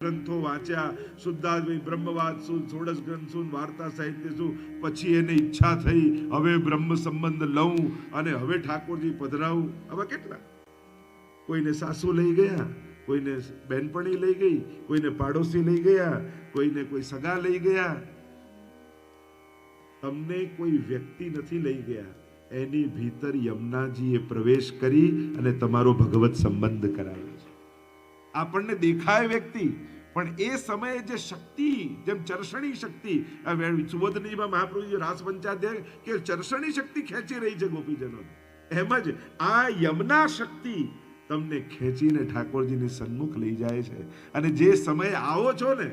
ગ્રંથો વાંચ્યા, શુદ્ધાદ્વૈત બ્રહ્મવાદ શું, ષોડશ ગ્રંથ શું, વાર્તા સાહિત્ય શું, પછી એને ઈચ્છા થઈ હવે બ્રહ્મ સંબંધ લઉં અને હવે ઠાકોરજી પધરાવું. આવા કેટલા, કોઈને સાસુ લઈ ગયા, કોઈને બેનપણી લઈ ગઈ, કોઈને પાડોશી લઈ ગયા, કોઈને કોઈ સગા લઈ ગયા. તમને કોઈ વ્યક્તિ નથી લઈ ગયા, એની ભીતર યમુનાજીએ પ્રવેશ કરી અને તમારો ભગવત સંબંધ કરાવ્યો છે. આપણને દેખાય વ્યક્તિ, પણ એ સમયે જે શક્તિ, જેમ ચર્ષણી શક્તિ, સુબોધનીમાં મહાપ્રભુજી રાસ પંચાધ્યાય કે ચર્ષણી શક્તિ ખેંચી રહી છે ગોપીજનો, એમ જ આ યમુના શક્તિ તમને ખેંચીને ઠાકોરજીની સન્મુખ લઈ જાય છે. અને જે સમયે આવો છો ને,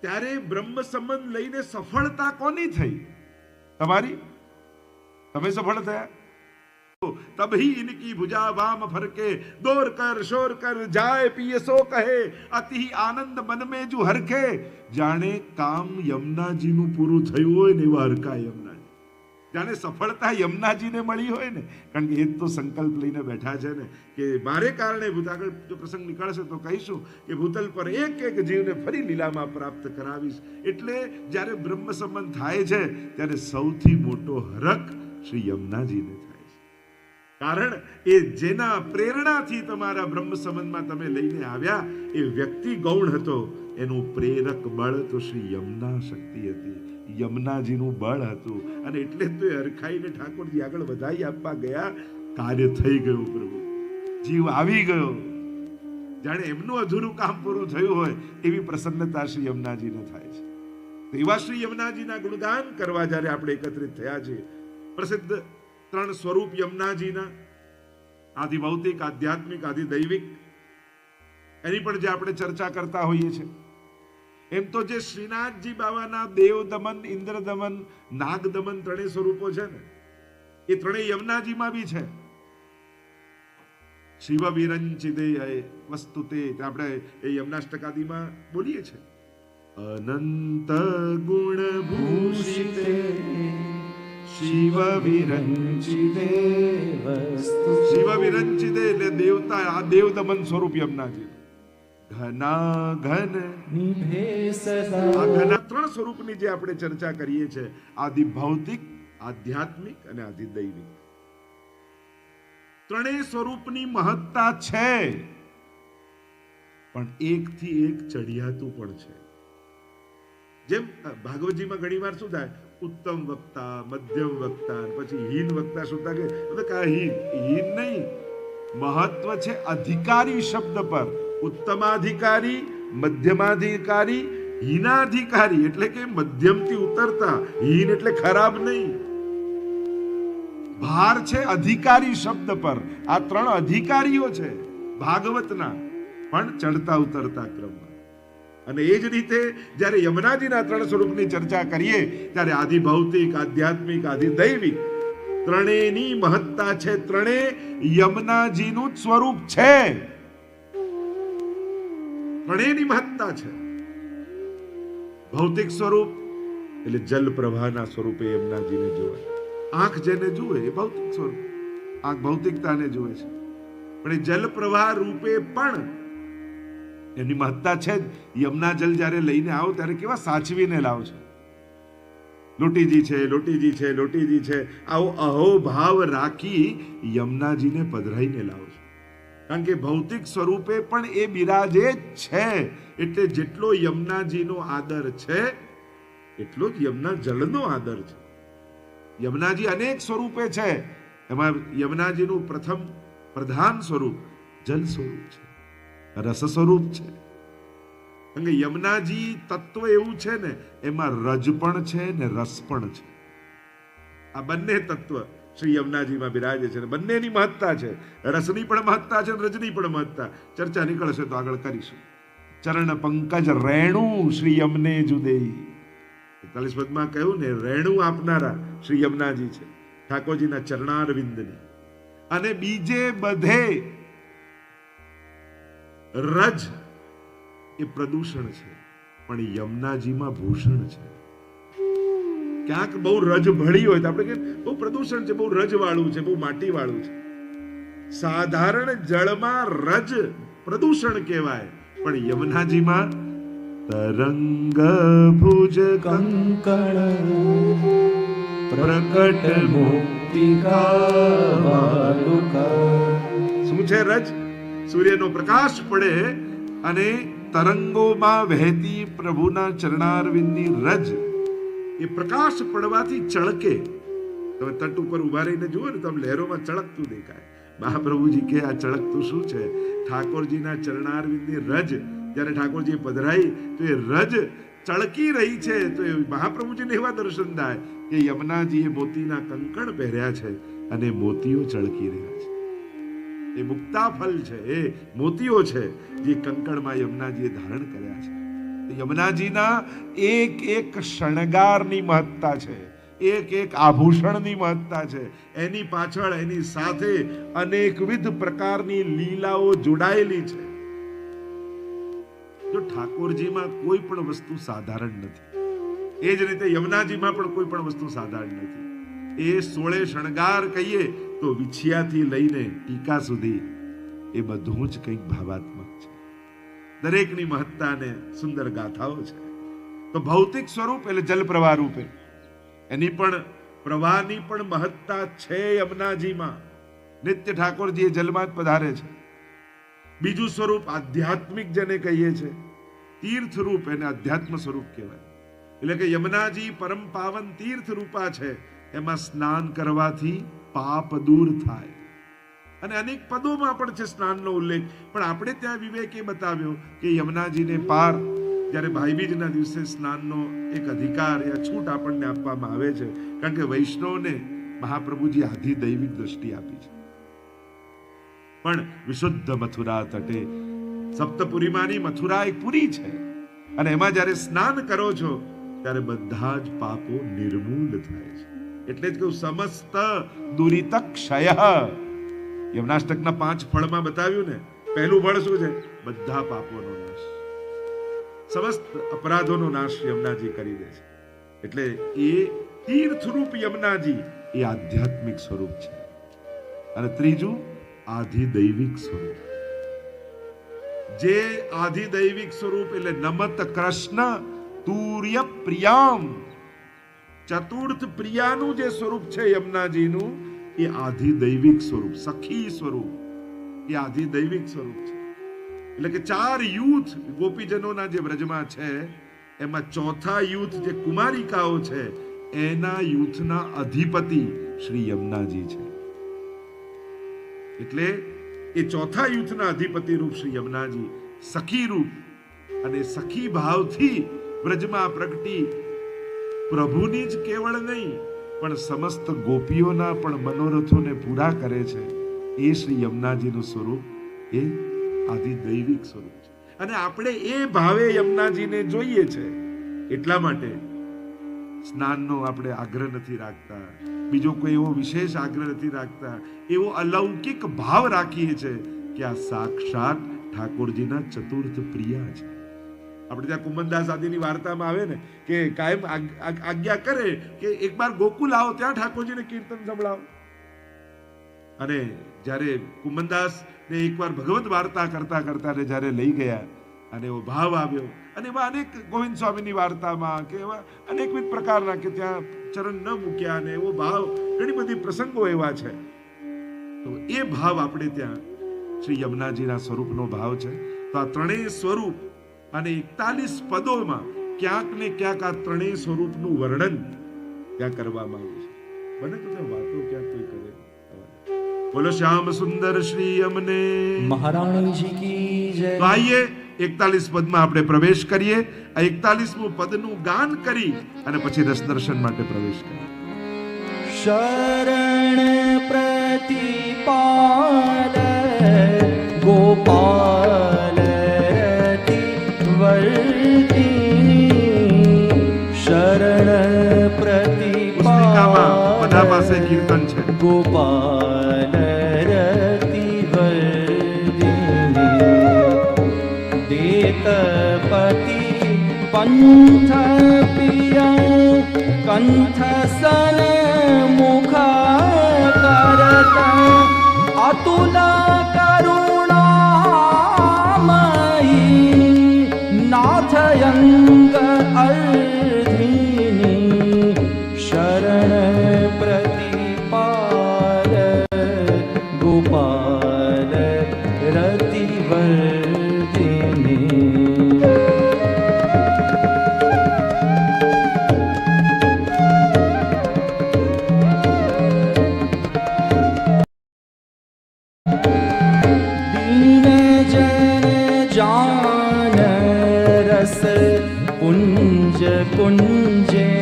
ત્યારે બ્રહ્મ સંબંધ લઈને સફળતા કોની થઈ? તમારી. તમે સફળ થયા. तभी इनकी भुजा वाम फरके, दौर कर शोर कर जाए पिए सो कहे, अति आनंद मन में जो हरखे. जाने काम यमुनाजी નું પૂરું થયું હોય ને એવા હરકા યમુનાજી, જાણે સફળતા યમુનાજીને મળી હોય ને. કારણ કે એ તો સંકલ્પ લઈને બેઠા છે ને કે મારે કારણે ભૂતાગળ જો પ્રસંગ નીકળશે તો કહીશું કે ભૂતલ પર એક એક જીવને ફરી લીલામાં પ્રાપ્ત કરાવીશ. એટલે જ્યારે બ્રહ્મ સંબંધ થાય છે ત્યારે સૌથી મોટો હરખ શ્રી યમુનાજીને થાય. કારણ એ જેના પ્રેરણાથી તમારા બ્રહ્મ સંબંધમાં તમે લઈને આવ્યા એ વ્યક્તિ ગૌણ હતો, એનું પ્રેરક બળ તો શ્રી યમુના શક્તિ હતી, યમુનાજીનું બળ હતું. અને એટલે જ તો એ હરખાઈને ઠાકોરજી આગળ વધાઈ આપવા ગયા. કાર્ય થઈ ગયું, પ્રભુ જીવ આવી ગયો, જાણે એમનું અધૂરું કામ પૂરું થયું હોય એવી પ્રસન્નતા શ્રી યમુનાજીને થાય છે. એવા શ્રી યમુનાજીના ગુણગાન કરવા જ્યારે આપણે એકત્રિત થયા છીએ, પ્રસિદ્ધ 3 સ્વરૂપ યમુનાજીના, આદિ ભૌતિક, આધ્યાત્મિક, આદિ દૈવિક, એની પણ જે આપણે ચર્ચા કરતા હોઈએ છીએ. એમ તો જે શ્રીનાથજી બાવાના દેવ દમન, ઇન્દ્ર દમન, નાગ દમન 3 સ્વરૂપો છે ને, એ 3 યમુનાજીમાં બી છે. શિવ વિરંચિદે વસ્તુતે આપણે એ યમુનાષ્ટકાદીમાં બોલીએ છીએ. અનંત ગુણ ભૂષિતે શિવ વિરંચિદે વસ્તુ. શિવ વિરંચિદે એટલે દેવતા, આ દેવ દમન સ્વરૂપ યમુનાજી. ઘના ઘન નિભે સદા. આ ઘના 3 સ્વરૂપની જે આપણે ચર્ચા કરીએ છીએ, આદિ ભૌતિક, આધ્યાત્મિક અને આદિ દૈવિક. 3 સ્વરૂપની મહત્તા છે, પણ એકથી એક ચડિયાતું પણ છે. જેમ ભાગવતજીમાં ઘણી વાર શું થાય, ઉત્તમ વક્તા, મધ્યમ વક્તા, પછી હીન વક્તા. શું થાય કે હીન નહીં, મહત્વ છે અધિકારી શબ્દ પર. ઉત્તમાધિકારી, મધ્યમાધિકારી, હીનાધિકારી એટલે કે મધ્યમથી ઉતરતા. હીન એટલે ખરાબ નહીં, ભાર છે અધિકારી શબ્દ પર. આ 3 અધિકારીઓ છે ભાગવતના, પણ ચડતા ઉતરતા ક્રમમાં. અને એ જ રીતે જ્યારે યમુનાજીના 3 સ્વરૂપની ચર્ચા કરીએ ત્યારે આદિ ભૌતિક, આધ્યાત્મિક, આદિ દૈવિક 3ની મહત્તા છે. 3 યમુનાજીનું જ સ્વરૂપ છે, 3ની મહત્તા છે. ભૌતિક સ્વરૂપ એટલે જલ પ્રવાહના સ્વરૂપે યમુનાજીને જોવાય. આંખ જેને જુએ એ ભૌતિક સ્વરૂપ, આંખ ભૌતિકતાને જુએ છે, પણ એ જલ પ્રવાહ રૂપે પણ એની મહત્તા છે. યમુના જલ જ્યારે લઈને આવો ત્યારે કેવા સાચવીને લાવો છો. લોટીજી છે, લોટીજી છે, લોટીજી છે, આવો અહોભાવ રાખી યમુનાજીને પધરાઈને લાવો છો. કારણ કે ભૌતિક સ્વરૂપે પણ એ બિરાજે જ છે. એટલે જેટલો યમુનાજીનો આદર છે એટલો જ યમુના જળનો આદર છે. યમુનાજી અનેક સ્વરૂપે છે, એમાં યમુનાજીનું પ્રથમ પ્રધાન સ્વરૂપ જલ સ્વરૂપ છે, રસ સ્વરૂપ છે. કારણ કે યમુનાજી તત્વ એવું છે ને, એમાં રજ પણ છે ને રસ પણ છે. આ બંને તત્વ શ્રી યમુનાજીમાં બિરાજે છે. બંનેની મહત્તા છે, રસની પણ મહત્તા છે, રજની પણ મહત્તા. ચર્ચા નીકળશે તો આગળ કરીશું. ચરણ પંકજ રેણુ શ્રી યમને જુદેઈ. 41 પદમાં કહ્યું ને, રેણુ આપનારા શ્રી યમુનાજી છે, ઠાકોરજીના ચરણારવિંદની. અને બીજે બધે રજ એ પ્રદૂષણ છે, પણ યમુનાજીમાં ભૂષણ છે. ક્યાંક બહુ રજ ભળી હોય તો આપણે કે બહુ પ્રદૂષણ છે, બહુ રજ વાળું છે, બહુ માટી વાળું છે. સાધારણ જળમાં રજ પ્રદૂષણ કહેવાય, પણ યમુનાજીમાં તરંગ ભુજ કંકણ પ્રકટ મુક્તિકા શું છે રજ? સૂર્યનો પ્રકાશ પડે અને તરંગોમાં વહેતી પ્રભુના ચરણારવિંદની રજ એ પ્રકાશ પડવાથી ચળકે. તમે તટ ઉપર ઉભા રહીને જુઓ ને, તમે લહેરોમાં ચળકતું દેખાય. મહાપ્રભુજી કે આ ચળકતું શું છે? ઠાકોરજીના ચરણારવિંદની રજ જ્યારે ઠાકોરજી પધરાઈ તો એ રજ ચળકી રહી છે. તો એ મહાપ્રભુજીને એવા દર્શન થાય કે યમુનાજીએ મોતીના કંકણ પહેર્યા છે અને મોતીઓ ચળકી રહ્યા છે. એ મુક્તા ફલ છે, એ મોતીઓ છે જે કંકણમાં યમુનાજીએ ધારણ કર્યા છે. યમુનાજીના એક એક શણગારની મહત્તા છે, એક એક આભૂષણની મહત્તા છે. એની પાછળ એની સાથે અનેકવિધ પ્રકારની લીલાઓ જોડાયેલી છે. જો ઠાકોરજીમાં કોઈ પણ વસ્તુ સાધારણ નથી, એ જ રીતે યમુનાજીમાં પણ કોઈ પણ વસ્તુ સાધારણ નથી. એ 16 શણગાર કહીએ તો વિછિયાથી લઈને ટીકા સુધી એ બધું જ કંઈક ભાવાત્મક છે. દરેકની મહત્તા ને સુંદર ગાથાઓ છે. તો ભૌતિક સ્વરૂપ એટલે જલ પ્રવાહ રૂપે એની પણ પ્રવાહની પણ મહત્તા છે યમુનાજીમાં. નિત્ય ઠાકોરજી એ જલમાં જ પધારે છે. બીજું સ્વરૂપ આધ્યાત્મિક જેને કહીએ છે, તીર્થ રૂપ, એને અધ્યાત્મ સ્વરૂપ કહેવાય. એટલે કે યમુનાજી પરમ પાવન તીર્થ રૂપા છે. એમાં સ્નાન કરવાથી પાપ દૂર થાય. અને અનેક પદોમાં પણ છે સ્નાનનો ઉલ્લેખ. પણ આપણે ત્યાં વિવેકે બતાવ્યો કે યમુનાજીને પાર જ્યારે ભાઈબીજના દિવસે સ્નાનનો એક અધિકાર યા છૂટ આપણને આપવામાં આવે છે. કારણ કે વૈષ્ણવને મહાપ્રભુજી આધિ દૈવિક દ્રષ્ટિ આપી છે. પણ વિશુદ્ધ મથુરા તટે, સપ્તપુરીમાંની મથુરા એક પુરી છે અને એમાં જ્યારે સ્નાન કરો છો ત્યારે બધા જ પાપો નિર્મૂલ થાય છે. એટલે જ કહું સમસ્ત દુરિત ક્ષય. યમનાષ્ટકના 5 ફળમાં બતાવ્યું ને, પહેલું ફળ શું છે? બધા પાપોનો નાશ, સમસ્ત અપરાધોનો નાશ યમુનાજી કરી દે છે. એટલે એ તીર્થરૂપ યમુનાજી એ આધ્યાત્મિક સ્વરૂપ છે. અને ત્રીજું આધિદૈવિક સ્વરૂપ. જે આધિદૈવિક સ્વરૂપ એટલે નમત કૃષ્ણ તુર્ય પ્રિયામ, ચતુર્થ પ્રિયાનું જે સ્વરૂપ છે યમુનાજીનું, એ આધિદૈવિક સ્વરૂપ, સખી સ્વરૂપ, એ આધિદૈવિક સ્વરૂપ છે. એટલે કે 4 યુથ ગોપીજનોના જે વ્રજમાં છે એમાં ચોથા યુથ જે કુમારિકાઓ છે એના યુથના અધિપતિ શ્રી યમુનાજી છે. એટલે એ ચોથા યુથના અધિપતિ રૂપ શ્રી યમુનાજી સખી રૂપ, અને સખી ભાવથી વ્રજમાં પ્રગટી પ્રભુની જ કેવળ નહીં પણ સમસ્ત ગોપીઓના પણ મનોરથોને પૂરા કરે છે. એ શ્રી યમુનાજીનું સ્વરૂપ એ આધિદૈવિક સ્વરૂપ છે. અને આપણે એ ભાવે યમુનાજીને જોઈએ છે. એટલા માટે સ્નાનનો આપણે આગ્રહ નથી રાખતા, બીજો કોઈ એવો વિશેષ આગ્રહ નથી રાખતા. એવો અલૌકિક ભાવ રાખીએ છે કે આ સાક્ષાત ઠાકોરજીના ચતુર્થ પ્રિયા છે. આપણે ત્યાં કુમનદાસ આદિની વાર્તામાં આવે ને કે કાયમ આજ્ઞા કરે કે એકવાર ગોકુલ આવો, ત્યાં ઠાકોરજીને કીર્તન સંભળાવો. અને જ્યારે કુમનદાસ ને એકવાર ભગવત વાર્તા કરતા કરતા જ્યારે લઈ ગયા અને એવો ભાવ આવ્યો, અને એવા અનેક ગોવિંદ સ્વામીની વાર્તામાં કે એવા અનેકવિધ પ્રકારના કે ત્યાં ચરણ ન મૂક્યા, અને એવો ભાવ, ઘણી બધી પ્રસંગો એવા છે. તો એ ભાવ આપણે ત્યાં શ્રી યમુનાજીના સ્વરૂપનો ભાવ છે. તો આ ત્રણેય સ્વરૂપ અને 41 પદોમાં ક્યાંક ને ક્યાંક આ ત્રણેય સ્વરૂપનું વર્ણન ત્યાં કરવામાં આવ્યું છે. બને તો ત્યાં વાતો ક્યાંક કોઈ કરે. બોલો શ્યામ સુંદર શ્રી યમને મહારાણીજી કી જય. તો આઈએ 41 પદમાં આપણે પ્રવેશ કરીએ. આ 41મું પદનું ગાન કરી અને પછી રસ દર્શન માટે પ્રવેશ કરીએ. શરણ પ્રતિપાલ ગોપાલ શરણ પ્રતિપાલ બધા પાસે કીર્તન છે. ગોપાલ દેતપતિ પંથ પિયા કંઠ સન મુખ કરતા અતુલ કરુણામયી नाथयंग अर्धिनी शरण प्रतिपाल गोपाल रतिवर्धिनी दीन जन जान रस कुंज कुंजेश्वरी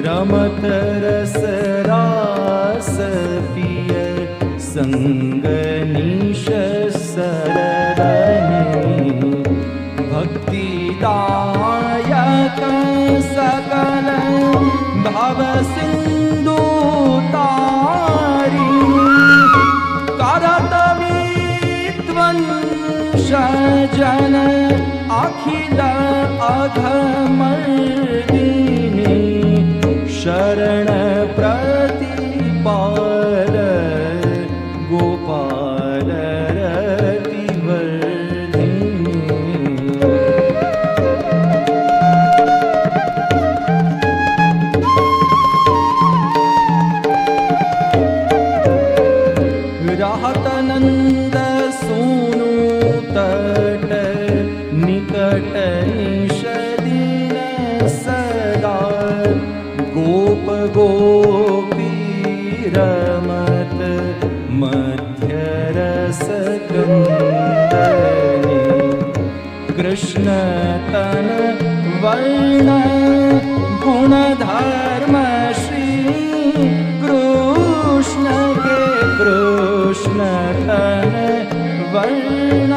रमत रस रास पिय संग निश सरणी भक्तिदायक सकल भव सिंधु तारी करत विध्वंस जन अखिल अघमर्दिनी शरण प्रतिपाल गोपाल रतिवर्धिनी राहत नंद सोनु तट निकट निषदीन सदा गोप गोपी रमत मध्य रस गंधनी कृष्ण तन वर्ण गुण धर्म श्री कृष्ण के कृष्ण तन वर्ण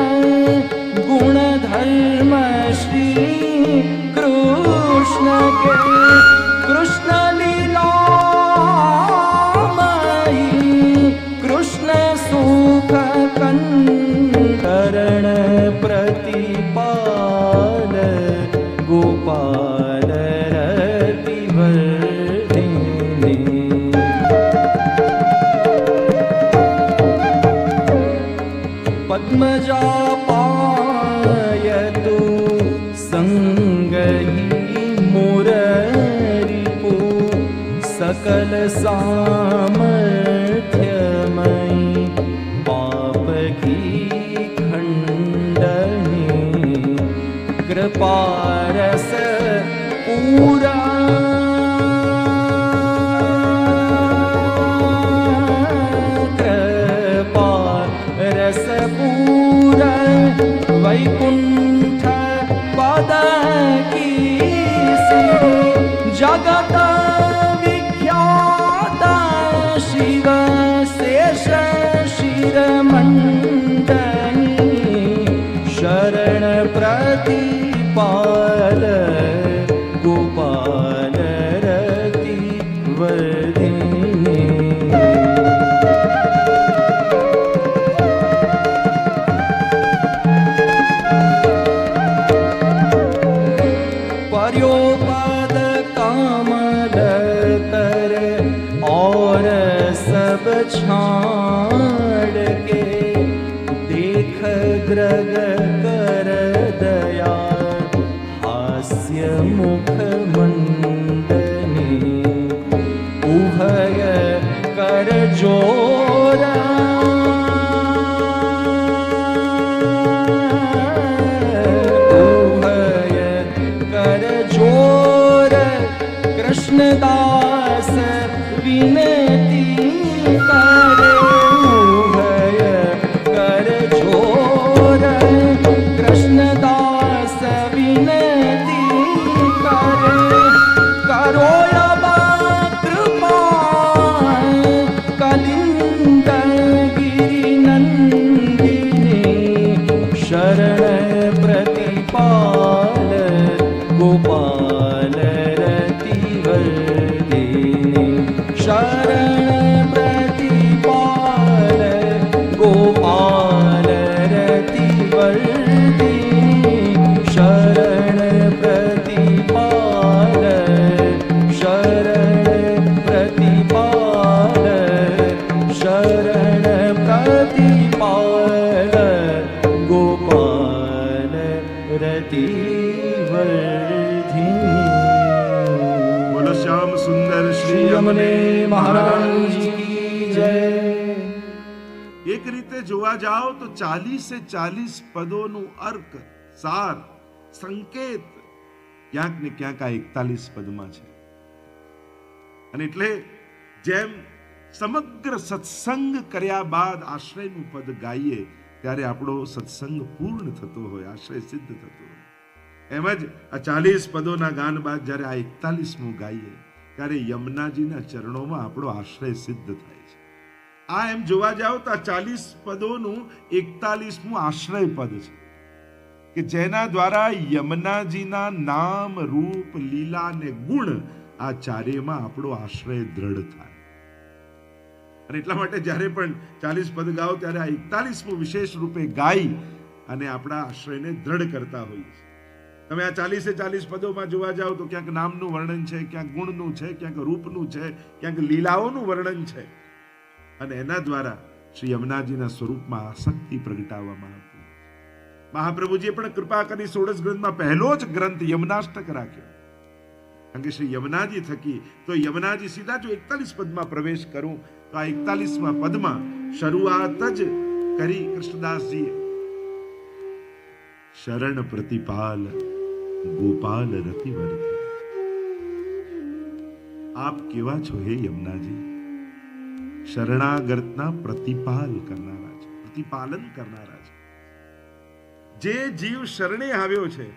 गुण धर्म श्री कृष्ण के कृष्ण लीलामयी कृष्ण सुख करण प्रतिपाल गोपाल रतिवर्धिनी पद्मजा पायतु संगहि मुररिपु सकल सामर्थ्यमयी पाप की खंडनी कृपारस पूरा रस पूरा वैकुंठ पद की जगत विख्यात शिव शेष शिरमंडनी शरण प्रतिपाल गोपाल रतिवर्धिनी पर्योपद कामल कर और सब छाड़ के देख ग्रग कर दया हास्य मुख मंडनी उभय कर जोरा कृष्णदास विनती करे उभय कर जोर कृष्णदास विनती करे करो अब कृपा कलिंद गिरि नंदिनी शरण प्रति રતિવર્ધિની. બોલો શ્યામ સુંદર શ્રી યમને મહારાજ કી જય. એક રીતે જોવા જાઓ તો 40 પદોનું અર્ક, સાર, સંકેત ક્યાંક ને ક્યાંક આ 41 પદમાં છે. અને એટલે જેમ સમગ્ર સત્સંગ કર્યા બાદ આશ્રયનું પદ ગાઈએ ત્યારે આપણો સત્સંગ પૂર્ણ થતો હોય, આશ્રય સિદ્ધ થતો હોય, એમ જ આ 40 પદોના ગાન બાદ જ્યારે આ 41મું ગાઈએ ત્યારે યમુનાજીના ચરણોમાં આપણો આશ્રય સિદ્ધ થાય છે. આ એમ જોવા જાઓ તો આ 40 પદોનું 41મું આશ્રય પદ છે કે જેના દ્વારા યમુનાજીના નામ, રૂપ, લીલા અને ગુણ આ ચારેયમાં આપણો આશ્રય દ્રઢ થાય. અને એટલા માટે જ્યારે પણ 40 પદ ગાઓ ત્યારે આ 41મું વિશેષ રૂપે ગાઈ અને આપણા આશ્રયને દ્રઢ કરતા હોઈએ છીએ. તમે આ 40 પદોમાં જોવા જાઓ તો ક્યાંક નામનું વર્ણન છે, ક્યાંક ગુણનું છે, ક્યાંક રૂપનું છે, ક્યાંક લીલાઓનું વર્ણન છે. અને એના દ્વારા શ્રી યમુનાજીના સ્વરૂપમાં આસક્તિ પ્રગટાવવામાં આવતી. મહાપ્રભુજીએ પણ કૃપા કરી 16 ગ્રંથમાં પહેલો જ ગ્રંથ યમુનાષ્ટક રાખ્યો. કારણ કે શ્રી યમુનાજી થકી તો યમુનાજી સીધા જો 41 પદમાં પ્રવેશ કરું તો આ 41મા પદમાં શરૂઆત જ કરી કૃષ્ણદાસજીએ. શરણ પ્રતિપાલ ગોપાલ રતિવર્ધિ. આપ કેવા છો હે યમુનાજી? શરણાગતના પ્રતિપાલ કરનારા છે, પ્રતિપાલન કરનારા છે. જે જીવ શરણે આવ્યો છે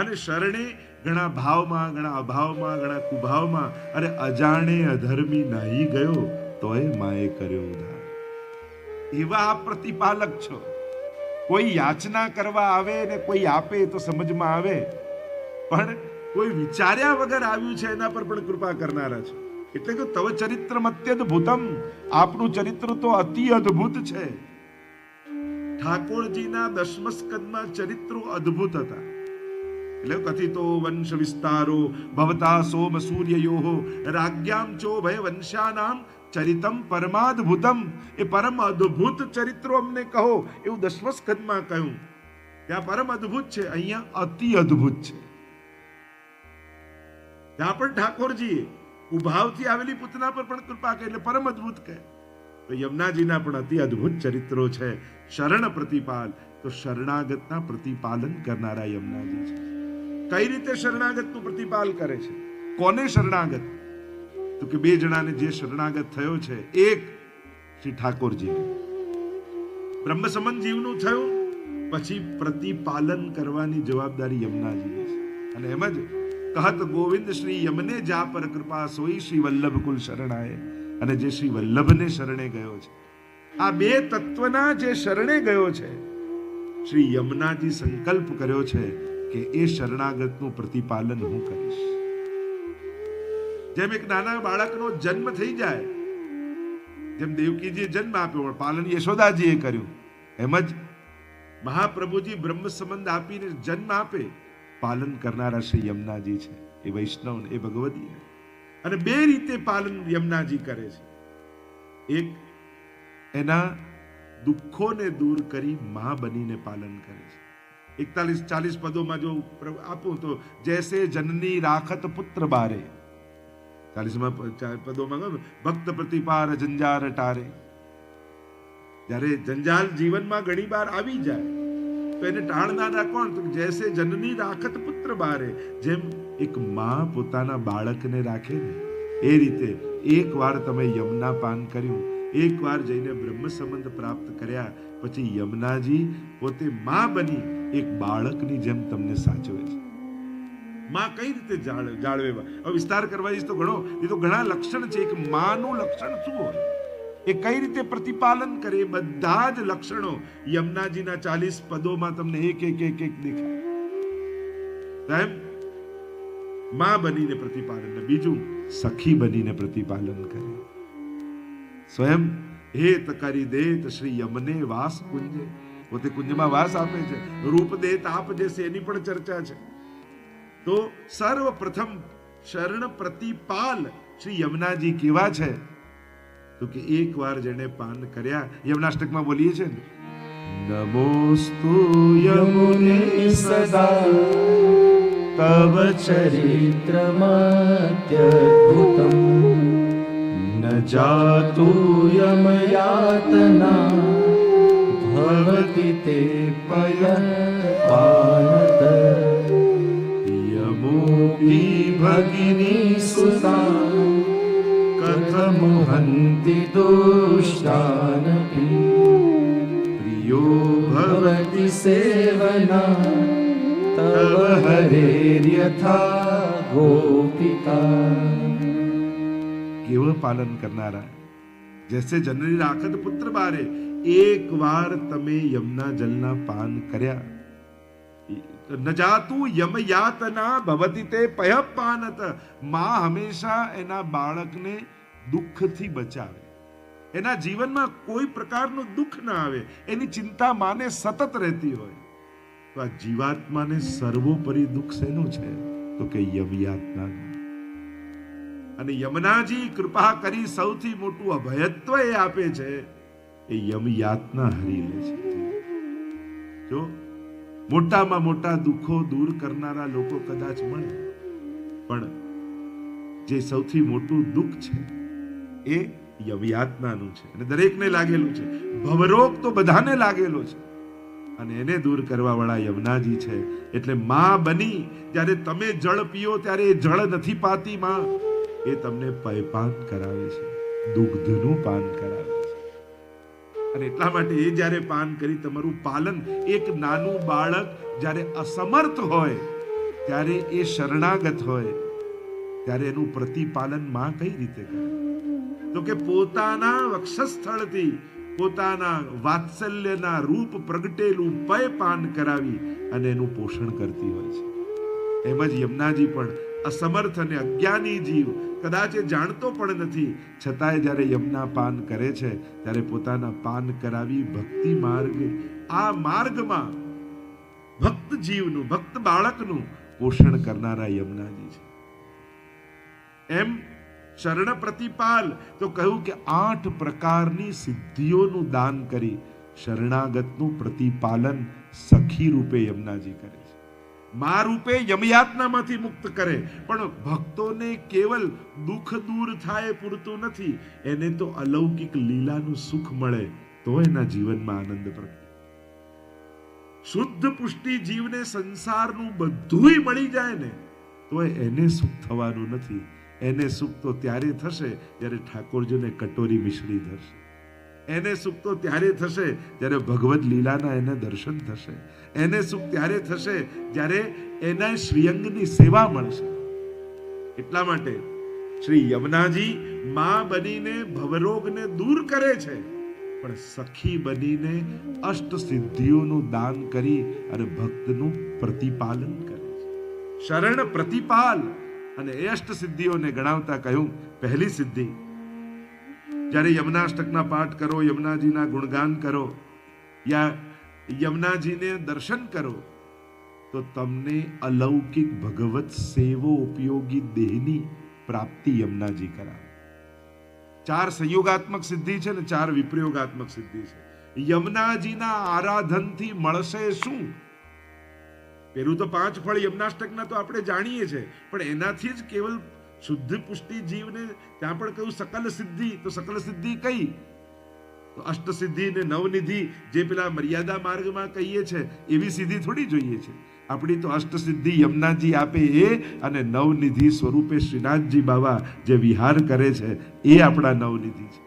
અને શરણે ઘણા ભાવમાં, ઘણા અભાવમાં, ઘણા કુભાવમાં અને અજાણે અધર્મી નાહી ગયો તોય માએ કર્યો ઉદ્ધાર. એવા આપ પ્રતિપાલક છો. કોઈ યાચના કરવા આવે ને કોઈ આપે તો સમજમાં આવે, પણ કોઈ વિચાર્યા વગર આવ્યું છે એના પર પણ કૃપા કરનારા છે. એટલે કે તવ ચરિત્ર અત્યદ્ભુતમ, આપનું ચરિત્ર તો અતિ અદ્ભુત છે. ઠાકોરજીના 10મ સ્કંદમાં ચરિત્રો અદ્ભુત હતા. એટલે કથિતો વંશ વિસ્તારો ભવતા સોમ સૂર્યયોઃ રાજ્યામ ચો ભય વંશાનામ ચરિતમ પરમાદ્ભુતમ. એ પરમ અદ્ભુત ચરિત્રો અમને કહો એવું 10મ સ્કંદમાં કહ્યું. ત્યાં પરમ અદ્ભુત છે, અહીંયા અતિ અદ્ભુત છે. ત્યાં પણ ઠાકોરજીએ ઉભાવથી આવેલી પૂતના પર પણ કૃપા કરી એટલે પરમ અદ્ભુત કહે. તો યમુનાજીના પણ અતિ અદ્ભુત ચરિત્રો છે. શરણ પ્રતિપાલ, તો શરણાગતના પ્રતિપાલન કરનારા યમુનાજી છે. કઈ રીતે શરણાગતનું પ્રતિપાલ કરે છે? કોને શરણાગત? તો કે 2 જણાને જે શરણાગત થયો છે. એક શ્રી ઠાકોરજી, બ્રહ્મ સંબંધ જીવનું થયું, પછી પ્રતિપાલન કરવાની જવાબદારી યમુનાજીની છે. અને એમ જ કહત ગોવિંદ શ્રી યમને જા પર કૃપા સોઈ શ્રી વલ્લભ કુલ શરણાએ. અને જે શ્રી વલ્લભને શરણે ગયો છે, આ 2 તત્વના જે શરણે ગયો છે, શ્રી યમુનાજી સંકલ્પ કર્યો છે કે એ શરણાગતનું પ્રતિપાલન હું કરીશ. જેમ એક નાના બાળકનો જન્મ થઈ જાય, જેમ દેવકીજીએ જન્મ આપ્યો, પાલન યશોદાજીએ કર્યું, એમ જ મહાપ્રભુજી બ્રહ્મ સંબંધ આપીને જન્મ આપે, પાલન કરનારા શ્રી યમુનાજી છે. એ વૈષ્ણવ, એ ભગવદી. અને 2 રીતે પાલન યમુનાજી કરે છે. એક, એના દુઃખોને દૂર કરી માં બનીને પાલન કરે છે. 41-40 પદોમાં જો આપું તો જૈસે જનની રાખત પુત્ર બારે, 40 પદોમાં ભક્ત પ્રતિપાર જંજાર ટારે. જ્યારે જંજાલ જીવનમાં ઘણી વાર આવી જાય તો એને ટાળનારા કોણ? તો જૈસે જનની રાખત પુત્ર બારે. જેમ એક માં પોતાના બાળકને રાખે ને, એ રીતે એકવાર તમે યમુના પાન કર્યું, એકવાર જઈને બ્રહ્મ સંબંધ પ્રાપ્ત કર્યા, પછી યમુનાજી પોતે માં બની એક બાળકની જેમ તમને સાચવે છે. માં કઈ રીતે જાળવે? હવે વિસ્તાર કરવા જઈશ તો ઘણા લક્ષણ છે. એક માનું લક્ષણ શું હોય, એ કઈ રીતે પ્રતિપાલન કરે, એ બધા જ લક્ષણો યમુનાજીના 40 પદોમાં તમને એક દેખાય. માં બનીને પ્રતિપાલન, બીજું સખી બનીને પ્રતિપાલન કરે. સ્વયં હેત કરી દેત શ્રી યમને વાસ કુંજે, પોતે કુંજમાં વાસ આપે છે. રૂપ દેત આપ જેસે, એની પણ ચર્ચા છે. તો સર્વપ્રથમ શરણ પ્રતિપાલ શ્રી યમુનાજી કેવા છે? તો કે એકવાર જેને પાન કર્યા, યમુનાષ્ટકમાં બોલીએ છે ને, નમોસ્તુ યમુને સદા તવ ચરિત્રમત્યદ્ભુતમ ન જાતુ યમયાતના ભવતિ તે પયપાનત યમોપી ભગિની સુતા કથમ હન્તિ દુષ્ટાનપી પ્રિયો ભવતિ સેવના તવ હરેર્યથા ગોપિકા. કેવળ પાલન કરનારા, જૈસે જનની રાખત પુત્ર બારે, એક વાર તમે યમના જલના પાન કર્યા, ન જાતુ યમ યાતના ભવતિ તે પયપાનત. માં હંમેશા એના બાળકને દુઃખથી બચાવે, એના જીવનમાં કોઈ પ્રકારનું દુઃખ ના આવે, એની ચિંતા માને સતત રહેતી હોય. તો આ જીવાત્માને સર્વોપરી દુઃખ શેનું છે? તો કે યમયાતનાનું. અને યમનાજી કૃપા કરી સૌથી મોટું અભયત્વ એ આપે છે, એ યમયાતના હરી લે છે. જો મોટામાં મોટા દુઃખો દૂર કરનારા લોકો કદાચ મળે, પણ જે સૌથી મોટું દુઃખ છે એ યમયાતનાનું છે, અને દરેકને લાગેલું છે. ભવરોગ તો બધાને લાગેલો છે, અને એને દૂર કરવા વાળા યમુનાજી છે. એટલે માં બની જ્યારે તમે જળ પીઓ ત્યારે એ જળ નથી પાતી માં, એ તમને પયપાન કરાવે છે, દુગ્ધનું પાન કરાવે છે. અને એટલા માટે એ જ્યારે પાન કરી તમારું પાલન, એક નાનું બાળક જ્યારે અસમર્થ હોય ત્યારે એ શરણાગત હોય ત્યારે એનું પ્રતિપાલન માં કઈ રીતે કરે? તો કે પોતાના વક્ષસ્થળથી પોતાના વાત્સલ્યના રૂપ પ્રગટેલું પય પાન કરાવી અને એનું પોષણ કરતી હોય છે. એમ જ યમુનાજી પણ અસમર્થ અને અજ્ઞાની જીવ, કદાચ એ જાણતો પણ નથી, છતાંય જ્યારે યમુના પાન કરે છે ત્યારે પોતાના પાન કરાવી ભક્તિ માર્ગ, આ માર્ગમાં ભક્ત જીવનું, ભક્ત બાળકનું પોષણ કરનારા યમુનાજી છે. એમ શરણ પ્રતિપાલ તો કહ્યું કે 8 પ્રકારની સિદ્ધિઓનું દાન કરી શરણાગતનું પ્રતિપાલન સખી રૂપે યમુનાજી કરે છે. મા રૂપે યમયાતનામાંથી મુક્ત કરે, પણ ભક્તોને કેવલ દુઃખ દૂર થાય પૂરતું નથી, એને તો અલૌકિક લીલાનું સુખ મળે તો એના જીવનમાં આનંદ પ્રગટે. શુદ્ધ પુષ્ટિ જીવને સંસારનું બધુંય મળી જાય ને તો એને સુખ થવાનું નથી. એને સુખ તો ત્યારે થશે જ્યારે ઠાકોરજીને કટોરી મિશ્રી ધરશે. એને સુખ તો ત્યારે થશે જ્યારે ભગવદ લીલાના એને દર્શન થશે. એને સુખ ત્યારે થશે જ્યારે એના શ્રીઅંગની સેવા મળશે. એટલા માટે શ્રી યમુનાજી માં બનીને ભવરોગને દૂર કરે છે, પણ સખી બનીને અષ્ટ સિદ્ધિઓનું દાન કરી અને ભક્તનું પ્રતિપાલન કરે છે. શરણ પ્રતિપાલ. અને એ અષ્ટ સિદ્ધિઓને ગણાવતા કહ્યું, પહેલી સિદ્ધિ, જ્યારે યમુનાષ્ટકના પાઠ કરો, યમુનાજીના ગુણગાન કરો, યા યમુનાજીને દર્શન કરો, તો તમને અલૌકિક ભગવત સેવો ઉપયોગી દેહની પ્રાપ્તિ યમુનાજી કરાવે. 4 સંયોગાત્મક સિદ્ધિ છે ને 4 વિપ્રયોગાત્મક સિદ્ધિ છે. યમુનાજીના આરાધનથી મળશે શું? પેલું તો 5 ફળ યમુનાષ્ટકના તો આપણે જાણીએ છીએ, પણ એનાથી જ કેવલ શુદ્ધ પુષ્ટિ જીવને ત્યાં પણ કહ્યું સકલ સિદ્ધિ. તો સકલ સિદ્ધિ કઈ? તો અષ્ટ સિદ્ધિ ને નવનિધિ, જે પેલા મર્યાદા માર્ગમાં કહીએ છે એવી સિદ્ધિ થોડી જોઈએ છે. આપણી તો અષ્ટ સિદ્ધિ યમુનાજી આપે એ, અને નવનિધિ સ્વરૂપે શ્રીનાથજી બાબા જે વિહાર કરે છે એ આપણા નવનિધિ છે.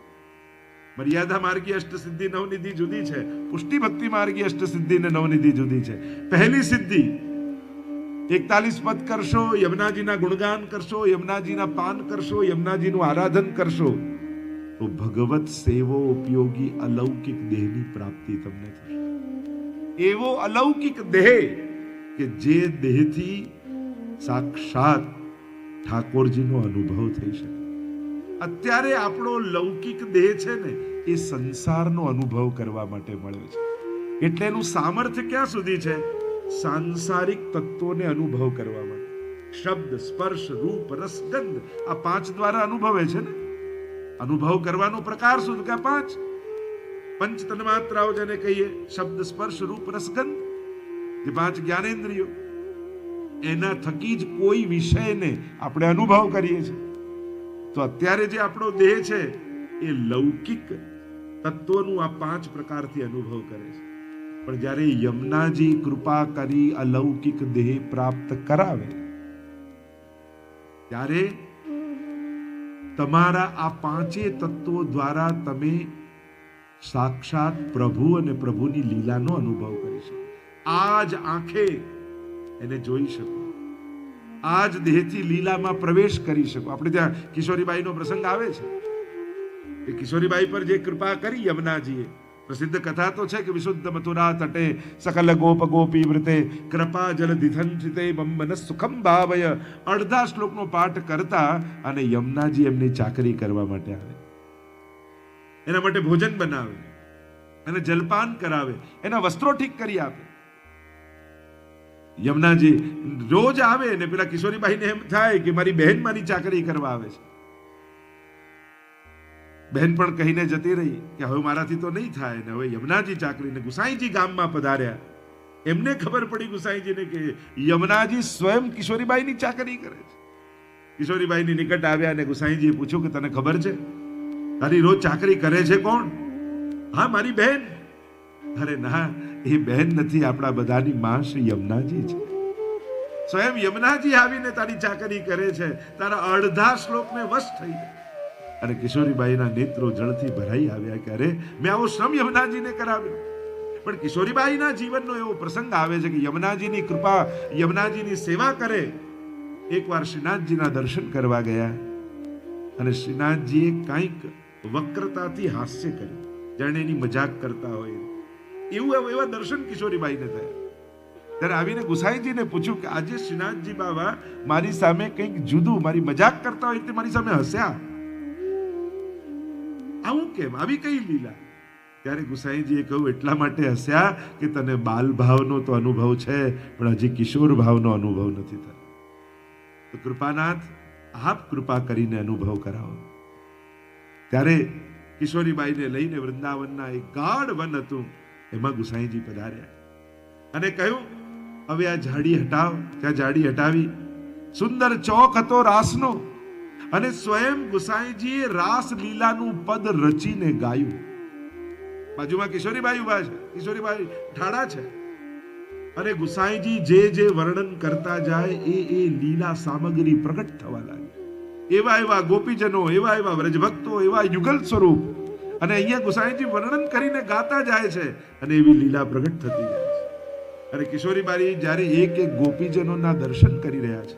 મર્યાદા માર્ગી અષ્ટ સિદ્ધિ નવનિધિ જુદી છે, પુષ્ટિ ભક્તિ માર્ગી અષ્ટ સિદ્ધિ ને નવનિધિ જુદી છે. પહેલી સિદ્ધિ 41 પદ કરશો, યમુનાજીના ગુણગાન કરશો, યમુનાજીના પાન કરશો, યમુનાજીનું આરાધન કરશો, તો ભગવત સેવો ઉપયોગી અલૌકિક દેહની પ્રાપ્તિ તમને થશે. એવો અલૌકિક દેહ કે જે દેહથી સાક્ષાત ઠાકોરજીનો અનુભવ થઈ શકે. અત્યારે આપણો લૌકિક દેહ છે ને એ સંસારનો અનુભવ કરવા માટે મળ્યો છે. એટલે એનું સામર્થ્ય ક્યાં સુધી છે? સાંસારિક તત્વોને અનુભવ કરવા માટે. શબ્દ, સ્પર્શ, રૂપ, રસ, ગંધ, આ 5 દ્વારા અનુભવે છે ને. અનુભવ કરવાનો પ્રકાર શું? કે 5. પંચ તન્માત્રાઓ જેને કહીએ, શબ્દ, સ્પર્શ, રૂપ, રસગંધ, જે 5 જ્ઞાનેન્દ્રિયો, એના થકી જ કોઈ વિષયને આપણે અનુભવ કરીએ છીએ. તો અત્યારે જે આપણો દેહ છે એ લૌકિક તત્વોનું આ 5 પ્રકારથી અનુભવ કરે છે. પણ જ્યારે યમુનાજી કૃપા કરી અલૌકિક દેહ પ્રાપ્ત કરાવે ત્યારે તમારા આ 5 તત્વો દ્વારા તમે સાક્ષાત પ્રભુ અને પ્રભુની લીલાનો અનુભવ કરી શકો. આ જ આંખે એને જોઈ શકો, આ જ દેહથી લીલામાં પ્રવેશ કરી શકો. આપણે ત્યાં કિશોરીબાઈનો પ્રસંગ આવે છે. એ કિશોરીબાઈ પર જે કૃપા કરી યમુનાજીએ, પ્રસિદ્ધ કથા તો છે કે વિશુદ્ધ મથુરા તટે સકલ ગોપ ગોપી વૃતે કૃપા જલ દિધંસિતે મમ મન સુખમ ભાવય. અડધા શ્લોકનો પાઠ કરતા અને યમુનાજી એમની ચાકરી કરવા માટે આવે, એના માટે ભોજન બનાવે, એને જલપાન કરાવે, એના વસ્ત્રો ઠીક કરી આપે. યમુનાજી રોજ આવે ને પેલા કિશોરીબાઈને એમ થાય કે મારી બહેન મારી ચાકરી કરવા આવે છે. બહેન પણ કહીને જતી રહી કે હવે મારાથી તો નહીં થાય ને. હવે યમુનાજી ચાકરીને ગુસાઈજી ગામમાં પધાર્યા. એમને ખબર પડી ગુસાઈજીને કે યમુનાજી સ્વયં કિશોરીબાઈની ચાકરી કરે છે. કિશોરીબાઈની નિકટ આવ્યા અને ગુસાઈજીએ પૂછ્યું કે તને ખબર છે તારી રોજ ચાકરી કરે છે કોણ? હા, મારી બહેન. અરે ના, એ બહેન નથી, આપણા બધાની માં શ્રી યમુનાજી છે. સ્વયં યમુનાજી આવીને તારી ચાકરી કરે છે. તારા અડધા શ્લોકને વશ થઈ ગયા. અને કિશોરીબાઈના નેત્રો જળથી ભરાઈ આવ્યા કે અરે મેં આવો શ્રમ યમુનાજીને કરાવ્યો. પણ કિશોરીબાઈના જીવનનો એવો પ્રસંગ આવે છે કે યમુનાજીની કૃપા, યમુનાજીની સેવા કરે. એકવાર શ્રીનાથજીના દર્શન કરવા ગયા અને શ્રીનાથજીએ કંઈક વક્રતાથી હાસ્ય કર્યું, જાણે એની મજાક કરતા હોય એવા દર્શન કિશોરીબાઈને થયા. ત્યારે આવીને ગુસાઈજીને પૂછ્યું કે આજે શ્રીનાથજી બાબા મારી સામે કંઈક જુદું, મારી મજાક કરતા હોય તે મારી સામે હસ્યા, આવું કેમ? આવી કઈ લીલા? ત્યારે ગુસાઈજીએ કહ્યું એટલા માટે હસ્યા કે તને બાલ ભાવનો તો અનુભવ છે પણ હજી કિશોર ભાવનો અનુભવ નથી થયો. તો કૃપાનાથ આપ કૃપા કરીને અનુભવ કરાવો. ત્યારે કિશોરીબાઈને લઈને વૃંદાવનના એક ગાઢ વન હતું, એમાં ગુસાઈજી પધાર્યા અને કહ્યું હવે આ ઝાડી હટાવ. ત્યાં ઝાડી હટાવી. સુંદર ચોક હતો રાસનો અને સ્વયં ગુસાઈજીએ રાસ લીલાનું પદ રચીને ગાયું. બાજુમાં કિશોરીબાઈ ઉભા છે, કિશોરીબાઈ ઠાડા છે અને ગુસાઈજી જે વર્ણન કરતા જાય એ લીલા સામગ્રી પ્રગટ થવા લાગી. એવા ગોપીજનો, એવા વ્રજભક્તો, એવા યુગલ સ્વરૂપ, અને અહીંયા ગુસાઈજી વર્ણન કરીને ગાતા જાય છે અને એવી લીલા પ્રગટ થતી જાય છે. અને કિશોરીબાઈ જ્યારે એક ગોપીજનોના દર્શન કરી રહ્યા છે,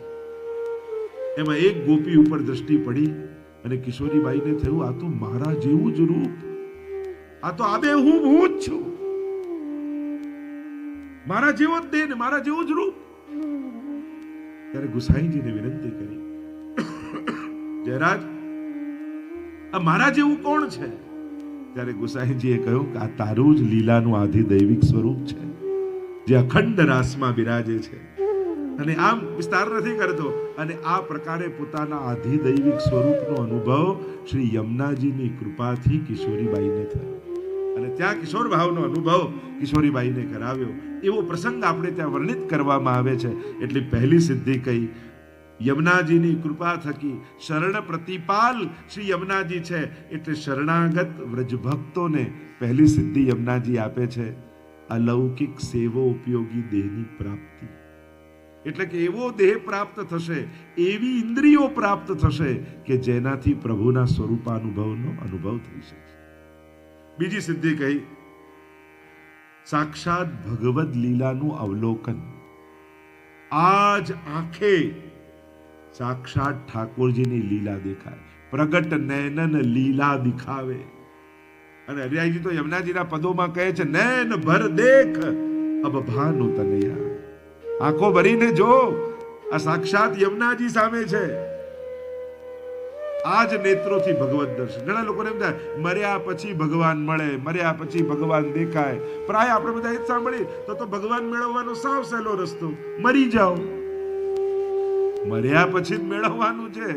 એમાં એક ગોપી ઉપર દ્રષ્ટિ પડી અને કિશોરીબાઈને થયું આ તો મારા જેવું જ રૂપ, આ તો આબે હું જ છું, મારા જેવો જ દેહ ને મારા જેવું જ રૂપ. ત્યારે ગુસાઈજીને વિનંતી કરી જયરાજ આ મારા જેવું કોણ છે? ત્યારે ગુસાઈજીએ કહ્યું કે આ તારું જ લીલાનું આધિદૈવિક સ્વરૂપ છે જે અખંડ રાસમાં બિરાજે છે. અને આમ વિસ્તાર નથી કરતો. અને આ પ્રકારે પોતાના આધિદૈવિક સ્વરૂપનો અનુભવ શ્રી યમુનાજીની કૃપાથી કિશોરીબાઈને થયો અને ત્યાં કિશોર ભાવનો અનુભવ કિશોરીબાઈને કરાવ્યો. એવો પ્રસંગ આપણે ત્યાં વર્ણિત કરવામાં આવે છે. એટલે પહેલી સિદ્ધિ કઈ? યમુનાજીની કૃપા થકી શરણ પ્રતિપાલ શ્રી યમુનાજી છે. એટલે શરણાગત વ્રજભક્તોને પહેલી સિદ્ધિ યમુનાજી આપે છે, અલૌકિક સેવો ઉપયોગી દેહની પ્રાપ્તિ. એટલે કે એવો દેહ પ્રાપ્ત થશે, એવી ઇન્દ્રિયો પ્રાપ્ત થશે કે જેનાથી પ્રભુના સ્વરૂપાનુભવનો અનુભવ થઈ શકે. બીજી સિદ્ધિ કહી? સાક્ષાત ભગવદ લીલાનું અવલોકન. આજ આંખે સાક્ષાત ઠાકોરજીની લીલા દેખાય, પ્રગટ નૈનન લીલા દિખાવે. અને હરિયાજી તો યમુનાજીના પદોમાં કહે છે નૈન ભર દેખ અબ ભાનુ તનયા. આંખો ભરીને જો, આ સાક્ષાત યમુનાજી સામે છે. આ જ નેત્રોથી ભગવત દર્શન. ઘણા લોકોને એમ થાય મર્યા પછી ભગવાન મળે, મર્યા પછી ભગવાન દેખાય. પ્રાય આપણે બધા એ જ સાંભળીએ તો ભગવાન મેળવવાનો સાવ સહેલો રસ્તો, મરી જાઓ. મર્યા પછી જ મેળવવાનું છે.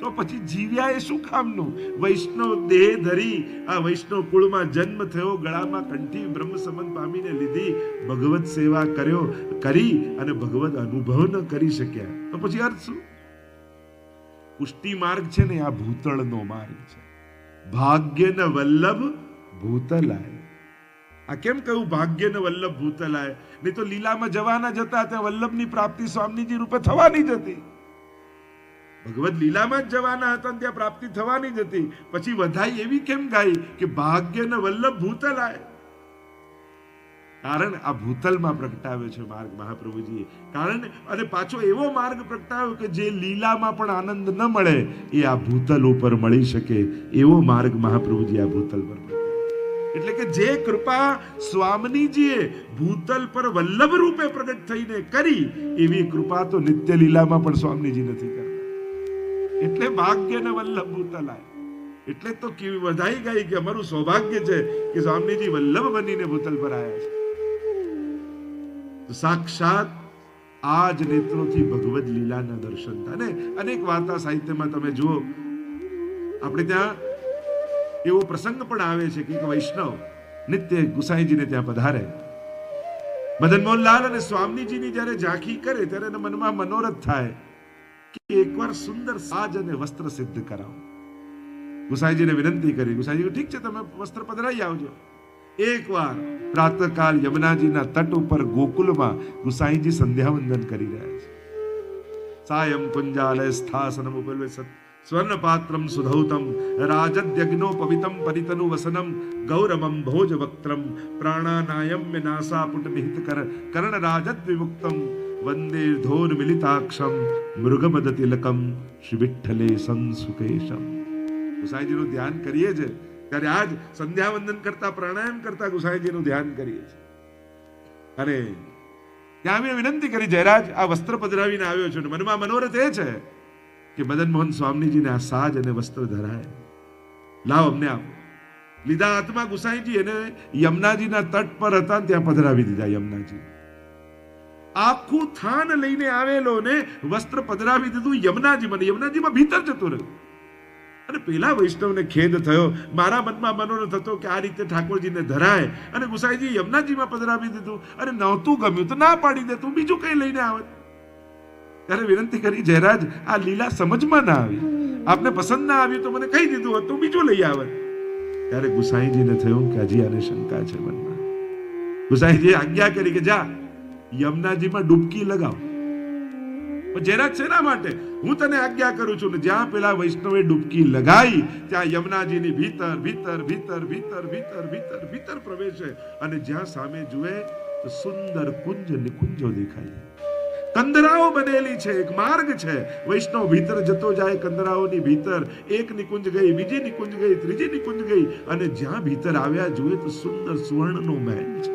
તો પછી જીવ્યા એ શું કામનું? વૈષ્ણવ દેહ ધરી આ વૈષ્ણવ કુળમાં જન્મ થયો, ગળામાં કંઠી બ્રહ્મ સંબંધ પામીને લીધી, ભગવત સેવા કરી અને ભગવત અનુભવ ન કરી શક્યા તો પછી અર્થ શું? પુષ્ટિ માર્ગ છે ને આ ભૂતળનો માર્ગ છે. ભાગ્યન વલ્લભ ભૂતલાય. આ કેમ કહ્યું ભાગ્યન વલ્લભ ભૂતલાય? નહીં તો લીલામાં જવાના જતા ત્યાં વલ્લભની પ્રાપ્તિ સ્વામીજી રૂપે થવાની જ હતી. ભગવત લીલામાં જ જવાના હતા ત્યાં પ્રાપ્તિ થવાની જ હતી. પછી વધાઈ એવી કેમ ગાઈ કે ભાગ્યન વલ્લભ ભૂતલાય? કારણ આ ભૂતલમાં પ્રગટાવ્યો છે માર્ગ મહાપ્રભુજીએ. કારણ અને પાછો એવો માર્ગ પ્રગટાવ્યો કે જે લીલામાં પણ આનંદ ન મળે એ આ ભૂતલ ઉપર મળી શકે એવો માર્ગ મહાપ્રભુજી આ ભૂતલ પર પ્રગટાવ્યો. એટલે કે જે કૃપા સ્વામીજીએ ભૂતલ પર વલ્લભ રૂપે પ્રગટ થઈને કરી એવી કૃપા તો નિત્ય લીલામાં પણ સ્વામીજી નથી કરતા. એટલે ભાગ્યને વલ્લભ ભૂતલાય. એટલે તો વધાઈ ગઈ કે અમારું સૌભાગ્ય છે કે સ્વામીજી વલ્લભ બનીને ભૂતલ પર આવ્યા છે. તો સાક્ષાત આ જ નેત્રોથી ભગવદ લીલાના દર્શન થાય ને. અનેક વાર્તા સાહિત્યમાં તમે જુઓ, આપણે ત્યાં એવો પ્રસંગ પણ આવે છે કે વૈષ્ણવ નિત્ય ગુસાઈજીને ત્યાં પધારે. મદન મોહનલાલ અને સ્વામીજીની જ્યારે ઝાંખી કરે ત્યારે એના મનમાં મનોરથ થાય કે એકવાર સુંદર સાજ અને વસ્ત્ર સિદ્ધ કરાવો. ગુસાઈજીને વિનંતી કરી. ગુસાઈજી ઠીક છે, તમે વસ્ત્ર પધરાઈ આવજો. એકવાર પ્રાતઃકાલ યમુનાજીના તટ ઉપર ગોકુલમાં ગુસાઈજી સંધ્યાવંદન કરી રહ્યા છે. સાયં કુંજાલય સ્થાસનમ ઉપલવે સ્વર્ણ પાત્રમ સુધૌતમ રાજદ્યગ્નો પવિતમ પરિતનુ વસનમ ગૌરવમ ભોજ વક્ત્રમ પ્રાણાનાયમ નાસાપુટ નિહિત કર્ણ રાજદ વિમુક્તમ વંદે ધોર મિલિતાક્ષમ મૃગમદ તિલકમ શ્રી વિઠ્ઠલે સંસુકેશમ. ગુસાઈજીનું ધ્યાન કરીએ છે ત્યારે આજ સંધ્યાવંદન કરતા પ્રાણાયામ કરતા ગુસાઈજીનું ધ્યાન કરીએ છીએ. અને ત્યાં આવીને વિનંતી કરી, જયરાજ આ વસ્ત્ર પધરાવીને આવ્યો છું. મનમાં મનોરથ એ છે કે મદન મોહન સ્વામીજીને આ સાજ અને વસ્ત્ર ધરાય, લાવ અમને આપો. લીધા હાથમાં ગુસાઈજી એને યમુનાજીના તટ પર હતા ત્યાં પધરાવી દીધા. યમુનાજી આખું થાન લઈને આવેલો ને વસ્ત્ર પધરાવી દીધું યમુનાજીમાં. યમુનાજીમાં ભીતર જતો રહ્યો. અને પેલા વૈષ્ણવને ખેદ થયો. મારા મનમાં મનોરથ હતો કે આ રીતે ઠાકોરજીને ધરાય અને ગુસાઈજી યમુનાજીમાં પધરાવી દીધું. અને નહોતું ગમ્યું તો ના પાડી દે, તું બીજું કઈ લઈને આવત. ત્યારે વિનંતી કરી, જયરાજ આ લીલા સમજમાં ના આવી, આપને પસંદ ના આવ્યું તો મને કહી દીધું હોત તો બીજું લઈ આવત. ત્યારે ગુસાઈજીને થયું કે હજી આને શંકા છે મનમાં. ગુસાઈજીએ આજ્ઞા કરી કે જા યમુનાજીમાં ડૂબકી લગાવ. જયરાજ શેના માટે? હું તને આજ્ઞા કરું છું. ને જ્યાં પેલા વૈષ્ણવે ડૂબકી લગાઈ ત્યાં યમુનાજીની ભીતર ભીતર ભીતર ભીતર ભીતર ભીતર ભીતર પ્રવેશે અને જ્યાં સામે જુએ તો સુંદર કુંજ નિકુંજો દેખાય. કંદરાઓ બનેલી છે, એક માર્ગ છે. વૈષ્ણવ ભીતર જતો જાય કંદરાઓની ભીતર. એક નિકુંજ ગઈ, બીજી નિકુંજ ગઈ, ત્રીજી નિકુંજ ગઈ અને જ્યાં ભીતર આવ્યા જુએ તો સુંદર સુવર્ણનો મહેલ છે.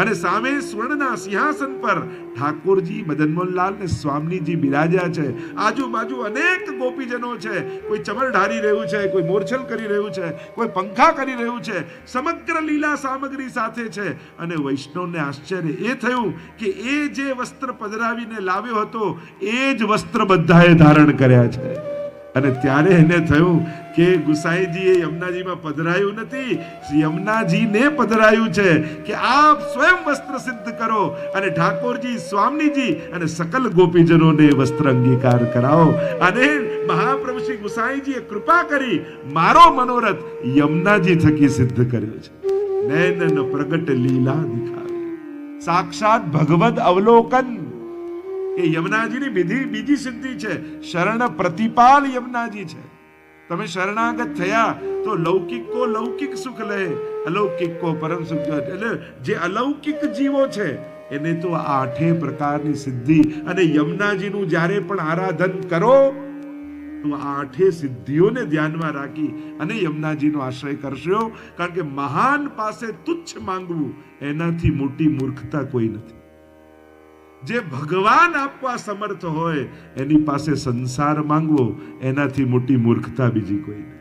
અને સામે સ્વર્ણના સિંહાસન પર ઠાકોરજી મદન મોહનલાલ ને સ્વામીજી બિરાજ્યા છે. આજુબાજુ અનેક ગોપીજનો છે. કોઈ ચમર ઢારી રહ્યું છે, કોઈ મોરછલ કરી રહ્યું છે, કોઈ પંખા કરી રહ્યું છે. સમગ્ર લીલા સામગ્રી સાથે છે. અને વૈષ્ણવને આશ્ચર્ય એ થયું કે એ જે વસ્ત્ર પધરાવીને લાવ્યો હતો એ જ વસ્ત્ર બધાએ ધારણ કર્યા છે. અને ત્યારે એને થયું કે ગુસાઈજીએ યમુનાજીમાં પધરાયું નથી, યમુનાજીને પધરાયું છે કે આપ સ્વયં વસ્ત્ર સિદ્ધ કરો અને ઠાકોરજી, સ્વામીજી અને સકલ ગોપીજનોને વસ્ત્ર અંગીકાર કરાવો. અને મહાપ્રભુ શ્રી ગુસાઈજીએ કૃપા કરી મારો મનોરથ યમુનાજી થકી સિદ્ધ કર્યો છે. નૈનન પ્રગટ લીલા દિખાવી. સાક્ષાત ભગવદ અવલોકન એ યમુનાજીની બીજી સિદ્ધિ છે. શરણ પ્રતિપાલ યમુનાજી છે. તમે શરણાગત થયા તો લૌકિક કો લૌકિક સુખ લે, અલૌકિક કો પરમ સુખ. એટલે જે અલૌકિક જીવો છે એને તો આ 8 પ્રકારની સિદ્ધિ. અને યમુનાજીનું જ્યારે પણ આરાધન કરો તો આ 8 સિદ્ધિઓને ધ્યાનમાં રાખી અને યમુનાજીનો આશ્રય કરશો. કારણ કે મહાન પાસે તુચ્છ માંગવું એનાથી મોટી મૂર્ખતા કોઈ નથી. જે ભગવાન આપવા સમર્થ હોય એની પાસે સંસાર માંગવો એનાથી મોટી મૂર્ખતા બીજી કોઈ નથી.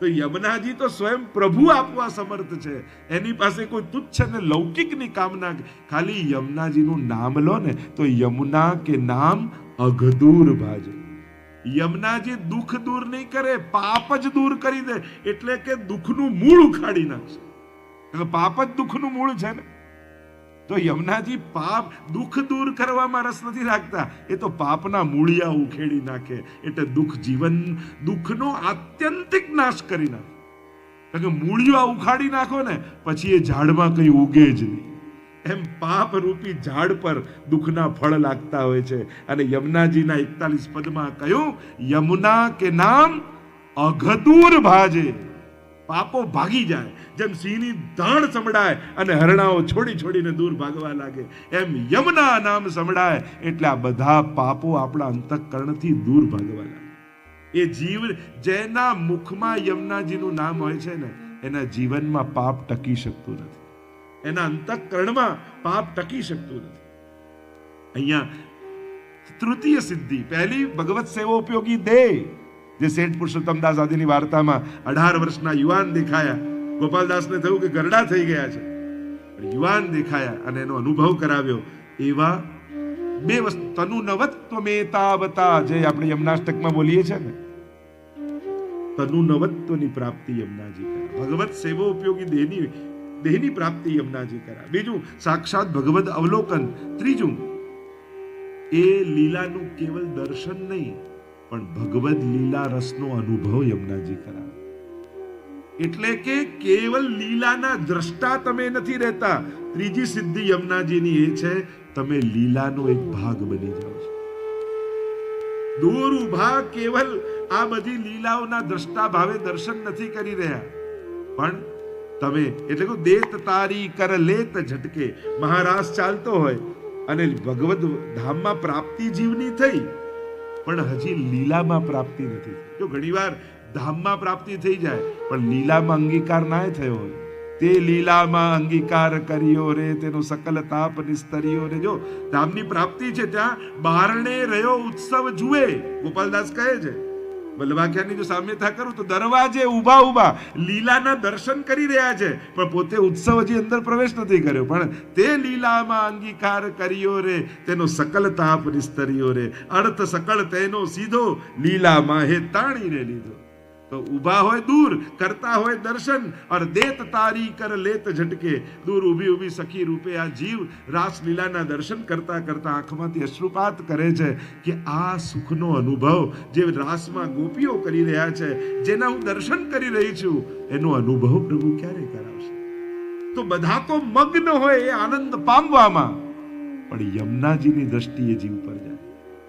તો યમુનાજી તો સ્વયં પ્રભુ આપવા સમર્થ છે. એની પાસે કોઈ તુચ્છ અને લૌકિકની કામના. ખાલી યમુનાજીનું નામ લો ને તો યમુના કે નામ અઘદૂર ભાજે. યમુનાજી દુઃખ દૂર નહીં કરે, પાપ જ દૂર કરી દે. એટલે કે દુઃખનું મૂળ ઉખાડી નાખશે. એટલે પાપ જ દુઃખનું મૂળ છે ને. તો યમુનાજી પાપ દુઃખ દૂર કરવામાં રસ નથી રાખતા, એ તો પાપના મૂળિયા ઉખેડી નાખે. એટલે દુઃખ જીવન દુઃખનો આત્યંતિક નાશ કરી નાખે. કારણ કે મૂળિયા ઉખાડી નાખો ને પછી એ ઝાડમાં કઈ ઉગે જ નહીં. એમ પાપ રૂપી ઝાડ પર દુઃખના ફળ લાગતા હોય છે. અને યમુનાજીના 41 પદમાં કહ્યું, યમુના કે નામ અઘદૂર ભાજે. પાપો ભાગી જાય. જેમ સિંહની ધાણ સંભળાય અને હરણાઓ છોડી છોડીને દૂર ભાગવા લાગે, એમ યમુના નામ સંભળાય એટલે આ બધા પાપો આપણા અંતઃકરણથી દૂર ભાગવા લાગે. એ જીવ જેના મુખમાં યમુનાજીનું નામ હોય છે ને, એના જીવનમાં પાપ ટકી શકતું નથી. એના અંતઃકરણમાં પાપ ટકી શકતું નથી. અહીંયા તૃતીય સિદ્ધિ, પહેલી ભગવત સેવા ઉપયોગી દેહ. જે શેઠ પુરુષોત્તમદાસ આદિની વાર્તામાં 18 વર્ષના યુવાન દેખાયા. ગોપાલદાસને થયું કે ગરડા થઈ ગયા છે, યુવાન દેખાયા અને એનો અનુભવ કરાવ્યો. એવા બે વસ્તુ, તનુ નવત્વમેતાવતા, જે આપણે યમનાષ્ટકમાં બોલીએ છીએ ને, તનુ નવત્વની પ્રાપ્તિ યમુનાજી કરા. ભગવત સેવા ઉપયોગી દેહની પ્રાપ્તિ યમુનાજી કરા. બીજું, સાક્ષાત ભગવદ અવલોકન. ત્રીજું, એ લીલાનું કેવલ દર્શન નહીં પણ ભગવદ લીલા રસનો અનુભવ યમુનાજી કરા. એટલે કે કેવલ લીલાના દ્રષ્ટા તમે નથી રહેતા. ત્રીજી સિદ્ધિ યમુનાજીની એ છે, તમે લીલાનો એક ભાગ બની જાઓ છો. દૂર ઉભા કેવલ આ બધી લીલાઓના દ્રષ્ટા ભાવે દર્શન નથી કરી રહ્યા, પણ તમે, એટલે કે દેત તારી કર લેત ઝટકે. મહારાસ ચાલતો હોય અને ભગવદ ધામમાં પ્રાપ્તિ જીવની થઈ, પણ હજી લીલામાં પ્રાપ્તિ નથી. જો ઘણીવાર ધામમાં પ્રાપ્તિ થઈ જાય પણ લીલામાં અંગીકાર ના થયો હોય, તે લીલામાં અંગીકાર કર્યો રે તેનો સકલ તાપ નિસ્તર્યો રે. જો ધામની પ્રાપ્તિ છે ત્યાં બારણે રહ્યો ઉત્સવ જુએ. ગોપાલદાસ કહે છે, વલ્લભાખ્યાની જો સામ્યતા કરું તો દરવાજે ઊભા લીલાના દર્શન કરી રહ્યા છે, પણ પોતે ઉત્સવ હજી અંદર પ્રવેશ નથી કર્યો, પણ તે લીલામાં અંગીકાર કર્યો રે તેનો સકલ તાપ નિસ્તર્યો રે. અર્થ સકળ તેનો સીધો લીલામાં હે તાણીને લીધો. તો ઊભા હોય દૂર, કરતા હોય દર્શન. और देत तारी कर लेत झटके. દૂર ઊભી ઊભી સખી રૂપે આ જીવ રાસલીલાના દર્શન કરતા કરતા આંખમાંથી અશ્રુપાત કરે છે કે આ સુખનો અનુભવ જે રાસમાં ગોપીઓ કરી રહ્યા છે, જેના હું દર્શન કરી રહી છું, એનો અનુભવ પ્રભુ ક્યારે કરાવશે. તો બધા તો મગ્ન હોય એ આનંદ પામવામાં, પણ યમુનાજીની દ્રષ્ટિએ જીવ પર જાય.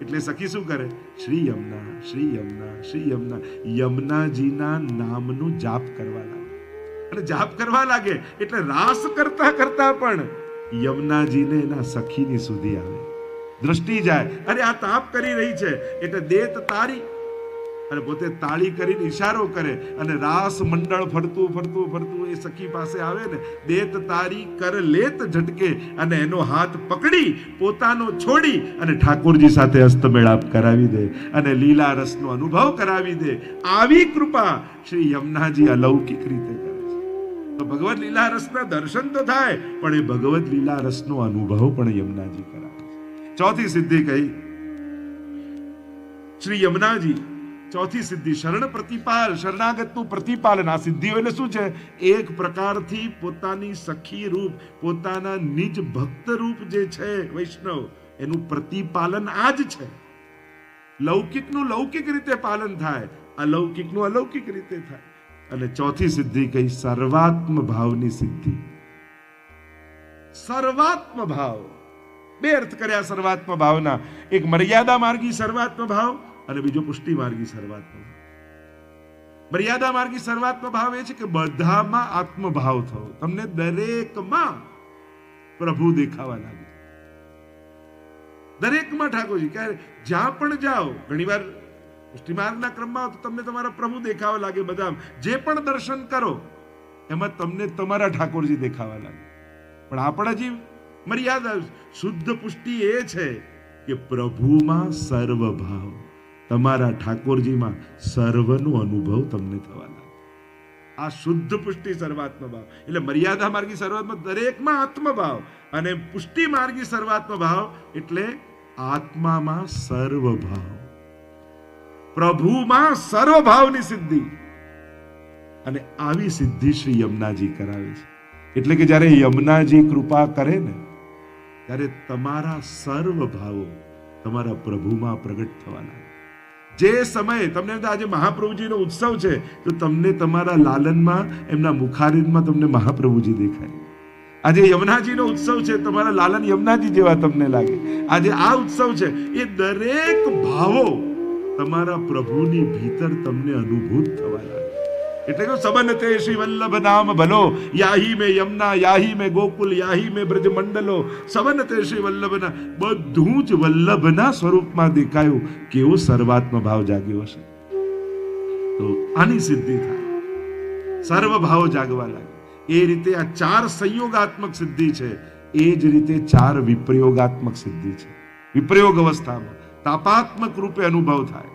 એટલે સખી શું કરે? શ્રી યમુના, શ્રી યમુના, શ્રી યમુના. યમુનાજીના નામનું જાપ કરવા લાગે. અને જાપ કરવા લાગે એટલે રાસ કરતા કરતા પણ યમુનાજીને એના સખીની સુધી આવે, દ્રષ્ટિ જાય. અરે આ તાપ કરી રહી છે એટલે દેત તારી, અને પોતે તાળી કરીને ઈશારો કરે અને રાસ મંડળ ફરતું ફરતું ફરતું એ સખી પાસે આવે ને, દેત તારી કર લેત ઝટકે, અને એનો હાથ પકડી પોતાનો છોડી અને ઠાકોરજી સાથે હસ્તમેળાપ કરાવી દે અને લીલા રસનો અનુભવ કરાવી દે. આવી કૃપા શ્રી યમુનાજી અલૌકિક રીતે કરે છે. તો ભગવદ લીલા રસના દર્શન તો થાય, પણ એ ભગવદ લીલા રસનો અનુભવ પણ યમુનાજી કરાવે છે. ચોથી સિદ્ધિ કહી શ્રી યમુનાજી. ચોથી સિદ્ધિ શરણ પ્રતિપાલ, શરણાગતનું પ્રતિપાલન. આ સિદ્ધિઓ એટલે શું છે? એક પ્રકારથી પોતાની સખી રૂપ, પોતાના નિજ ભક્ત રૂપ જે છે વૈષ્ણવ, એનું પ્રતિપાલન આ જ છે. લૌકિકનું લૌકિક રીતે પાલન થાય, અલૌકિકનું અલૌકિક રીતે થાય. અને ચોથી સિદ્ધિ કઈ? સર્વાત્મ ભાવની સિદ્ધિ. સર્વાત્મ ભાવ, બે અર્થ કર્યા સર્વાત્મ ભાવના. એક મર્યાદા માર્ગી સર્વાત્મ ભાવ અને બીજો પુષ્ટિ માર્ગી સર્વાત્મ ભાવ. મર્યાદા માર્ગી સર્વાત્મ ભાવ એ છે કે બધામાં આત્મભાવ થવો. તમને દરેકમાં પ્રભુ દેખાવા લાગે, દરેકમાં ઠાકોરજી. ક્યારે જ્યાં પણ જાઓ, ઘણીવાર પુષ્ટિ માર્ગના ક્રમમાં તો તમને તમારા પ્રભુ દેખાવા લાગે. બધા જે પણ દર્શન કરો એમાં તમને તમારા ઠાકોરજી દેખાવા લાગે. પણ આપણા જીવ મર્યાદા. શુદ્ધ પુષ્ટિ એ છે કે પ્રભુમાં સર્વ ભાવ, તમારા ઠાકોરજીમાં સર્વનો અનુભવ તમને થવા લાગે. આ શુદ્ધ પુષ્ટિ સર્વાત્મ ભાવ. એટલે મર્યાદા માર્ગી સર્વાત્મ દરેકમાં આત્મભાવ, અને પુષ્ટિ માર્ગી સર્વાત્મ ભાવ એટલે આત્મામાં સર્વ ભાવ. પ્રભુમાં સર્વભાવની સિદ્ધિ. અને આવી સિદ્ધિ શ્રી યમુનાજી કરાવે છે. એટલે કે જ્યારે યમુનાજી કૃપા કરે ને ત્યારે તમારા સર્વ ભાવો તમારા પ્રભુમાં પ્રગટ થવા લાગે. જે સમયે તમને આજે મહાપ્રભુજીનો ઉત્સવ છે તો તમને તમારા લાલનમાં એમના મુખારવિંદમાં તમને મહાપ્રભુજી દેખાય. આજે યમુનાજીનો ઉત્સવ છે, તમારા લાલન યમુનાજી જેવા તમને લાગે. આજે આ ઉત્સવ છે, એ દરેક ભાવો તમારા પ્રભુની ભીતર તમને અનુભૂત થવા લાગે. એટલે કે સબનતે શ્રી વલ્લભ નામ ભલો, યાહી મે યમુના, યાહી મે ગોકુલ, યાહી મે બ્રજ મંડલો. સબનતે શ્રી વલ્લભના બધું જ વલ્લભના સ્વરૂપમાં દેખાયું. કેવો સર્વાત્મ ભાવ જાગ્યો હશે તો આની સિદ્ધિ થાય, સર્વ ભાવ જાગવા લાગે. એ રીતે આ 4 સંયોગાત્મક સિદ્ધિ છે. એ જ રીતે 4 વિપ્રયોગાત્મક સિદ્ધિ છે. વિપ્રયોગ અવસ્થામાં તાપાત્મક રૂપે અનુભવ થાય.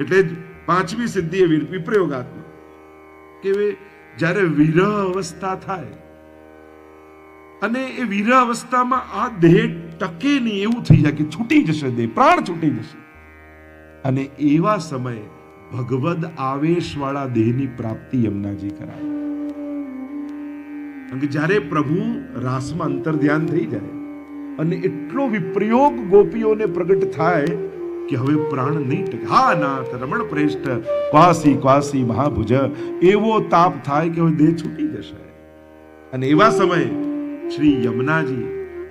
એટલે જ 5મી સિદ્ધિ એ વિપ્રયોગાત્મક, કે જ્યારે વિરહ અવસ્થા થાય અને એ વિરહ અવસ્થામાં આ દેહ ટકે નહીં એવું થઈ જાય કે છૂટી જશે દેહ, પ્રાણ છૂટી જશે. અને એવા સમયે ભગવદ આવેશ વાળા દેહની પ્રાપ્તિ યમુનાજી કરાવે. કારણ કે જ્યારે પ્રભુ રાસમાં અંતર ધ્યાન થઈ જાય અને એટલો વિપ્રયોગ ગોપીઓને પ્રગટ થાય કે હવે પ્રાણ નહીં ટકે. હા નાથ રમણ પ્રેષ્ઠ ક્વાસી ક્વાસી મહાભુજ, એવો તાપ થાય કે હવે દેહ છૂટી જશે. અને એવા સમયે શ્રી યમુનાજી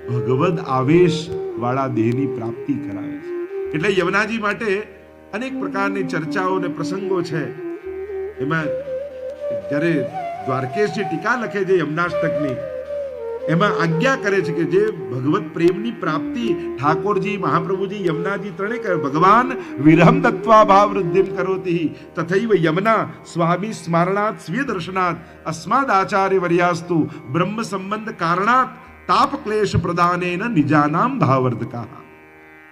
ભગવદ આવેશ વાળા દેહની પ્રાપ્તિ કરાવે છે. એટલે યમુનાજી માટે અનેક પ્રકારની ચર્ચાઓ અને પ્રસંગો છે. એમાં જ્યારે દ્વારકેશજી ટીકા લખે છે યમુનાષ્ટકની, એમાં આજ્ઞા કરે છે કે જે ભગવત પ્રેમની પ્રાપ્તિ ઠાકોરજી, મહાપ્રભુજી, યમુનાજી ત્રણે કરે. ભગવાન વિરહમ દત્વા ભાવ વૃદ્ધિમ કરોતિ તથૈવ યમુના સ્વામી સ્મરણાત સ્વીય દર્શનાત અસ્માદ આચાર્ય વર્યાસ્તુ બ્રહ્મ સંબંધ કારણાત તાપ ક્લેશ પ્રદાનેન નિજાનામ ભાવવર્ધકાહ.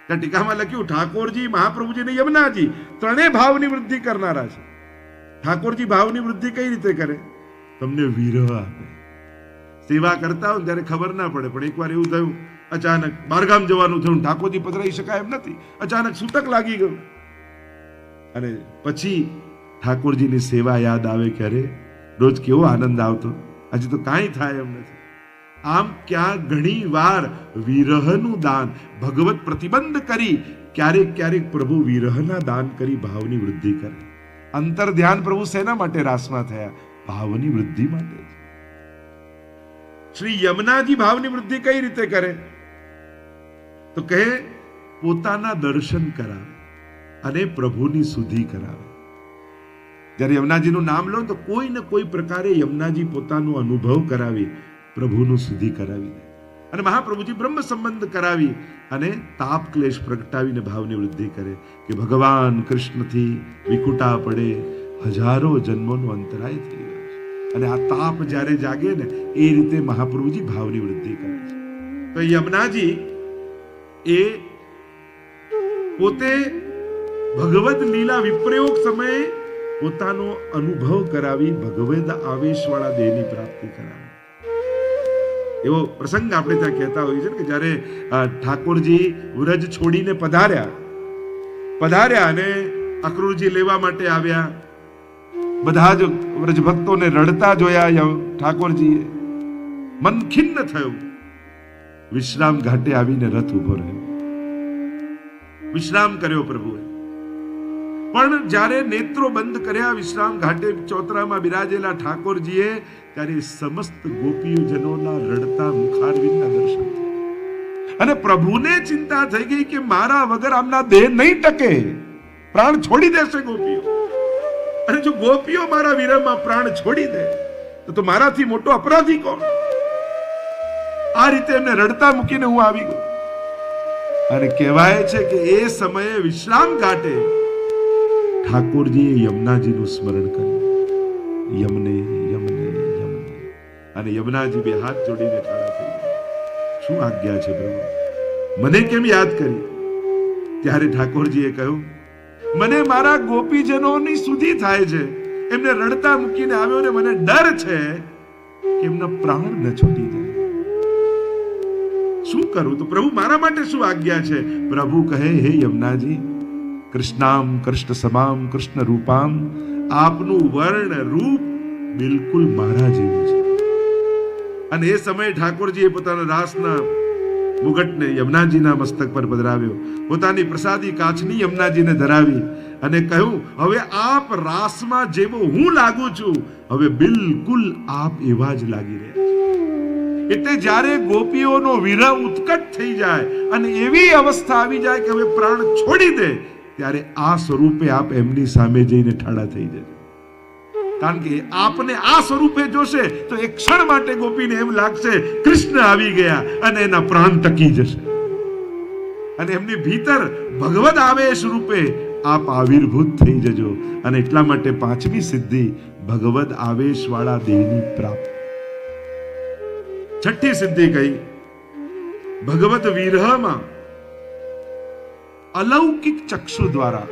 ત્યાં ટીકામાં લખ્યું ઠાકોરજી, મહાપ્રભુજી અને યમુનાજી ત્રણેય ભાવની વૃદ્ધિ કરનારા છે. ઠાકોરજી ભાવની વૃદ્ધિ કઈ રીતે કરે? તમને વિરહ આપે. સેવા કરતા હોય ત્યારે ખબર ના પડે, પણ એકવાર એવું થયું, અચાનક બહારગામ જવાનું થયું, ઠાકોરજી પધરાઈ શકાય એમ નથી, અચાનક સૂતક લાગી ગયું. અને પછી ઠાકોરજીની સેવા યાદ આવે કે અરે રોજ કેવો આનંદ આવતો, આજે તો કાંઈ થાય એમ નથી. આમ ક્યાં ઘણી વાર વિરહનું દાન ભગવત પ્રતિબંધ કરી, ક્યારેક ક્યારેક પ્રભુ વિરહના દાન કરી ભાવની વૃદ્ધિ કરે. અંતર ધ્યાન પ્રભુ શેના માટે રાસમાં થયા? ભાવની વૃદ્ધિ માટે. શ્રી યમુનાજી ભાવની વૃદ્ધિ કઈ રીતે કરે? તો કહે પોતાના દર્શન કરાવે અને પ્રભુની સુધી કરાવે. જ્યારે યમુનાજીનું નામ લો તો કોઈ ને કોઈ પ્રકારે યમુનાજી પોતાનો અનુભવ કરાવી પ્રભુનું સુધી કરાવી દે. અને મહાપ્રભુજી બ્રહ્મ સંબંધ કરાવી અને તાપ ક્લેશ પ્રગટાવીને ભાવની વૃદ્ધિ કરે કે ભગવાન કૃષ્ણથી વિકુટા પડે હજારો જન્મોનો અંતરાય થઈ ગયો છે. અને આ તાપ જ્યારે જાગે ને એ રીતે મહાપ્રભુજી ભાવની વૃદ્ધિ કરે છે. તો યમુનાજી એ પોતે ભગવદ લીલા વિપ્રયોગ સમયે પોતાનો અનુભવ કરાવી ભગવદ આવેશ વાળા દેહની પ્રાપ્તિ કરાવી. એવો પ્રસંગ આપણે ત્યાં કહેતા હોઈએ છીએ કે જ્યારે ઠાકોરજી વ્રજ છોડીને પધાર્યા અને અક્રૂરજી લેવા માટે આવ્યા. બધા જ વ્રજ ભક્તોને રડતા જોયા ઠાકોરજીએ. મન ખિન્ન થયું. વિશ્રામ ઘાટે આવીને રથ ઉભો રહ્યો, વિશ્રામ કર્યો પ્રભુએ. પણ જ્યારે નેત્રો બંધ કર્યા વિશ્રામ ઘાટે ચોતરામાં બિરાજેલા ઠાકોરજીએ, ત્યારે સમસ્ત ગોપીજનોના રડતા મુખારવિંદના દર્શન થયા. અને પ્રભુને ચિંતા થઈ ગઈ કે મારા વગર આમના દેહ નહીં ટકે, પ્રાણ છોડી દેશે ગોપીઓ. અને જો ગોપીઓ મારા વિરહમાં પ્રાણ છોડી દે તો મારાથી મોટો અપરાધી કોણ? આ રીતે એમને રડતા મૂકીને હું આવી ગયો. અને કહેવાય છે કે એ સમયે વિશ્રામ ઘાટે ઠાકોરજીએ યમુનાજીનું સ્મરણ કર્યું. યમને યમને યમને. અને યમુનાજી બે હાથ જોડીને ઠાડા થઈ ગયા. શું આજ્ઞા છે પ્રભુ, મને કેમ યાદ કરી? ત્યારે ઠાકોરજીએ કહ્યું, મને મારા ગોપીજનોની સુધી થાય છે, એમને રડતા મૂકીને આવ્યો ને મને ડર છે કે એમના પ્રાણ ન છૂટી જાય. શું કરું? તો પ્રભુ મારા માટે શું આજ્ઞા છે? પ્રભુ કહે, હે યમુનાજી, કૃષ્ણામ કૃષ્ણ સમામ કૃષ્ણ રૂપામ, આપનું વર્ણ રૂપ બિલકુલ મારા જેવું છે. અને એ સમયે ઠાકોરજીએ પોતાના રાસના મુગટને યમુનાજીના મસ્તક પર પધરાવ્યો, પોતાની પ્રસાદી કાચની યમુનાજીને ધરાવી અને કહ્યું, હવે આપ રાસમાં જેવો હું લાગુ છું, હવે બિલકુલ આપ એવા જ લાગી રહ્યા છો. એટલે જ્યારે ગોપીઓનો વિરહ ઉત્કટ થઈ જાય અને એવી અવસ્થા આવી જાય કે હવે પ્રાણ છોડી દે, ત્યારે આ સ્વરૂપે આપ એમની સામે જઈને ઠાડા થઈ જજો. કારણ કે આપને આ સ્વરૂપે જોશે તો એક ક્ષણ માટે ગોપીને એમ લાગશે કૃષ્ણ આવી ગયા અને એના પ્રાણ ટકી જશે. અને એમની ભીતર ભગવદ આવેશ રૂપે આપ આવિર્ભૂત થઈ જજો. અને એટલા માટે પાંચમી સિદ્ધિ ભગવદ આવેશ વાળા દેહની પ્રાપ્તિ. છઠ્ઠી સિદ્ધિ કઈ? ભગવદ વિરહમાં અલૌકિક ચક્ષુ દ્વારા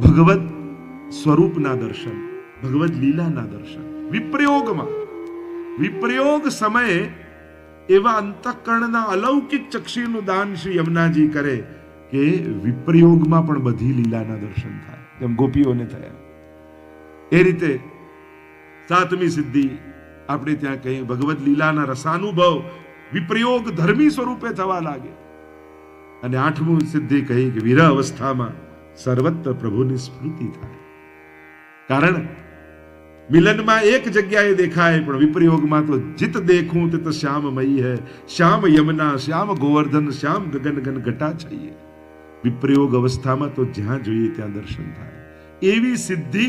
ભગવદ સ્વરૂપના દર્શન, ભગવદ લીલાના દર્શન. વિપ્રયોગમાં, વિપ્રયોગ સમયે એવા અંતઃકરણના અલૌકિક ચક્ષુનું દાન શ્રી યમુનાજી કરે કે વિપ્રયોગમાં પણ બધી લીલાના દર્શન થાય, જેમ ગોપીઓને થયા. એ રીતે સાતમી સિદ્ધિ આપણે ત્યાં કહીએ ભગવદ લીલાના રસાનુભવ વિપ્રયોગ ધર્મી સ્વરૂપે થવા લાગે. અને આઠમું સિદ્ધિ કહી કે વિરહ અવસ્થામાં સર્વત્ર પ્રભુની સ્મૃતિ થાય. કારણ મિલનમાં એક જગ્યાએ દેખાય, પણ વિપ્રયોગમાં તો જીત દેખું તે તો શ્યામમયી હૈ, શ્યામ યમુના, શ્યામ ગોવર્ધન, શ્યામ ગગન ગન ઘટા છઈએ. વિપ્રયોગ અવસ્થામાં તો જ્યાં જોઈએ ત્યાં દર્શન થાય. એવી સિદ્ધિ,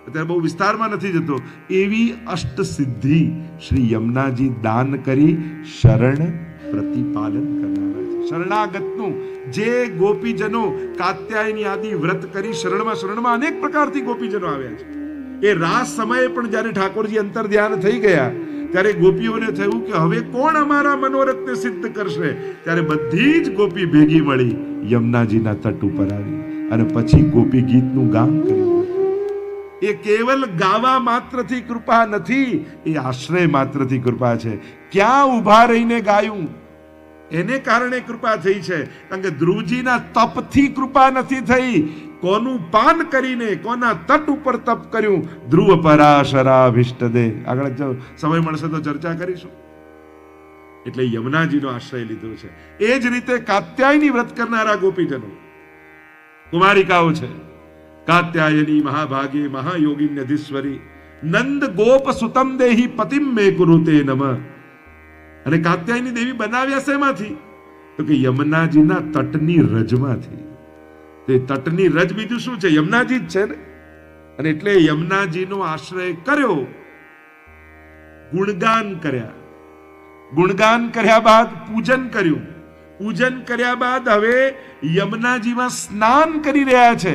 અત્યારે બહુ વિસ્તારમાં નથી જતો, એવી અષ્ટ સિદ્ધિ શ્રી યમુનાજી દાન કરી શરણ પ્રતિપાલન કરનારા છે. શરણાગતનું જે ગોપીજનો કાત્યાયની આદિ વ્રત કરી શરણમાં અનેક પ્રકારથી ગોપીજનો આવ્યા છે. એ રાસ સમયે પણ જ્યારે ઠાકોરજી અંતર ધ્યાન થઈ ગયા ત્યારે ગોપીઓને થયું કે હવે કોણ અમારા મનોરથને સિદ્ધ કરશે. ત્યારે બધી જ ગોપી ભેગી મળી યમુનાજીના તટ ઉપર આવી અને પછી ગોપી ગીતનું ગાન કર્યું. એ કેવલ ગાવા માત્રથી કૃપા નથી, એ આશ્રય માત્રથી કૃપા છે. ક્યાં ઊભા રહીને ગાયું એને કારણે કૃપા થઈ છે. કારણ કે ધ્રુવજીના તપથી કૃપા નથી થઈ, કોનું પાન કરીને, કોના તટ ઉપર તપ કર્યું. ધ્રુવ પરાશરાભિષ્ટ દે. આગળ જો સમય મળશે તો ચર્ચા કરીશું. એટલે યમુનાજીનો આશ્રય લીધો છે. એ જ રીતે કાત્યાયની વ્રત કરનારા ગોપીજનો કુમારિકાઓ છે. કાત્યાયની મહાભાગે મહાયોગિન્યધીશ્વરી નંદ ગોપ સુતમ દેહી પતિમ મે કુરુતે નમઃ. અને કાત્યાયની દેવી બનાવ્યા શેમાંથી? તો કે યમુનાજીના તટની રજમાંથી. તે તટની રજ બીજું શું છે? યમુનાજી જ છે ને. અને એટલે યમુનાજીનો આશ્રય કર્યો, ગુણગાન કર્યા. ગુણગાન કર્યા બાદ પૂજન કર્યું. પૂજન કર્યા બાદ હવે યમુનાજીમાં સ્નાન કરી રહ્યા છે.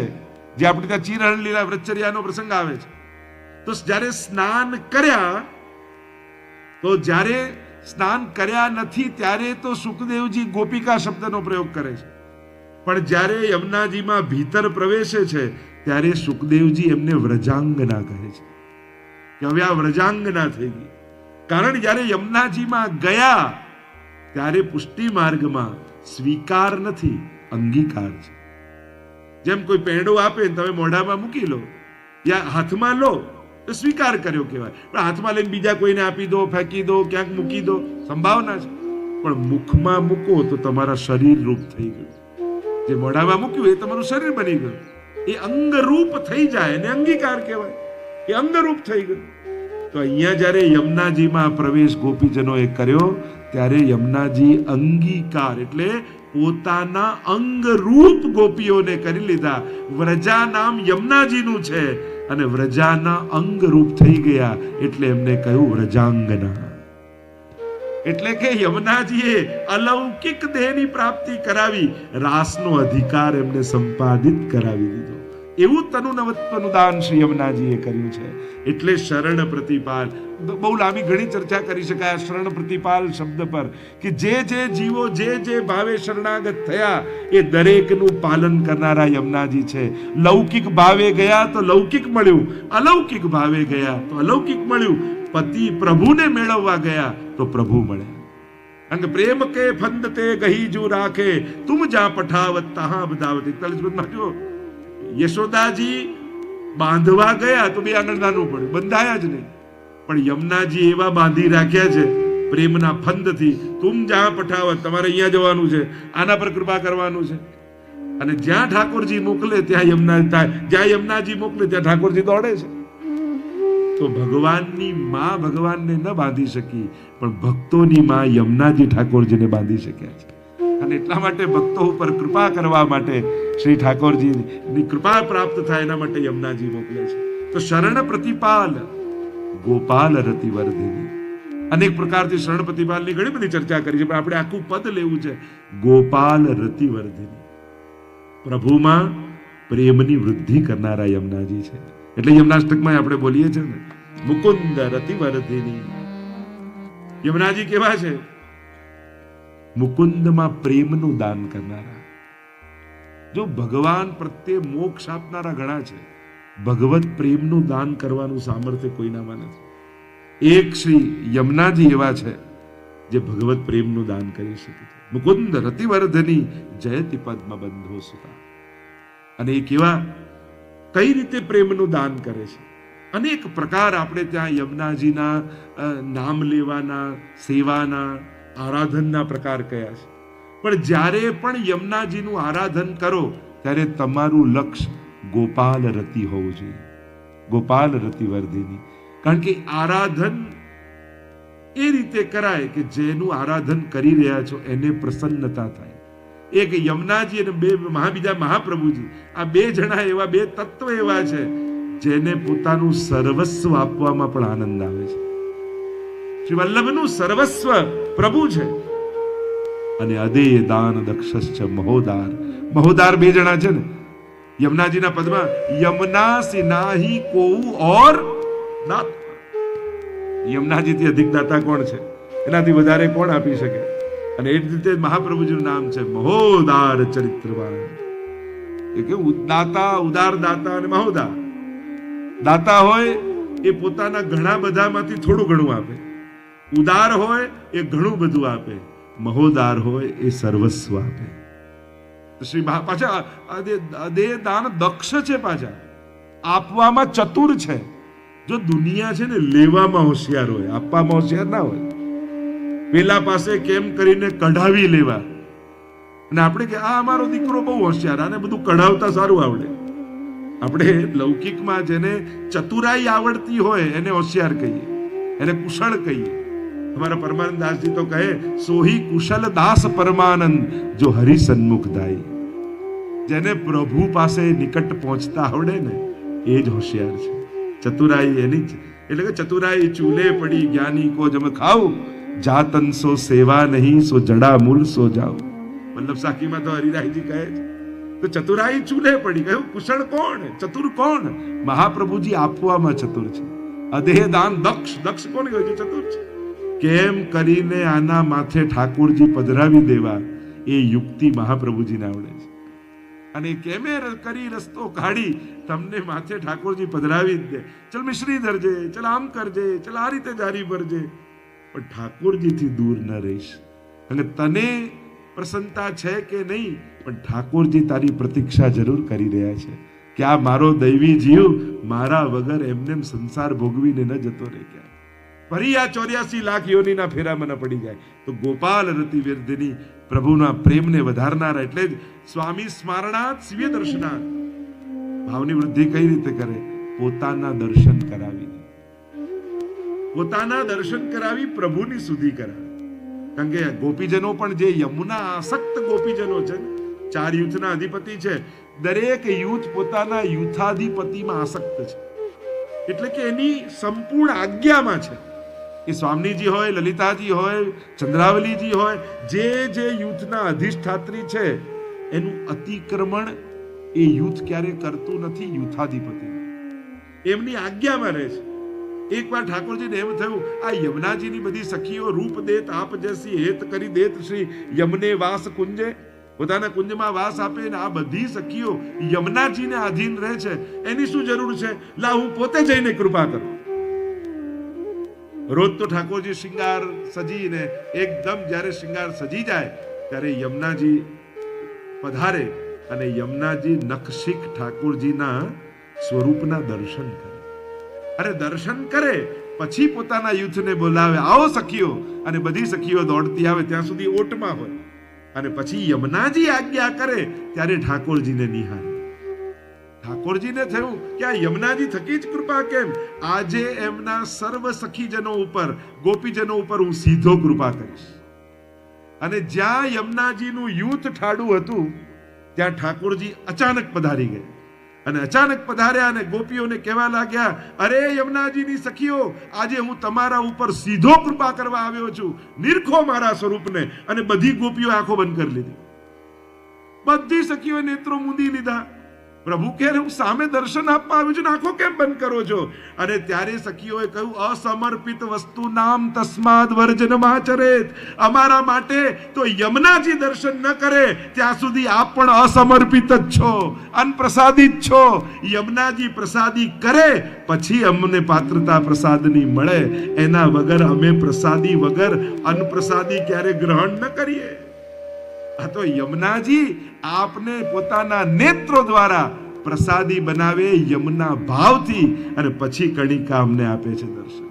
જે આપણે ત્યાં ચિરહરણ લીલા વ્રતચર્યાનો પ્રસંગ આવે છે. તો જ્યારે સ્નાન કર્યા, તો જ્યારે સ્નાન કર્યા નથી ત્યારે તો સુખદેવજી ગોપિકા શબ્દનો પ્રયોગ કરે છે. પણ જ્યારે યમુનાજીમાં ભીતર પ્રવેશે છે ત્યારે સુખદેવજી એમને વ્રજાંગના કહે છે કે હવે આ વ્રજાંગના થઈ ગઈ. કારણ જ્યારે યમુનાજીમાં ગયા ત્યારે પુષ્ટિ માર્ગમાં સ્વીકાર નથી, અંગીકાર છે. જેમ કોઈ પેંડો આપે તમે મોઢામાં મૂકી લો યા હાથમાં લો તો સ્વીકાર કર્યો કહેવાય. પણ હાથમાં લઈને બીજા કોઈને આપી દો, ફેંકી દો, ક્યાંક મૂકી દો, સંભાવના છે. પણ મુખમાં મૂકો તો તમારા શરીર રૂપ થઈ ગયું. જે મોઢામાં મૂક્યું એ તમારું શરીર બની ગયું. એ અંગરૂપ થઈ જાય એને અંગીકાર કહેવાય. એ અંગરૂપ થઈ ગયું. તો અહીંયા જ્યારે યમુનાજીમાં પ્રવેશ ગોપીજનોએ કર્યો ત્યારે યમુનાજી અંગીકાર એટલે પોતાના અંગરૂપ ગોપીઓને કરી લીધા. વ્રજા નામ યમુનાજીનું છે અને વ્રજાના અંગરૂપ થઈ ગયા એટલે એમને કહ્યું વ્રજાંગના. એટલે કે યમુનાજીએ અલૌકિક દેહની પ્રાપ્તિ કરાવી, રાસનો અધિકાર એમને સંપાદિત કરાવી દીધો. એવું તનુનવત્વનું દાન શ્રી યમુનાજીએ કર્યું છે. એટલે શરણ પ્રતિપાલ, બહુ લાંબી ઘણી ચર્ચા કરી શકાય શરણ પ્રતિપાલ શબ્દ પર, કે જે જીવો જે ભાવે શરણાગત થયા એ દરેકનું પાલન કરનારા યમુનાજી છે. લૌકિક ભાવે ગયા તો લૌકિક મળ્યું, અલૌકિક ભાવે ગયા તો અલૌકિક મળ્યું. પતિ પ્રભુને મેળવવા ગયા તો પ્રભુ મળ્યા. અંગ પ્રેમ કે ફંદ તે ગહી જો રાખે તુમ જા પઠાવત તહા બધાવત. 41 માં જો યશોદાજી બાંધવા ગયા તો બે આંગણ નાનું પડ્યું, બંધાયા જ નહીં. પણ યમુનાજી એવા બાંધી રાખ્યા છે પ્રેમના ફંદથી, તુમ જા પઠાવત, તમારે અહીંયા જવાનું છે, આના પર કૃપા કરવાનું છે. અને જ્યાં ઠાકોરજી મોકલે ત્યાં જ્યાં યમુનાજી મોકલે ત્યાં ઠાકોરજી દોડે છે. તો ભગવાનની માં ભગવાનને ન બાંધી શકી, પણ ભક્તોની માં યમુનાજી ઠાકોરજીને બાંધી શક્યા છે. અને એટલા માટે ભક્તો ઉપર કૃપા કરવા માટે શ્રી ઠાકોરજીની કૃપા પ્રાપ્ત થાય એના માટે યમુનાજી મોકલે છે. તો શરણ પ્રતિપાલ ગોપાલ રતિવર્ધિની, અનેક પ્રકારથી શરણ પ્રતિપાલની ઘણી બધી ચર્ચા કરી છે, પણ આપણે આખું પદ લેવું છે. ગોપાલ રતિવર્ધિની, પ્રભુમાં પ્રેમની વૃદ્ધિ કરનારા યમુનાજી છે. એટલે યમુનાષ્ટકમાં આપણે બોલીએ છીએ ને, મુકુંદ રતિવર્ધિની. યમુનાજી કેવા છે? મુકુંદમાં પ્રેમનું દાન કરનારા. જો ભગવાન પ્રત્યે મોક્ષ આપનારા ઘણા છે, ભગવત પ્રેમનું દાન કરવાનું સામર્થ્ય કોઈનામાં નથી. એક શ્રી યમુનાજી એવા છે જે ભગવત પ્રેમનું દાન કરી શકે છે. મુકુંદ રતિવર્ધની જયતિ પદ્મ બંધો સુતા. અને એ કેવા, કઈ રીતે પ્રેમનું દાન કરે છે? અનેક પ્રકાર આપણે ત્યાં યમુનાજીના નામ લેવાના, સેવાના, આરાધનના પ્રકાર કયા છે. પણ જ્યારે પણ યમુનાજીનું આરાધન કરો ત્યારે તમારું લક્ષ્ય ગોપાલ રતિ હોવું જોઈએ, ગોપાલ રતિવર્ધિની. કારણ કે આરાધન એ રીતે કરાય કે જેનું આરાધન કરી રહ્યા છો એને પ્રસન્નતા થાય. એક યમુનાજી અને બીજા મહાપ્રભુજી, આ બે જણા એવા, બે તત્વ એવા છે જેને પોતાનું સર્વસ્વ આપવામાં પણ આનંદ આવે છે. શ્રી વલ્લભનું સર્વસ્વ પ્રભુ છે. અને અદે દાન દક્ષશ્ચ મહોદાર. મહોદાર બે જણા છે ને યમુનાજીના પદમાં, યમુના સે નાહી કોઉ ઓર દાતા. યમુનાજીથી અધિક દાતા કોણ છે? એનાથી વધારે કોણ આપી શકે? અને એ જ રીતે મહાપ્રભુજીનું નામ છે મહોદાર ચરિત્રવાન. એ કે દાતા, ઉદાર દાતા અને મહોદાર. દાતા હોય એ પોતાના ઘણા બધામાંથી થોડું ઘણું આપે, ઉદાર હોય એ ઘણું બધું આપે, મહોદાર હોય એ સર્વસ્વ આપે. શ્રી પાછા અદે દાન દક્ષ છે, પાછા આપવામાં ચતુર છે. જો દુનિયા છે ને લેવામાં હોશિયાર હોય, આપવામાં હોશિયાર ના હોય. પેલા પાસે કેમ કરીને કઢાવી લેવા, અને આપણે કે આ અમારો દીકરો બહુ હોશિયાર, આને બધું કઢાવતા સારું આવડે. આપણે લૌકિકમાં જેને ચતુરાઈ આવડતી હોય એને હોશિયાર કહીએ, એને કુશળ કહીએ. हमारा परमानंद दास जी तो कहे, सोही कुशल दास परमानंद जो हरि सन्मुख दाई. જેને પ્રભુ પાસે નિકટ પહોંચતા આવડે ને એ જ હોશિયાર છે. ચતુરાઈ એની જ. એટલે કે ચતુરાઈ ચૂલે પડી જ્ઞાની કો જમ ખાઓ, જાતન સો સેવા નહીં સો જડા મૂલ સો જાઓ. વલ્લભ સાખીમાં તો હરિરાયજી કહે છે. તો ચતુરાઈ ચૂલે પડી. કહ્યું કુશળ કોણ, ચતુર કોણ? મહાપ્રભુજી આપવામાં ચતુર છે. અદેહ દાન દક્ષ. દક્ષ કોણ કહ્યું છે? ચતુર છે. કેમ કરીને આના માથે ઠાકોરજી પધરાવી દેવા એ યુક્તિ મહાપ્રભુજીને આવડે છે. અને કેમે કરી રસ્તો કાઢી તમને માથે ઠાકોરજી પધરાવી જ દે. ચલ મિશ્રી ધરજે, ચલ આમ કરજે, ચલ આ રીતે જારી ભરજે, પણ ઠાકોરજીથી દૂર ન રહીશ. અને તને પ્રસન્નતા છે કે નહીં, પણ ઠાકોરજી તારી પ્રતીક્ષા જરૂર કરી રહ્યા છે કે આ મારો દૈવી જીવ મારા વગર એમને સંસાર ભોગવીને ન જતો રહે. ક્યાં ફરી આ 84 લાખ યોનીના ફેરામાં ન પડી જાય. તો ગોપાલ રતિવર્ધિની, પ્રભુના પ્રેમને વધારનારા. એટલે જ સ્વામી સ્મરણાત શિવ્ય દર્શનાત. ભાવની વૃદ્ધિ કઈ રીતે કરે? પોતાના દર્શન કરાવીને, પોતાના દર્શન કરાવી પ્રભુની સુધી કરાવે. કારણ કે ગોપીજનો પણ જે યમુના આસક્ત ગોપીજનો છે, 4 યુથના અધિપતિ છે, દરેક યુથ પોતાના યુથાધિપતિમાં આસક્ત છે. એટલે કે એની સંપૂર્ણ આજ્ઞામાં છે. એ સ્વામીજી હોય, લલિતાજી હોય, ચંદ્રાવલીજી હોય, જે યુથના અધિષ્ઠાત્રી છે એનું અતિક્રમણ એ યુથ ક્યારે કરતું નથી. યુથાધિપતિ એમની આજ્ઞામાં રહે છે. એકવાર ઠાકોરજીને એમ થયું, આ યમુનાજીની બધી સખીઓ રૂપ દેત આપ જેસી હેત કરી દેત શ્રી યમને વાસ કુંજે. પોતાના કુંજમાં વાસ આપે ને આ બધી સખીઓ યમુનાજીને આધીન રહે છે, એની શું જરૂર છે? લા હું પોતે જઈને કૃપા કરું. રોજ તો ઠાકોરજી શ્રૃંગાર સજીને એકદમ જ્યારે શ્રૃંગાર સજી જાય ત્યારે યમુનાજી પધારે અને યમુનાજી નખશીખ ઠાકોરજીના સ્વરૂપના દર્શન કરે. અરે દર્શન કરે પછી પોતાના યુથને બોલાવે, આવો સખીઓ, અને બધી સખીઓ દોડતી આવે, ત્યાં સુધી ઓટમાં હોય, અને પછી યમુનાજી આજ્ઞા કરે ત્યારે ઠાકોરજીને નિહાળે. ઠાકોરજીને થયું કે આ યમુનાજી થકી જ કૃપા કેમ? આજે એમના સર્વ સખીજનો ઉપર, ગોપીજનો ઉપર હું સીધો કૃપા કરીશ. અને જ્યાં યમુનાજીનું યુથ ઠાડું હતું ત્યાં ઠાકોરજી અચાનક પધારી ગયા. અને અચાનક પધાર્યા અને ગોપીઓને કહેવા લાગ્યા, અરે યમુનાજીની સખીઓ, આજે હું તમારા ઉપર સીધો કૃપા કરવા આવ્યો છું, નિરખો મારા સ્વરૂપને. અને બધી ગોપીઓ આંખો બંધ કરી લીધી. બધી સખીઓ નેત્રો મૂંદી લીધા. પ્રભુ કહે, હું સામે દર્શન આપવા આવ્યો છું, આંખો કેમ બંધ કરો છો? અને ત્યારે સખીઓએ કહ્યું, અસમર્પિત વસ્તુ નામ તસ્માદ વર્જનમાચરેત. અમારા માટે તો યમુનાજી દર્શન ન કરે ત્યાં સુધી આપ પણ અસમર્પિત જ છો, અનપ્રસાદિત છો. યમુનાજી પ્રસાદી કરે પછી અમને પાત્રતા પ્રસાદની મળે. એના વગર અમે પ્રસાદી વગર અનપ્રસાદી ક્યારે ગ્રહણ ન કરીએ. આ તો યમુનાજી આપને પોતાના નેત્રો દ્વારા પ્રસાદી બનાવે યમુના ભાવથી, અને પછી કણિકા અમને આપે છે દર્શન.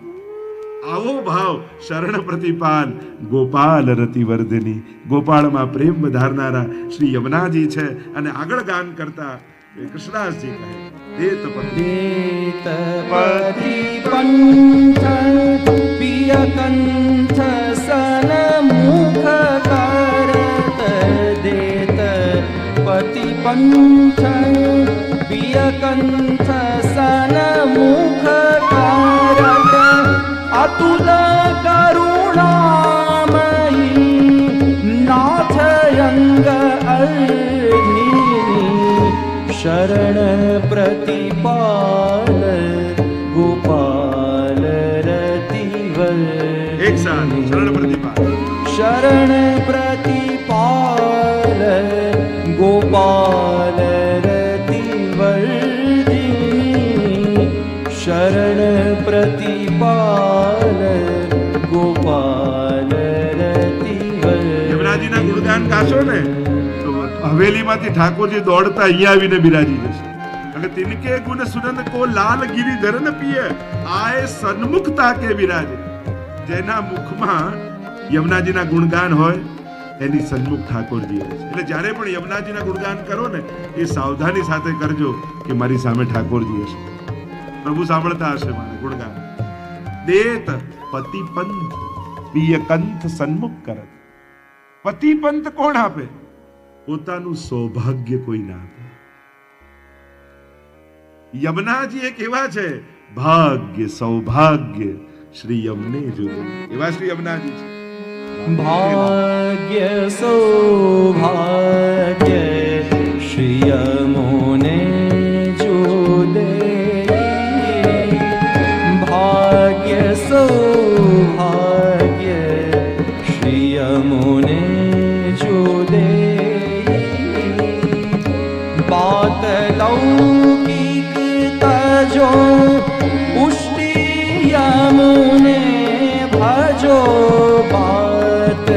આવો ભાવ શરણ પ્રતિપાલ ગોપાલ રતિવર્ધિની. ગોપાળમાં પ્રેમ વધારનારા શ્રી યમુનાજી છે. અને આગળ ગાન કરતા કૃષ્ણદાસજી કહે, દેતપતિ પંથ પિય કંઠ સન મુખ કરત દેત પતિ પંથ પિય કંઠ સન મુખ કરત અતુલ કરુણામયી નાથ અંગ શરણ પ્રતિપાલ ગોપાલ રતિવર. એક સાથ શરણ પ્રતિપાલ. શરણ પ્રતિપાલ ગોપાલ રતિવર્ધિની. શરણ પ્રતિપાલ ગોપાલ રતિવર્ધિની. યમુનાજીના ગુણગાન ગાશો ને તો હવેલીમાંથી ઠાકોરજી દોડતા અહીંયા આવીને બિરાજી જશે. અને તિનકે ગુણ સુનંદ કો લાલ ગિરિધર ન પીએ, આય સન્મુખતા કે બિરાજે. જેના મુખમાં યમુનાજીના ગુણગાન હોય એની સન્મુખ ઠાકોરજી હોય છે. એટલે જ્યારે પણ યમુનાજીના ગુણગાન કરો ને એ સાવધાની સાથે કરજો કે મારી સામે ઠાકોરજી હશે, પ્રભુ સાંભળતા હશે મારા ગુણગાન. દેત પતિ પંથ પિય કંથ સન્મુખ કરત. પતિ પંથ કોણ આપે? પોતાનું સૌભાગ્ય કોઈ ના આપે. યમુનાજી એક એવા છે, ભાગ્ય સૌભાગ્ય શ્રી યમને જુદે. એવા શ્રી યમુનાજી છે. ભાગ્ય સૌભાગ્ય શ્રી યમુને જુદે. ભાગ્ય સૌભાગ્ય શ્રી યમુને જુદે. बात लौकिक तजो पुष्टि यमुने भजो. बात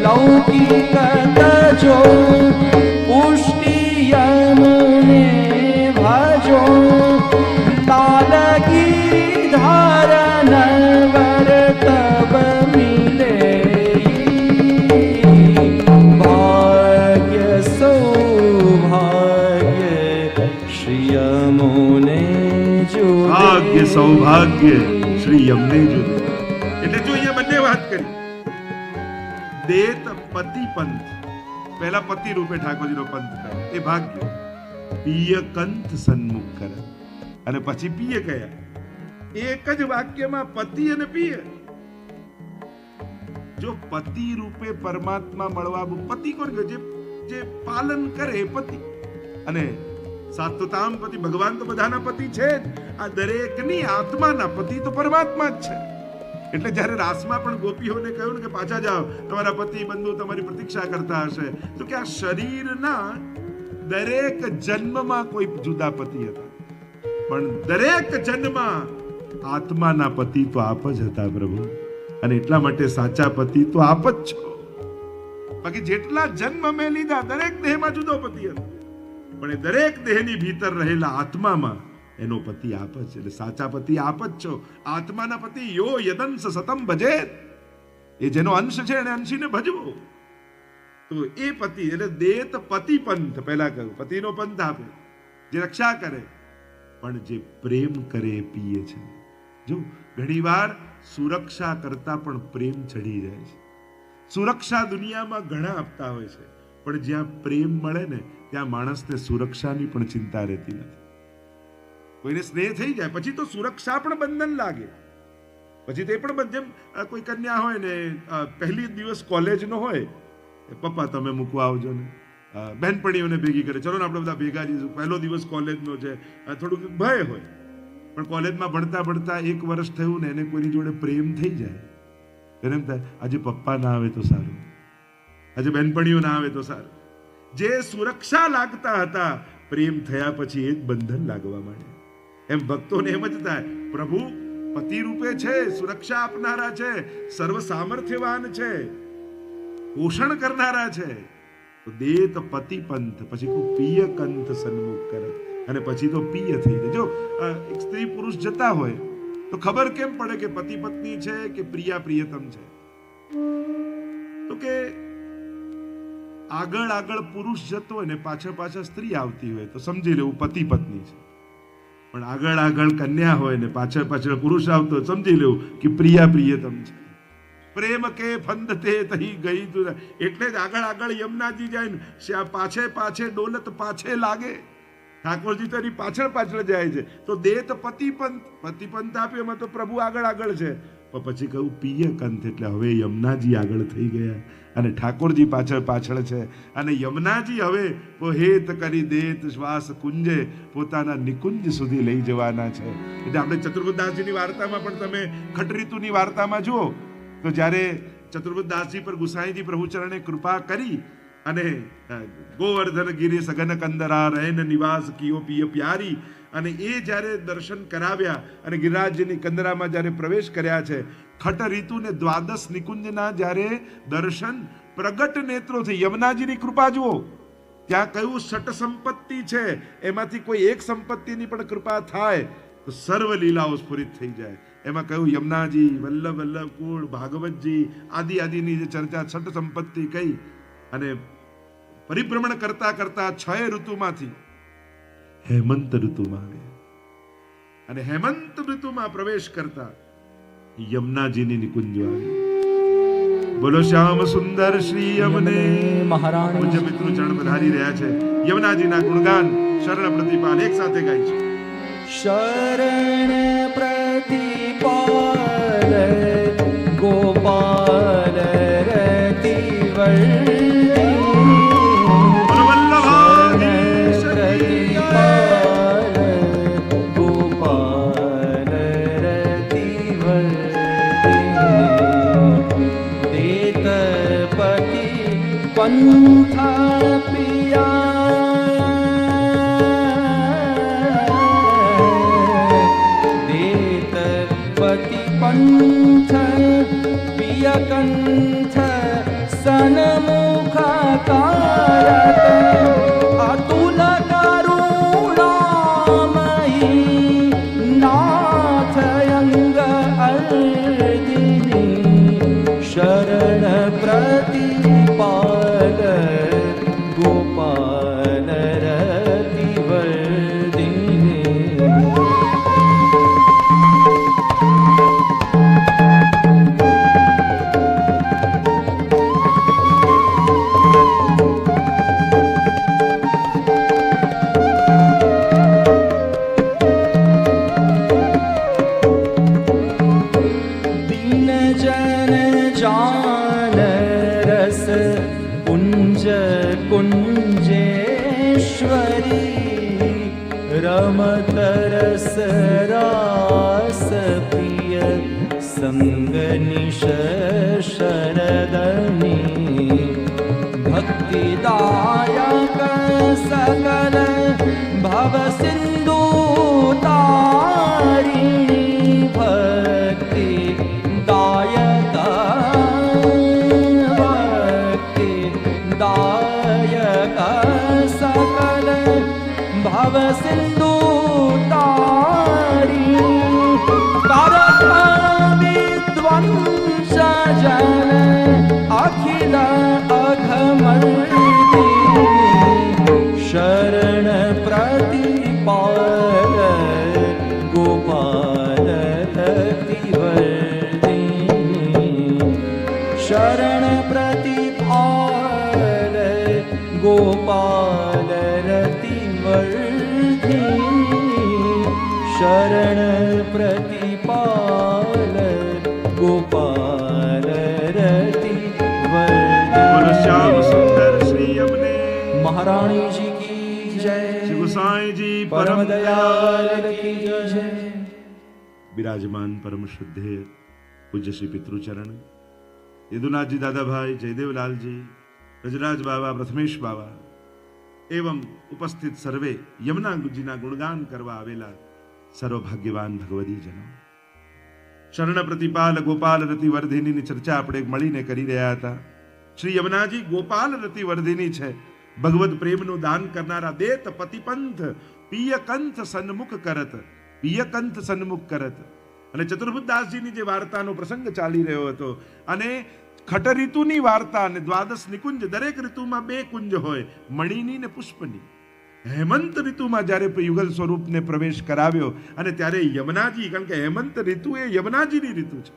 लौकिक तजो पुष्टि यमुने भजो. लाल गिरिधर नवर तब मिले. भाग्य ભાગ્ય સૌભાગ્ય શ્રી યમને જુદે. એટલે જો અહીંયા બંને વાત કરી. દેત પતિ પંથ, પહેલા પતિ રૂપે ઠાકોરજીનો પંથ કરે એ ભાગ્ય. પિય કંથ સન્મુખ કરે, અને પછી પિય કયા. એક જ વાક્યમાં પતિ અને પિય. જો પતિ રૂપે પરમાત્મા મળવા, પતિ કોણ? જે પાલન કરે એ પતિ. અને સાત્વતામ પતિ, ભગવાન તો બધાના પતિ છે જ. આ દરેકની આત્માના પતિ તો પરમાત્મા જ છે. એટલે જ્યારે રાસમાં પણ ગોપીઓને કહ્યું ને કે પાછા જાઓ, તમારા પતિ બંધુ તમારી પ્રતીક્ષા કરતા હશે, તો કે આ શરીરના દરેક જન્મમાં કોઈ જુદા પતિ હતા, પણ દરેક જન્મમાં આત્માના પતિ તો આપ જ હતા પ્રભુ, અને એટલા માટે સાચા પતિ તો આપ જ છો. બાકી જેટલા જન્મ મેં લીધા દરેક દેહમાં જુદો પતિ હતો, પણ એ દરેક દેહની ભીતર રહેલા આત્મામાં એનો પતિ આપ જ, એટલે સાચા પતિ આપ જ છો. આત્માના પતિ યો યદંશ સતમ ભજે, એ જેનો અંશ છે એને અંશીને ભજવો. તો એ પતિ એટલે દેત પતિ પંથ, પહેલા કહ્યું પતિનો પંથ આપે, જે રક્ષા કરે, પણ જે પ્રેમ કરે એ પીએ છે. જો ઘણીવાર સુરક્ષા કરતા પણ પ્રેમ ચડી જાય છે. સુરક્ષા દુનિયામાં ઘણા આપતા હોય છે, પણ જ્યાં પ્રેમ મળે ને ત્યાં માણસને સુરક્ષાની પણ ચિંતા રહેતી નથી. કોઈને સ્નેહ થઈ જાય પછી તો સુરક્ષા પણ બંધન લાગે. પછી તે પણ જેમ કોઈ કન્યા હોય ને, પહેલી દિવસ કોલેજનો હોય, પપ્પા તમે મૂકવા આવજો ને, બહેનપણીઓને ભેગી કરે, ચલો ને આપણે બધા ભેગા જઈશું, પહેલો દિવસ કોલેજનો છે, થોડુંક ભય હોય. પણ કોલેજમાં ભણતા ભણતા 1 વર્ષ થયું ને એને કોઈની જોડે પ્રેમ થઈ જાય, એને એમ થાય આજે પપ્પા ના આવે તો સારું, આજે બહેનપણીઓ ના આવે તો સારું. જે સુરક્ષા લાગતા હતા પ્રેમ થયા પછી એ જ બંધન લાગવા માંડે. એમ ભક્તોને એમ જ થાય, પ્રભુ પતિ રૂપે છે, સુરક્ષા આપનારા છે, સર્વ સામર્થ્યવાન છે, પોષણ કરનારા છે. તો દેત પતિ પંથ, પછી પિય કંથ સન્મુખ કરે, અને પછી તો પિય થઈ જાય. જો એક સ્ત્રી પુરુષ જતા હોય તો ખબર કેમ પડે કે પતિ પત્ની છે કે પ્રિયા પ્રિયતમ છે? તો કે આગળ આગળ પુરુષ જતો હોય ને પાછળ પાછળ સ્ત્રી આવતી હોય તો સમજી લેવું પતિ પત્ની છે. પણ આગળ આગળ કન્યા હોય ને પાછળ પાછળ પુરુષ આવતો હોય સમજી લેવું કે પ્રિયા પ્રિયતમ છે. પ્રેમ કે ફંદ તે તહી ગઈ તું, એટલે જ આગળ આગળ યમુનાજી જાય ને પાછે પાછે ડોલત પાછે લાગે. ઠાકોરજી તો એની પાછળ પાછળ જાય છે. તો દેત પતિ પંથ આપ્યો એમાં તો પ્રભુ આગળ આગળ છે, પણ પછી કહું પિય કંથ, એટલે હવે યમુનાજી આગળ થઈ ગયા અને ઠાકોરજી પાછળ પાછળ છે. અને યમુનાજી હવે પોહેત કરી દેત શ્વાસ કુંજે, પોતાના નિકુંજ સુધી લઈ જવાના છે. એટલે આપણે ચતુર્બુદ્ધદાસજીની વાર્તામાં પણ તમે ખટરીતુની વાર્તામાં જુઓ તો જ્યારે ચતુર્બુદ્ધદાસજી પર ગુસાઈજી પ્રભુચરણે કૃપા કરી અને ગોવર્ધન ગિરી સઘન કંદરા રૈન નિવાસ કિયો પિય પ્યારી, અને એ જ્યારે દર્શન કરાવ્યા અને ગિરિરાજજીની કંદરામાં જ્યારે પ્રવેશ કર્યા છે, ખટ ઋતુને દ્વાદશ નિકુંજના જ્યારે દર્શન પ્રગટ નેત્રોથી, યમુનાજીની કૃપા જુઓ, ત્યાં કયું ષટ સંપત્તિ છે, એમાંથી કોઈ એક સંપત્તિની પણ કૃપા થાય તો સર્વ લીલાઓ સ્ફુરિત થઈ જાય. એમાં કહ્યું યમુનાજી, વલ્લભ વલ્લભ કુળ, ભાગવતજી આદિની જે ચર્ચા ષટ સંપત્તિ કહી, અને પરિભ્રમણ કરતા કરતા 6 ઋતુમાંથી હેમંત ઋતુમાં આવ્યા, અને હેમંત ઋતુમાં પ્રવેશ કરતા યમુનાજીની નિકુંજો આવી. બોલો શ્યામ સુંદર શ્રી યમને મહારાણી. પૂજ્ય પિતૃ ચરણ પધારી રહ્યા છે. યમુનાજીના ગુણગાન શરણ પ્રતિપાલ એક સાથે ગાય છે. શરણ પ્રતિપાલ ગોપાલ રતિવર્ધિની, पंथा पिया देत पति पंथ पिया कंथ सन्मुखा कारत अतुल करुणामयी नाथ अंग अर्दिनी शरण प्रतिपाल गोपाल रतिवर्धिनी. दीन जन जान रस कुंज कुंजेश्वरी रमत रस रास प्रिय संग निश शरदनी भक्तिदायक सकल भव सिंधु तारिणी दायक सकल भव सिंधु तारी करत विध्वंस जन अखिल अघमर्दी शरण प्रतिपाल गोपाल रतिवर्दी शरण प्रतिपाल गोपाल रतिवर्दी शरण प्रतिपाल गोपाल रतिवर्दी। श्याम सुंदर श्री यमुने महारानी जी की जय। श्री गोसाई जी परम दयाल की जय। विराजमान परम शुद्धे पूज्य श्री पितृचरण यदुनाथ जी, दादा भाई, जयदेवलाल जी, ब्रजराज बाबा, प्रथमेश बाबा एवं उपस्थित सर्वे यमुना गुरुजीना गुणगान करवा आवेला સર્વભાગ્યવાન ભગવદીજનો શરણ પ્રતિપાલ ગોપાલ રતિવર્ધિની ચર્ચા આપણે મળીને કરી રહ્યા હતા. શ્રી યમુનાજી ગોપાલ રતિવર્ધિની છે, ભગવદ પ્રેમનું દાન કરનારા દેત પતિપંથ પિયકંથ સન્મુખ કરત, પિયકંથ સન્મુખ કરત. અને ચતુર્ભુજદાસજીની જે વાર્તાનો પ્રસંગ ચાલી રહ્યો હતો અને ખટ ઋતુની વાર્તા અને દ્વાદશ નિકુંજ, દરેક ઋતુમાં બે કુંજ હોય, મણિની ને પુષ્પની. હેમંત ઋતુમાં જ્યારે યુગલ સ્વરૂપને પ્રવેશ કરાવ્યો અને ત્યારે યમુનાજી, કારણ કે હેમંત ઋતુ એ યમુનાજીની ઋતુ છે,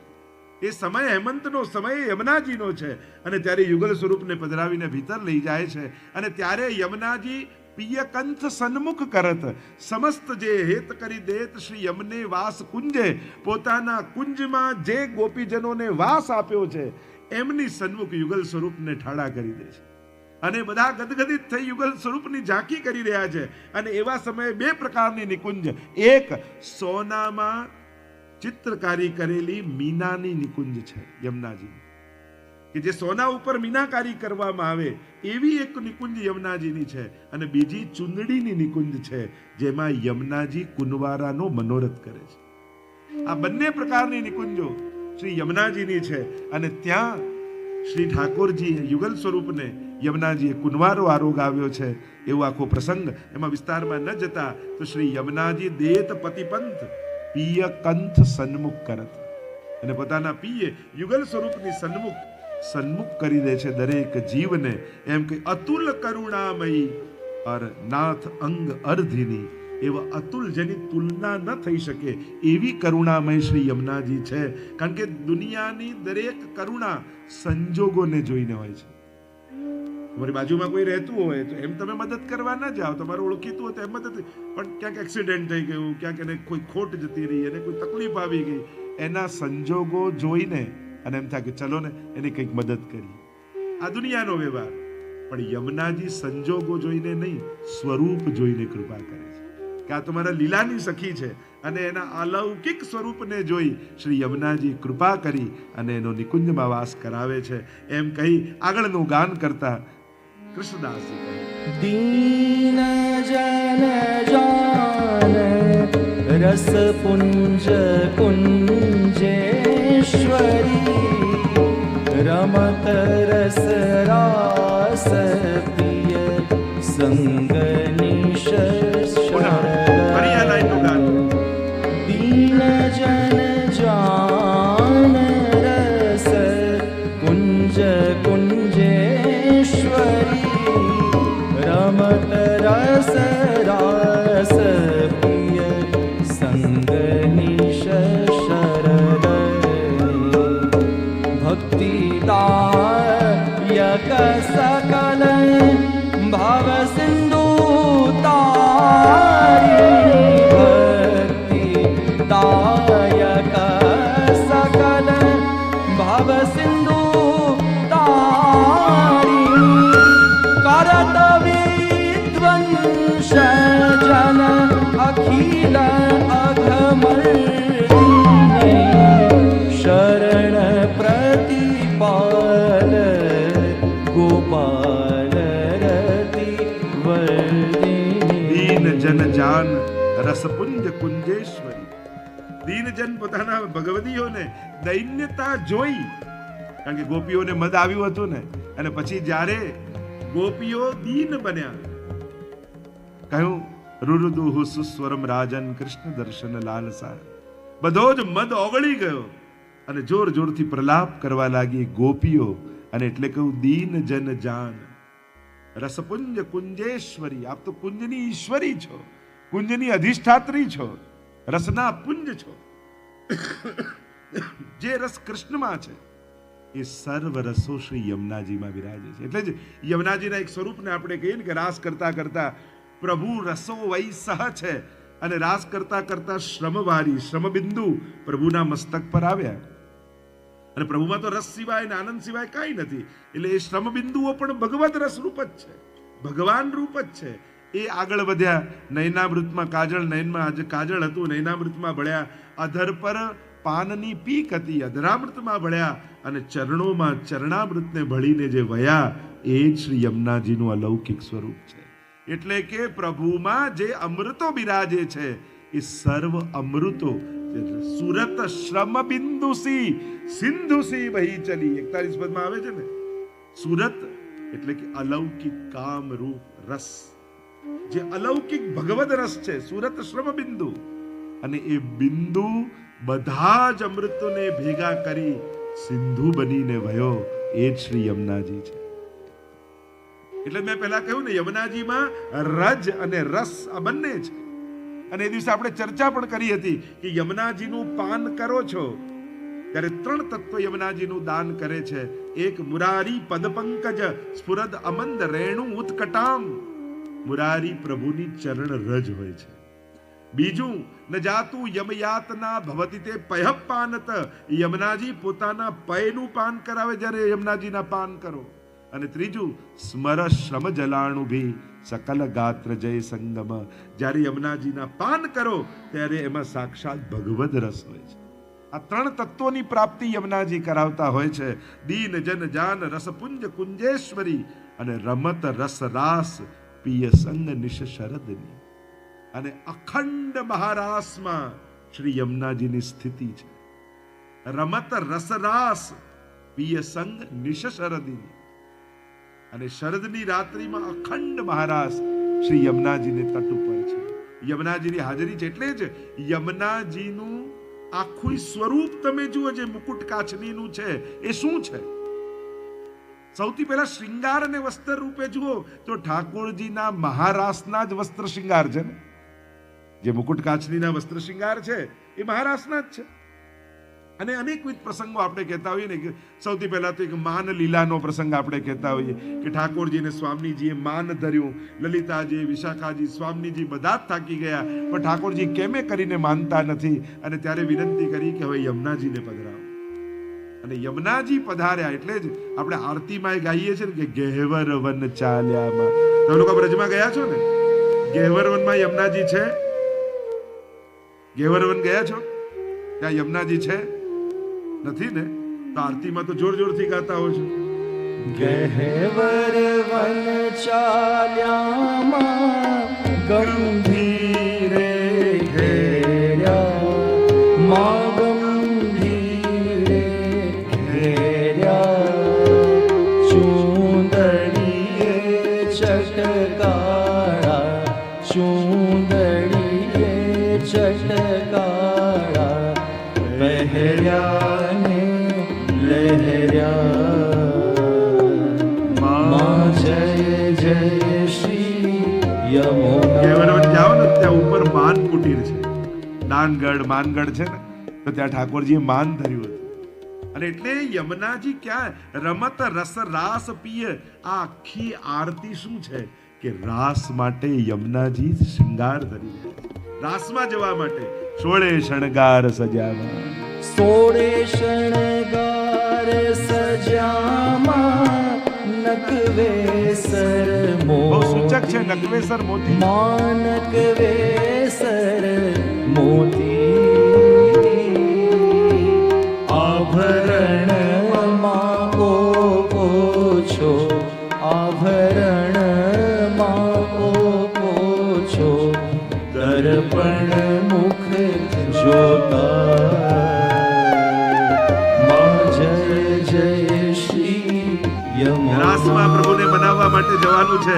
એ સમય હેમંતનો સમય યમુનાજીનો છે અને ત્યારે યુગલ સ્વરૂપને પધરાવીને ભીતર લઈ જાય છે અને ત્યારે યમુનાજી પિયકંથ સન્મુખ કરત, સમસ્ત જે હેત કરી દેત શ્રી યમને વાસ કુંજે, પોતાના કુંજમાં જે ગોપીજનોને વાસ આપ્યો છે એમની સન્મુખ યુગલ સ્વરૂપને ઠાડા કરી દે છે અને બધા ગદગદિત થઈ યુગલ સ્વરૂપની ઝાંકી કરી રહ્યા છે. અને એવા સમયે બે પ્રકારની નિકુંજ, એક સોનામાં ચિત્રકારી કરેલી મીનાની નિકુંજ છે યમુનાજી, કે જે સોના ઉપર મીનાકારી કરવામાં આવે એવી એક નિકુંજ યમુનાજીની છે, અને બીજી ચુંદડીની નિકુંજ છે જેમાં યમુનાજી કુંવારાનો મનોરથ કરે છે. આ બંને પ્રકારની નિકુંજો શ્રી યમુનાજીની છે અને ત્યાં શ્રી ઠાકોરજીએ યુગલ સ્વરૂપને યમુનાજીએ કુંવારો આરોગ આવ્યો છે એવો આખો પ્રસંગ, એમાં વિસ્તારમાં ન જતા તો શ્રી યમુનાજી દેત પતિપંથ પિય કંથ સન્મુખ કરત, અને પોતાના પિયે યુગલ સ્વરૂપની સન્મુખ કરી દે છે દરેક જીવને. એમ કે અતુલ કરુણામયી અર નાથ અંગ અર્ધિની, એવા અતુલ જેની તુલના ન થઈ શકે એવી કરુણામય શ્રી યમુનાજી છે. કારણ કે દુનિયાની દરેક કરુણા સંજોગોને જોઈને હોય છે. તમારી બાજુમાં કોઈ રહેતું હોય તો એમ તમે મદદ કરવા ના જાઓ, તમારું ઓળખીતું હોય તો એમ મદદ, પણ ક્યાંક એક્સિડન્ટ થઈ ગયું, ક્યાંક એને કોઈ ખોટ જતી રહી, એને કોઈ તકલીફ આવી ગઈ, એના સંજોગો જોઈને અને એમ થાય કે ચલો ને એની કંઈક મદદ કરી. આ દુનિયાનો વ્યવહાર. પણ યમુનાજી સંજોગો જોઈને નહીં, સ્વરૂપ જોઈને કૃપા કરે છે કે આ તમારા લીલાની સખી છે, અને એના અલૌકિક સ્વરૂપને જોઈ શ્રી યમુનાજી કૃપા કરી અને એનો નિકુંજમાં વાસ કરાવે છે. એમ કહી આગળનું ગાન કરતા કૃષ્ણદાસજી કહે, दीन जन जान रस पुंज कुंजेश्वरी रमत रस रास प्रिय संग निश दीन जन जान रस कुंज कुंजेश्वरी रमत रस रास प्रिय संग निश शरद भक्ति दायक सकल भव सिंधु तारी भक्ति दायक सकल भव सिंधु तारी करत विध्वंस जन अखिल अघमर्दिनी शरण प्रतिपाल गोपाल रतिवर्दिनी દીન જન જાન રસપુંજ કુંજેશ્વરી. દીન જન પોતાના ભગવદીઓને દૈન્યતા જોઈ, કારણ કે ગોપીઓને મદ આવ્યું હતું ને, અને પછી જ્યારે ગોપીઓ દીન બન્યા. કહ્યું રુરુદુહુ સુસ્વરમ રાજન કૃષ્ણ દર્શન લાલસા. બધો જ મદ ઓગળી ગયો અને જોર જોરથી પ્રલાપ કરવા લાગી ગોપીઓ. અને એટલે કહું દીન જન જાન રસપુંજ કુંજેશ્વરી. આપ તો કુંજની ઈશ્વરી છો, કુંજની અધિષ્ઠાત્રી છો, રસના પુંજ છો. જે રસ કૃષ્ણમાં છે એ સર્વ રસો શ્રી યમુનાજીમાં વિરાજે છે. એટલે જ યમુનાજીના એક સ્વરૂપને આપણે કહીએ ને કે રાસ કરતા કરતા પ્રભુ રસો વૈ સહ છે. અને રાસ કરતા કરતા શ્રમવારી શ્રમબિંદુ પ્રભુના મસ્તક પર આવ્યા. અને પ્રભુમાં તો રસ સિવાય ને આનંદ સિવાય કાંઈ નથી. એટલે એ શ્રમબિંદુઓ પણ ભગવત રસ રૂપ જ છે, ભગવાન રૂપ જ છે. એ આગળ વધ્યા. નયનામૃતમાં કાજળ, નયનમાં આજે કાજળ હતું, નયનામૃતમાં ભળ્યા. અધર પર પાનની પીક હતી, અધરામૃતમાં ભળ્યા. અને ચરણોમાં ચરણામૃતને ભળીને જે વયા એ જ શ્રી યમુનાજીનું અલૌકિક સ્વરૂપ છે. એટલે કે પ્રભુમાં જે અમૃતો બિરાજે છે એ સર્વ અમૃતો સુરત શ્રમ બિંદુસી સિંધુસી વહી ચલી. 41 પદમાં આવે છે ને, સુરત એટલે કે અલૌકિક કામ રૂપ રસ, જે અલૌકિક ભગવદ રસ છે, સુરત શ્રમ બિંદુ. અને એ બિંદુ બધા જ અમૃતોને ભેગા કરી સિંધુ બનીને વહ્યો એ જ શ્રી યમુનાજી છે. એટલે મેં પહેલા કહ્યું ને, યમુનાજીમાં રજ અને રસ આ બંને છે. અને એ દિવસે આપણે ચર્ચા પણ કરી હતી કે યમુનાજીનું પાન કરો છો ત્યારે 3 તત્વ યમુનાજીનું દાન કરે છે. એક મુરારી પદ પંકજ સ્ફુરદ અમંદ રેણુ ઉત્કટામ. મુરારી પ્રભુની ચરણ રજ હોય છે. બીજું ન જાતું યમયાતના ભવતી તે પય પાનત. યમુનાજી પોતાના પયનું પાન કરાવે જ્યારે યમુનાજીના પાન કરો. અને ત્રીજું સ્મર શ્રમ જલાણુભી સકલ ગાત્ર જય સંગમ. જ્યારે યમુનાજીના પાન કરો ત્યારે એમાં સાક્ષાત ભગવદ રસ હોય છે. આ 3 તત્વોની પ્રાપ્તિ યમુનાજી કરાવતા હોય છે. દીન જન જાન રસપુંજ કુંજેશ્વરી અને રમત રસ રાસ પિય સંગ નિશ શરદની. અને અખંડ મહારાસમાં શ્રી યમુનાજીની સ્થિતિ છે. રમત રસ રાસ પિય સંગ નિશ શરદની. અને શરદની રાત્રિમાં અખંડ મહારાસ શ્રી યમુનાજીને તટ ઉપર છે. યમુનાજીની હાજરી છે. એટલે જ યમુનાજીનું આખું સ્વરૂપ તમે જુઓ, જે મુકુટ કાચનીનું છે એ શું છે? સૌથી પહેલા શ્રૃંગાર અને વસ્ત્ર રૂપે જુઓ તો ઠાકોરજીના મહારાસના જ વસ્ત્ર શ્રૃંગાર છે ને. જે મુકુટ કાચનીના વસ્ત્ર શ્રૃંગાર છે એ મહારાસના જ છે. અને અનેકવિધ પ્રસંગો આપણે કહેતા હોઈએ ને, કે સૌથી પહેલા તો એક માન લીલાનો પ્રસંગ આપણે કહેતા હોઈએ કે ઠાકોરજીને સ્વામીજીએ માન ધર્યું. લલિતાજી, વિશાખાજી, સ્વામીજી બધા જ થાકી ગયા, પણ ઠાકોરજી કેમે કરીને માનતા નથી. અને ત્યારે વિનંતી કરી કે હવે યમુનાજીને પધરાવો. અને યમુનાજી પધાર્યા. એટલે જ આપણે આરતીમાં ગાઈએ છીએ ને કે ગહેવર વન ચાલ્યામાં. તમે લોકો બ્રજમાં ગયા છો ને, ગહેવર વનમાં યમુનાજી છે. ગહેવર વન ગયા છો? ત્યાં યમુનાજી છે? નથી ને? તો આરતીમાં તો જોર જોરથી ગાતા હોય છે. ગહેવર વન ચાલ્યામાં ગંભીરે ઘેર્યા, મા ગંભીરે ઘેર્યા, ચૂંદડીએ ચટકાળા, ચૂંદડીએ ચટકાળા, પહેર્યા માનગઢ છે ને, તો ત્યાં ઠાકોરજીએ માન ધર્યું હતું. અને એટલે યમુનાજી ક્યાં રમત રસ રાસ પીએ. આ આખી આરતી શું છે કે રાસ માટે યમુનાજી શૃંગાર ધરી રહ્યા છે. રાસમાં જવા માટે 16 શણગાર સજાવા, 16 શણગાર સજામાં નકવેસર મોતી. બહુ સૂચક છે નકવેસર મોતી. નકવેસર મોતી, આભરણમાં ઓછો, આભરણમાં ઓછો, દર્પણ મુખ જોતા રાસમાં પ્રભુને બનાવવા કરવા માટે જવાનું છે.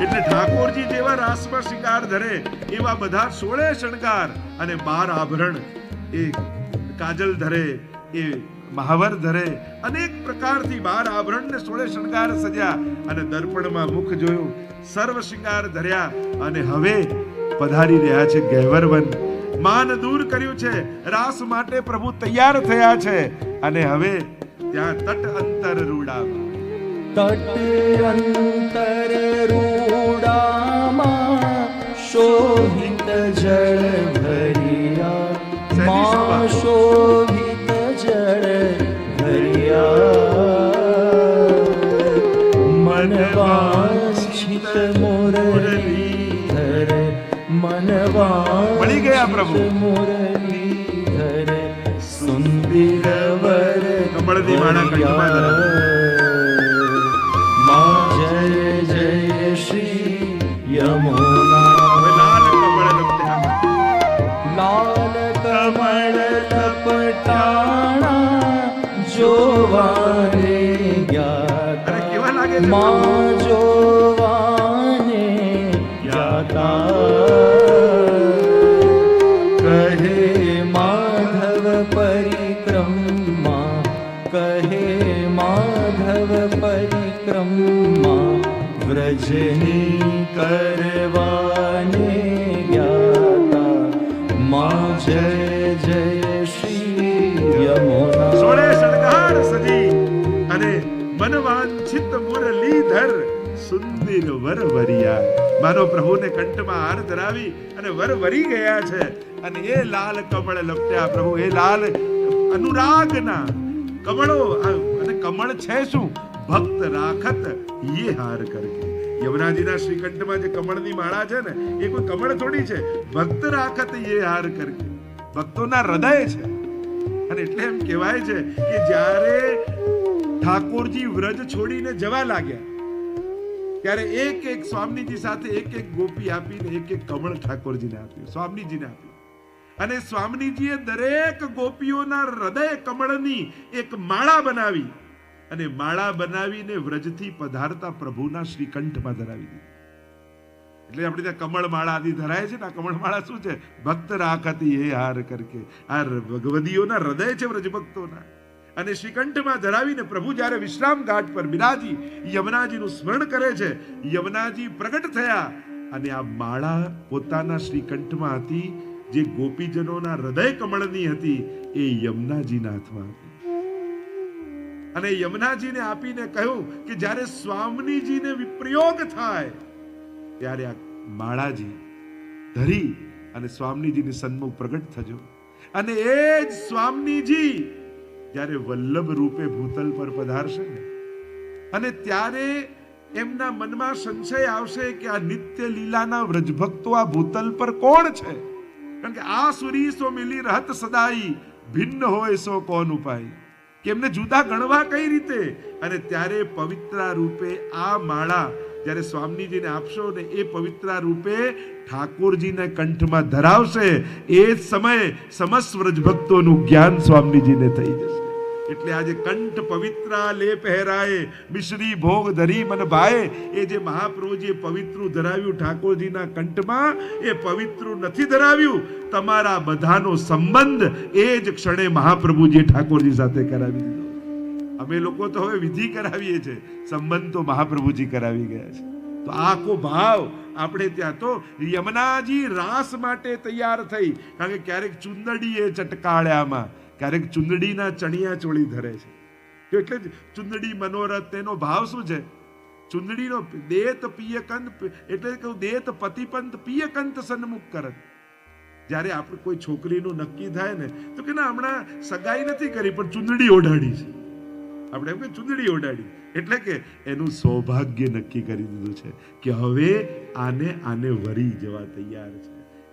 એટલે ઠાકોરજી જેવા રાસમાં શિંગાર ધરે એવા બધા 16 શણગાર અને 12 આભરણ, એ કાજલ ધરે, એ મહાવર ધરે, અનેક પ્રકારથી 12 આભરણ ને 16 શણગાર સજ્યા અને દર્પણમાં મુખ જોયું, સર્વ શિંગાર ધર્યા અને હવે પધારી રહ્યા છે ગહેવરવન. માન દૂર કર્યું છે, રાસ માટે પ્રભુ તૈયાર થયા છે અને હવે ત્યાં તટ અંતર રૂડામાં, તટ અંતર રૂડામાં શોભિત જળ ભરિયા, માં શોભિત જળ ભરિયા, મન વાંછિત મુરલીધર, મન મળી ગયા પ્રભુ. મુરલીધર સુંદર વર કમળની માળા કંઠમાં ધરાવી. જય જય શ્રી યમુના. હવે લાલ કમળ લપટ્યા, લાલ કમળ લપટાણા જોવાને અરે ગયા, કેવા લાગે છે માં જોવાને ગયા. કહે માધવ પરિક્રમા, કહે માધવ પરિક્રમા, વ્રજની કરવાને ગયા. માં જય જય શ્રી યમુના. 16 શણગાર સજી અને મનવાંછિત મુરલીધર સુંદર વર વરિયા. માનો પ્રભુને કંઠમાં હાર ધરાવી અને વર વરી ગયા છે અને એ લાલ કમળ લપટ્યા પ્રભુ. એ લાલ અનુરાગના કમળો, અને કમળ છે શું? ભક્ત રાખત ये हार करके. યમુનાજીના શ્રીકંઠમાં જે કમળની માળા છે ને, એ કોઈ કમળ થોડી છે. ભક્ત રાખત ये हार करके, ભક્તોના હૃદય છે. અને એટલે એમ કહેવાય છે કે જ્યારે ઠાકોરજી વ્રજ છોડીને જવા લાગ્યા ત્યારે એક એક સ્વામીજી સાથે એક એક ગોપી આપીને એક એક કમળ ઠાકોરજીને આપ્યું, સ્વામીજીને આપ્યું. અને સ્વામીજીએ દરેક ગોપીઓના હૃદય કમળની એક માળા બનાવી અને માળા બનાવીને વ્રજથી પધારતા પ્રભુના શ્રીકંઠમાં ધરાવી દીધી. એટલે આપણે ત્યાં કમળ માળા આદિ ધરાય છે ને, આ કમળ માળા શું છે? ભક્ત રાખતી એ હાર કરકે. આ ભગવદીઓના હૃદય છે વ્રજ ભક્તોના. અને શ્રીકંઠમાં ધરાવીને પ્રભુ જ્યારે વિશ્રામ ઘાટ પર બિરાજી યમુનાજીનું સ્મરણ કરે છે, યમુનાજી પ્રગટ થયા અને આ માળા પોતાના શ્રીકંઠમાં હતી, જે ગોપીજનોના હૃદય કમળની હતી, એ યમુનાજીના હાથમાં હતી. અને યમુનાજીને આપીને કહ્યું કે જ્યારે સ્વામીજીને વિપ્રયોગ થાય ત્યારે આ માળાજી ધરી અને સ્વામીજીની સન્મુખ પ્રગટ થજો. અને એ જ સ્વામીજી જ્યારે વલ્લભ રૂપે ભૂતલ પર પધારશે ને, અને ત્યારે એમના મનમાં સંશય આવશે કે આ નિત્ય લીલાના વ્રજભક્તો આ ભૂતલ પર કોણ છે? કારણ કે આ સુરી સો મિલી રહત સદાઈ, ભિન્ન હોય સો કોન ઉપાય. કે એમને જુદા ગણવા કઈ રીતે? અને ત્યારે પવિત્ર રૂપે આ માળા જ્યારે સ્વામીજીને આપશો ને, એ પવિત્ર રૂપે ઠાકોરજીને કંઠમાં ધરાવશે, એ જ સમયે સમસ્ત વ્રજભક્તોનું જ્ઞાન સ્વામીજીને થઈ જશે. એટલે આજે કંઠ પવિત્ર લે પહેરાય, મિશ્રી ભોગ ધરી મન ભાય. એ જે મહાપ્રભુજીએ પવિત્રું ધરાવ્યું ઠાકોરજીના કંઠમાં, એ પવિત્રું નથી ધરાવ્યું. તમારા બધાનો સંબંધ એ જ ક્ષણે મહાપ્રભુજીએ ઠાકોરજી સાથે કરાવી દીધો. અમે લોકો તો હવે વિધિ કરાવીએ છીએ, સંબંધ તો મહાપ્રભુજી કરાવી ગયા છે. તો આખો ભાવ આપણે ત્યાં તો યમુનાજી રાસ માટે તૈયાર થઈ. કારણ કે ક્યારેક ચુંદડીએ ચટકાળ્યામાં, ક્યારેક ચુંદડીના ચણિયા ચોળી ધરે છે. એટલે જ ચુંદડી મનોરથ, તેનો ભાવ શું છે? ચુંદડીનો દેત પિયકંત, એટલે કે દેત પતિપંત પિયકંત સન્મુખ કરત. જ્યારે આપણે કોઈ છોકરીનું નક્કી થાય ને, તો કે ના હમણાં સગાઈ નથી કરી પણ ચુંદડી ઓઢાડી છે. આપણે એમ કે ચુંદડી ઓઢાડી, એટલે કે એનું સૌભાગ્ય નક્કી કરી દીધું છે કે હવે આને વરી જવા તૈયાર છે.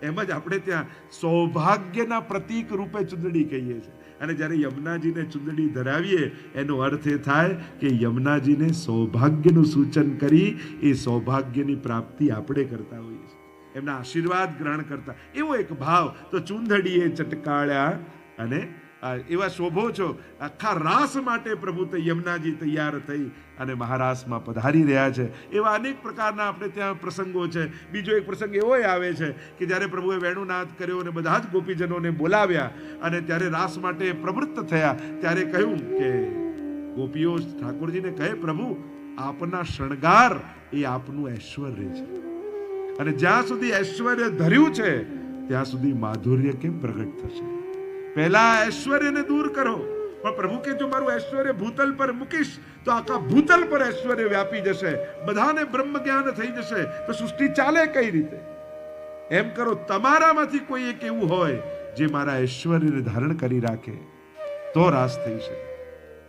એમ જ આપણે ત્યાં સૌભાગ્યના પ્રતીક રૂપે ચુંદડી કહીએ છીએ. અને જ્યારે યમુનાજીને ચુંદડી ધરાવીએ, એનો અર્થ એ થાય કે યમુનાજીને સૌભાગ્યનું સૂચન કરી એ સૌભાગ્યની પ્રાપ્તિ આપણે કરતા હોઈએ છીએ, એમના આશીર્વાદ ગ્રહણ કરતા, એવો એક ભાવ. તો ચુંદડીએ ચટકાળ્યા અને એવા શોભો છો. આખા રાસ માટે પ્રભુ તો યમુનાજી તૈયાર થઈ અને મહારાસમાં પધારી રહ્યા છે. એવા અનેક પ્રકારના આપણે ત્યાં પ્રસંગો છે. બીજો એક પ્રસંગ એવો આવે છે કે જ્યારે પ્રભુએ વેણુનાદ કર્યો અને બધા જ ગોપીજનોને બોલાવ્યા અને ત્યારે રાસ માટે પ્રવૃત્ત થયા, ત્યારે કહ્યું કે ગોપીઓ ઠાકોરજીને કહે, પ્રભુ આપના શણગાર એ આપનું ઐશ્વર્ય છે અને જ્યાં સુધી ઐશ્વર્ય ધર્યું છે ત્યાં સુધી માધુર્ય કેમ પ્રગટ થશે? પહેલા ઐશ્વર્યને દૂર કરો. પણ પ્રભુ કે જો મારું ઐશ્વર્ય ભૂતલ પર મૂકીશ તો આખા ભૂતલ પર ઐશ્વર્ય વ્યાપી જશે, બધાને બ્રહ્મ જ્ઞાન થઈ જશે, તો સૃષ્ટિ ચાલે કઈ રીતે? એમ કરો, તમારામાંથી કોઈ એક એવું હોય જે મારા ઐશ્વર્યને ધારણ કરી રાખે તો રાસ થઈ શકે.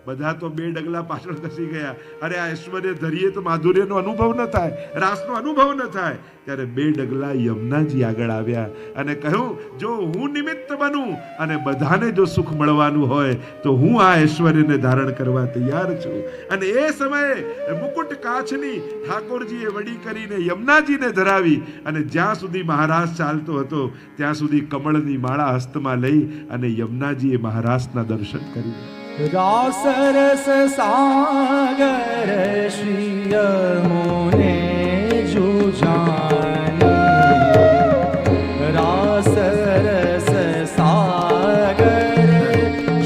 બધા તો બે ડગલા પાછળ ખસી ગયા. અરે આ ઐશ્વર્ય ધરીએ તો માધુર્યનો અનુભવ ન થાય, રાસનો અનુભવ ન થાય. ત્યારે બે ડગલા યમુનાજી આગળ આવ્યા અને કહ્યું, જો હું નિમિત્ત બનું અને બધાને જો સુખ મળવાનું હોય તો હું આ ઐશ્વર્યને ધારણ કરવા તૈયાર છું. અને એ સમયે મુકુટ કાચની ઠાકોરજીએ વડી કરીને યમુનાજીને ધરાવી અને જ્યાં સુધી મહારાસ ચાલતો હતો ત્યાં સુધી કમળની માળા હસ્તમાં લઈ અને યમુનાજીએ મહારાસના દર્શન કર્યા. રાસ રસ સાગર શ્રી યમુને જુજાની, રાસ રસ સાગર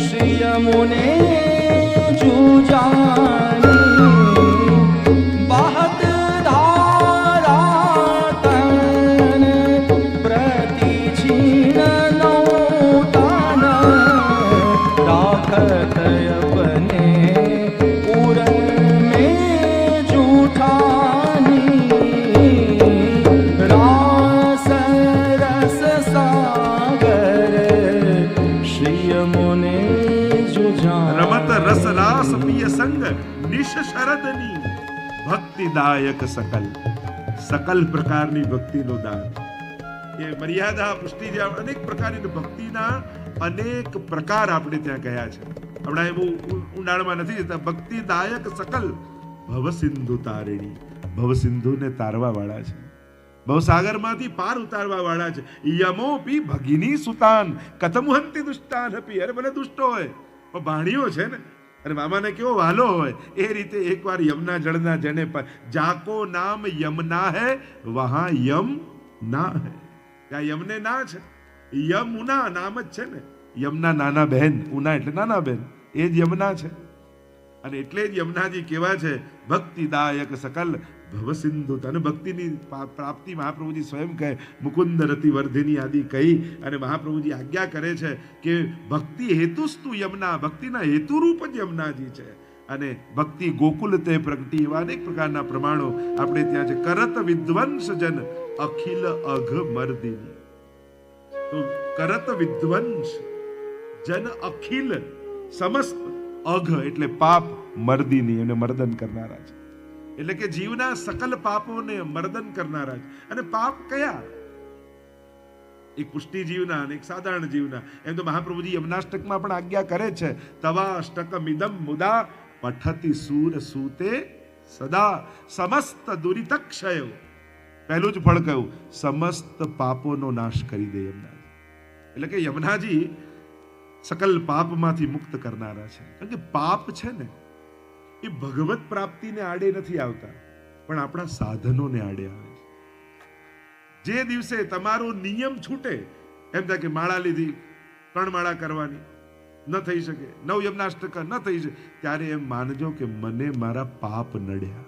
શ્રી યમુને જુજાની, બહત ધારા તન પ્રતિ છીન નૌતન રાખત अपने उरन में जूठानी, रास रस सागर श्री यमुने जुझानी. રમત રસ રાસ પિય સંગ નિશ શરદની, ભક્તિદાયક સકલ પ્રકારની ભક્તિનો દાન. એ મર્યાદા પુષ્ટિ જે અનેક પ્રકારની ભક્તિના અનેક પ્રકાર આપણે ત્યાં ગયા છે. હમણાં એવું ઊંડાણમાં નથી જતા. ભક્તિદાયક સકલ ભવસિંધુ તારિણી, ભવસિંધુને તારવા વાળા છે, ભવસાગરમાંથી પાર ઉતારવા વાળા છે. યમોપી ભગિની સુતાન કથમુહંતિ દુષ્ટાન અપી. અરે ભલે દુષ્ટો હોય પણ ભાણિયો છે ને, અને મામાને કેવો વાલો હોય એ રીતે એકવાર યમના જળના જેને જાકો નામ યમના હે વહા યમ ના હે. ત્યાં યમને ના છે, યમુના નામ જ છે ને. યમના નાના બહેન, ઉના એટલે નાના બહેન, એ જ યમુના છે. અને એટલે જ યમુનાજી કેવા છે? ભક્તિદાયક સકલ ભવસિંધુ. અને ભક્તિની પ્રાપ્તિ મહાપ્રભુજી સ્વયં કહે, મુકુંદ રતિ વર્ધિની આદિ કહી અને મહાપ્રભુજી આજ્ઞા કરે છે કે ભક્તિ હેતુસ્તુ યમુના, ભક્તિના હેતુરૂપ જ યમુનાજી છે. અને ભક્તિ ગોકુલ તે પ્રગટી, એવા અનેક પ્રકારના પ્રમાણો આપણે ત્યાં છે. કરત વિદ્વંસ જન અખિલ અઘ મર્દિની. તો કરત વિદ્વંસ જન અખિલ, સમસ્ત, અઘ એટલે પાપ, મર્દિની એને મર્દન કરનારા છે. એટલે કે જીવના સકલ પાપોને મર્દન કરનારા છે. અને પાપ કયા? એક પુષ્ટિ જીવના અને એક સાધારણ જીવના. એમ તો મહાપ્રભુજી યમનાષ્ટકમાં પણ આજ્ઞા કરે છે, તવા અષ્ટકમિદમ મુદા પઠતી સૂર સૂતે સદા સમસ્ત દુરિતક્ષયો. પહેલું જ ફળ કહ્યું, સમસ્ત પાપોનો નાશ કરી દે યમુનાજી. એટલે કે યમુનાજી સકલ પાપમાંથી મુક્ત કરનારા છે. કારણ કે પાપ છે ને એ ભગવત પ્રાપ્તિને આડે નથી આવતા, પણ આપણા સાધનોને આડે આવે છે. જે દિવસે તમારો નિયમ છૂટે, એમ થાય કે માળા લીધી, 3 માળા કરવાની ન થઈ શકે, 9 યમનાષ્ટક ન થઈ શકે, ત્યારે એમ માનજો કે મને મારા પાપ નડ્યા.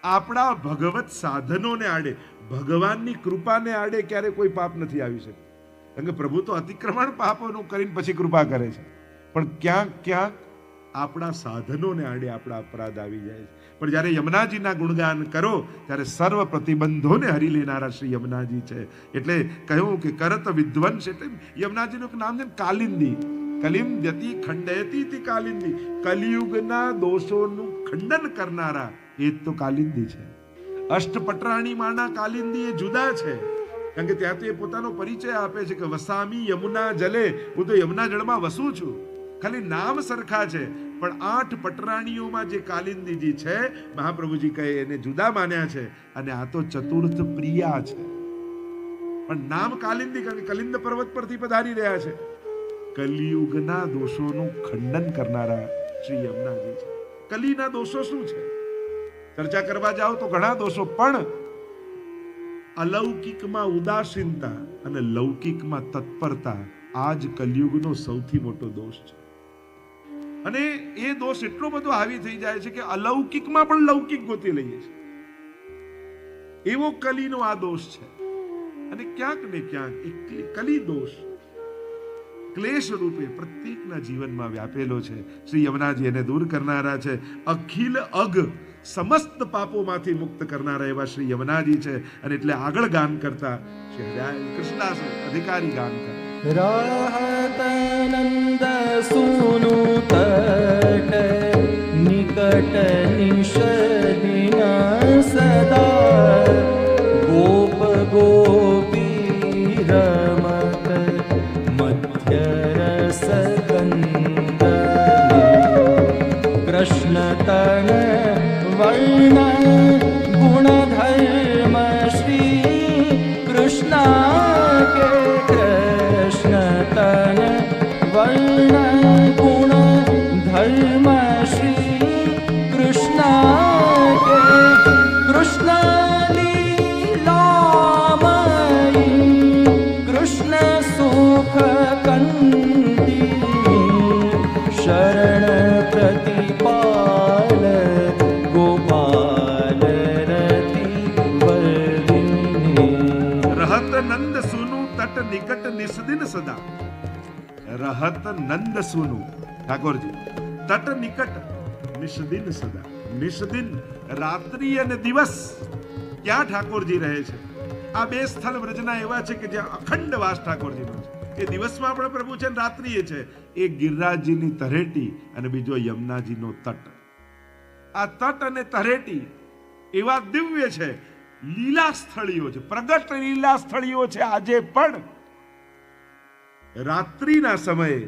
આપણા ભગવત સાધનોને આડે, ભગવાનની કૃપાને આડે ક્યારે કોઈ પાપ નથી આવી શકે. કારણ કે પ્રભુ તો અતિક્રમણ પાપોનું કરીને પછી કૃપા કરે છે, પણ ક્યાંક ક્યાંક આપણા સાધનોને આડે આપણા અપરાધ આવી જાય છે. પણ જ્યારે યમુનાજીના ગુણગાન કરો ત્યારે સર્વ પ્રતિબંધોને હરી લેનારા શ્રી યમુનાજી છે. એટલે કહ્યું કે કરત વિદ્વંસ, એટલે યમુનાજીનું એક નામ છે કાલિંદી. કલિંદ્યતિ ખંડયતિ તિ કાલિંદી. કલિયુગના દોષોનું ખંડન કરનારા એ જ તો કાલિંદી છે. અષ્ટપટરાણી માના કાલિંદી એ જુદા છે. કારણ કે ત્યાં તો એ પોતાનો પરિચય આપે છે કે વસામી યમુના જલે, હું તો યમુના જળમાં વસું છું. ખાલી નામ સરખા છે, પણ 8 પટરાણીઓમાં જે કાલિંદીજી છે, મહાપ્રભુજી કહે એને જુદા માન્યા છે. અને આ તો ચતુર્થ પ્રિયા છે, પણ નામ કાલિંદી, કારણ કે કલિંદ પર્વત પરથી પધારી રહ્યા છે. કલિયુગના દોષોનું ખંડન કરનારા શ્રી યમુનાજી છે. કલીના દોષો શું છે ચર્ચા કરવા જાઓ તો ઘણા દોષો, પણ અલૌકિકમાં ઉદાસીનતા અને લૌકિકમાં તત્પરતા આ જ કલિયુગનો સૌથી મોટો દોષ છે. અને એ દોષ એટલો બધો હાવી થઈ જાય છે કે અલૌકિકમાં પણ લૌકિક ગોતી લઈએ છે. એવો કલીનો આ દોષ છે. અને ક્યાંક ને ક્યાંક એક કલી દોષ ક્લેશ રૂપે પ્રત્યેકના જીવનમાં વ્યાપેલો છે. શ્રી યમુનાજી એને દૂર કરનારા છે. અખિલ અગ સમસ્ત પાપોમાંથી મુક્ત કરનારા એવા શ્રી યમુનાજી છે. અને એટલે આગળ ગાન કરતા શ્રી હરિ કૃષ્ણદાસ અધિકારી ગાન કરે. राहत नंद सुनु तट निकट निषदिन सदा गोप गोपी रमत मध्य रस गंध कृष्ण तन वर्ण गुण धर्म श्री कृष्ण के तन वर्ण गुण धर्म श्री कृष्ण के कृष्ण लीलामयी कृष्ण सुख कंदी शरण प्रतिपाल गोपाल रति वर्धिनी. रहत नंद सुनु तट निकट निस्दिन सदा. रहत नंद सुनु ઠાકોરજી તટ નિકટ નિસ્દિન સદા. નિસ્દિન રાત્રિ અને દિવસ ક્યાં ઠાકોરજી રહે છે? આ બે સ્થળ વ્રજના એવા છે કે જ્યાં અખંડ વાસ ઠાકોરજીનો છે. એ દિવસમાં આપણે પ્રભુ છે ને રાત્રિએ છે. એ ગિરિરાજજીની તરેટી અને બીજો યમુનાજીનો તટ. આ તટ અને તરેટી એવા દિવ્ય છે, લીલા સ્થળીઓ છે, પ્રગટ લીલા સ્થળીઓ છે. આજે પણ રાત્રિના સમયે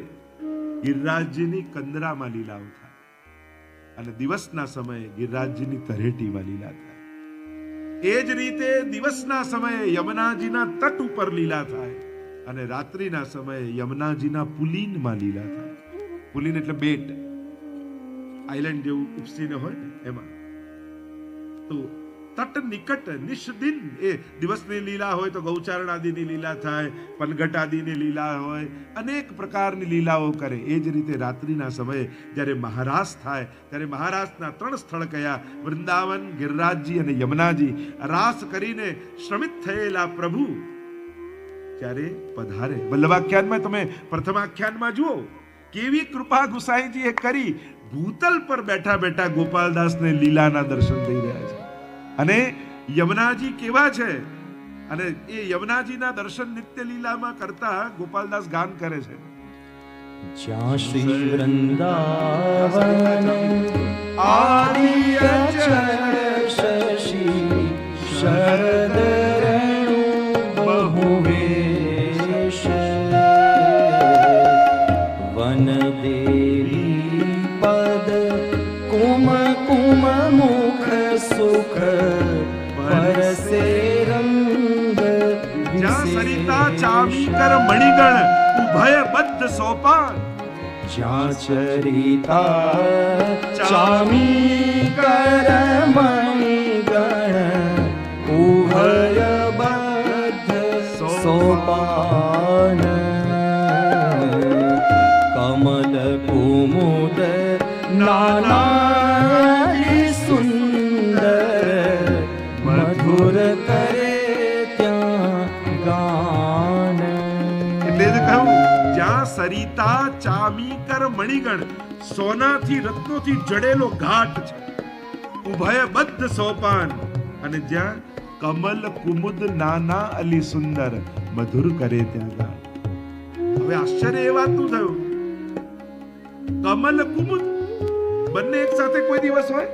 ગિરિરાજજીની કંદરામાં લીલાઓ થાય અને દિવસના સમયે ગિરિરાજજીની તરેટીમાં લીલા થાય. એ જ રીતે દિવસના સમયે યમુનાજીના તટ ઉપર લીલા થાય અને રાત્રિના સમયે યમુનાજીના પુલીનમાં લીલા થાય. પુલીન એટલે બેટ, આઈલેન્ડ જેવું ઉપસીને હોય ને એમાં. તો તટ નિકટ નિસ્દિન એ દિવસની લીલા હોય તો ગૌચારણ આદિની લીલા થાય, પનઘટ આદિની લીલા હોય, અનેક પ્રકારની લીલાઓ કરે. એ જ રીતે રાત્રિના સમયે જ્યારે મહારાસ થાય ત્યારે મહારાસના 3 સ્થળ કયા? વૃંદાવન, ગિરિરાજજી અને યમુનાજી. રાસ કરીને શ્રમિત થયેલા પ્રભુ ત્યારે પધારે. વલ્લભાખ્યાનમાં તમે પ્રથમ આખ્યાનમાં જુઓ કેવી કૃપા ગુસાઈજીએ કરી. ભૂતલ પર બેઠા બેઠા ગોપાલદાસને લીલાના દર્શન થઈ રહ્યા છે. અને યમુનાજી કેવા છે, અને એ યમુનાજીના દર્શન નિત્ય લીલામાં કરતા ગોપાલદાસ ગાન કરે છે. જ્યાં શ્રી વૃંદાવન આદિ અચલ શશી શરદ રેણુ બહુવેશ વન દેવી પદ કુમ કુમ મુખ સુખ પરસે રંગ જ્યાં સરિતા ચામીકર મણિગણ ઉભય બદ્ધ સોપાન. જ્યાં ચરિતા ચામીકર મણિગણ ઉભય બદ્ધ સોપાન કમલ કુમુદ નાના સુંદર મધુર કરે ત્યાં ગાન. એટલે જ કહ્યું જ્યાં સરિતા ચામીકર મણિગણ સોનાથી રત્નોથી જડેલો ઘાટ છે, ઉભય બદ્ધ સોપાન, અને જ્યાં કમલ કુમુદ નાના અલી સુંદર મધુર કરે ત્યાં ગાન. હવે આશ્ચર્ય એ વાતનું થયું, કમલ કુમુદ બંને એક સાથે કોઈ દિવસ હોય?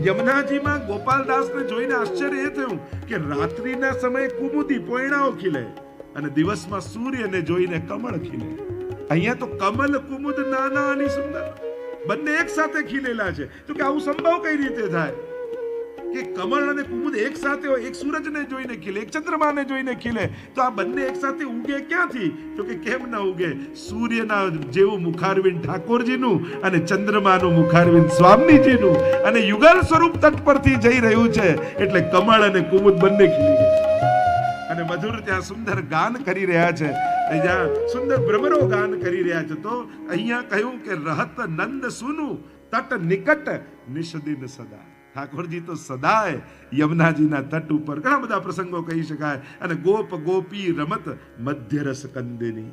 યમુનાજીમાં ગોપાલદાસને જોઈને આશ્ચર્ય એ થયું કે રાત્રિના સમયે કુમુદી પોયણાઓ ખીલે અને દિવસમાં સૂર્યને જોઈને કમળ ખીલે. અહીંયા તો કમલ કુમુદ નાના અને સુંદર બંને એક સાથે ખીલેલા છે. તો કે આવું સંભવ કઈ રીતે થાય કે કે કમળ અને કુમુદ એક સાથે હોય, એક સૂરજને જોઈને ખીલે, એક ચંદ્રમાને જોઈને ખીલે, તો આ બંને એક સાથે ઉગે ક્યાંથી? તો કે કેમ ના ઉગે? સૂર્યના જેવું મુખારવિંદ ઠાકોરજીનું અને ચંદ્રમાનું મુખારવિંદ સ્વામીજીનું, અને યુગલ સ્વરૂપ તટ પરથી જઈ રહ્યું છે એટલે કમળ અને કુમુદ બંને ખીલી ગયા. અને મધુર ત્યાં સુંદર ગાન કરી રહ્યા છે, જ્યાં સુંદર ભ્રમરો ગાન કરી રહ્યા છે. તો અહીંયા કહ્યું કે રહત નંદ સુનું તટ નિકટ નિષદિન સદા. ઠાકોરજી તો સદાય યમુનાજીના તટ ઉપર ઘણા બધા પ્રસંગો કહી શકાય. અને ગોપ ગોપી રમત મધ્યરસ કંદિની.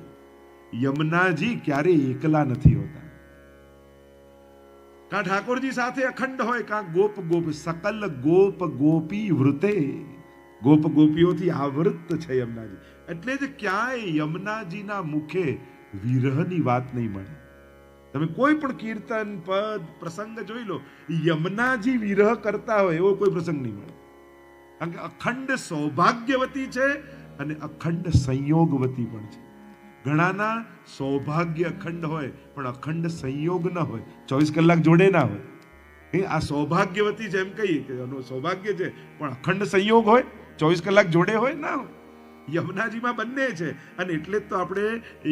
યમુનાજી ક્યારેય એકલા નથી હોતા. કાં ઠાકોરજી સાથે અખંડ હોય, કાં ગોપ ગોપ સકલ ગોપ ગોપી વૃતે. ગોપ ગોપીઓથી આવૃત છે યમુનાજી. એટલે જ ક્યાંય યમુનાજીના મુખે વિરહની વાત નહીં મળે. તમે કોઈ પણ કીર્તન પદ પ્રસંગ જોઈ લો, યમુનાજી વિરહ કરતા હોય એવો કોઈ પ્રસંગ નહીં મળે. કારણ કે અખંડ સૌભાગ્યવતી છે અને અખંડ સંયોગવતી પણ છે. ઘણાના સૌભાગ્ય અખંડ હોય પણ અખંડ સંયોગ ન હોય, 24 કલાક જોડે ના હોય. આ સૌભાગ્યવતી છે એમ કહીએ કે એનું સૌભાગ્ય છે, પણ અખંડ સંયોગ હોય, 24 કલાક જોડે હોય ના હોય. યમુનાજીમાં બંને છે. અને એટલે જ તો આપણે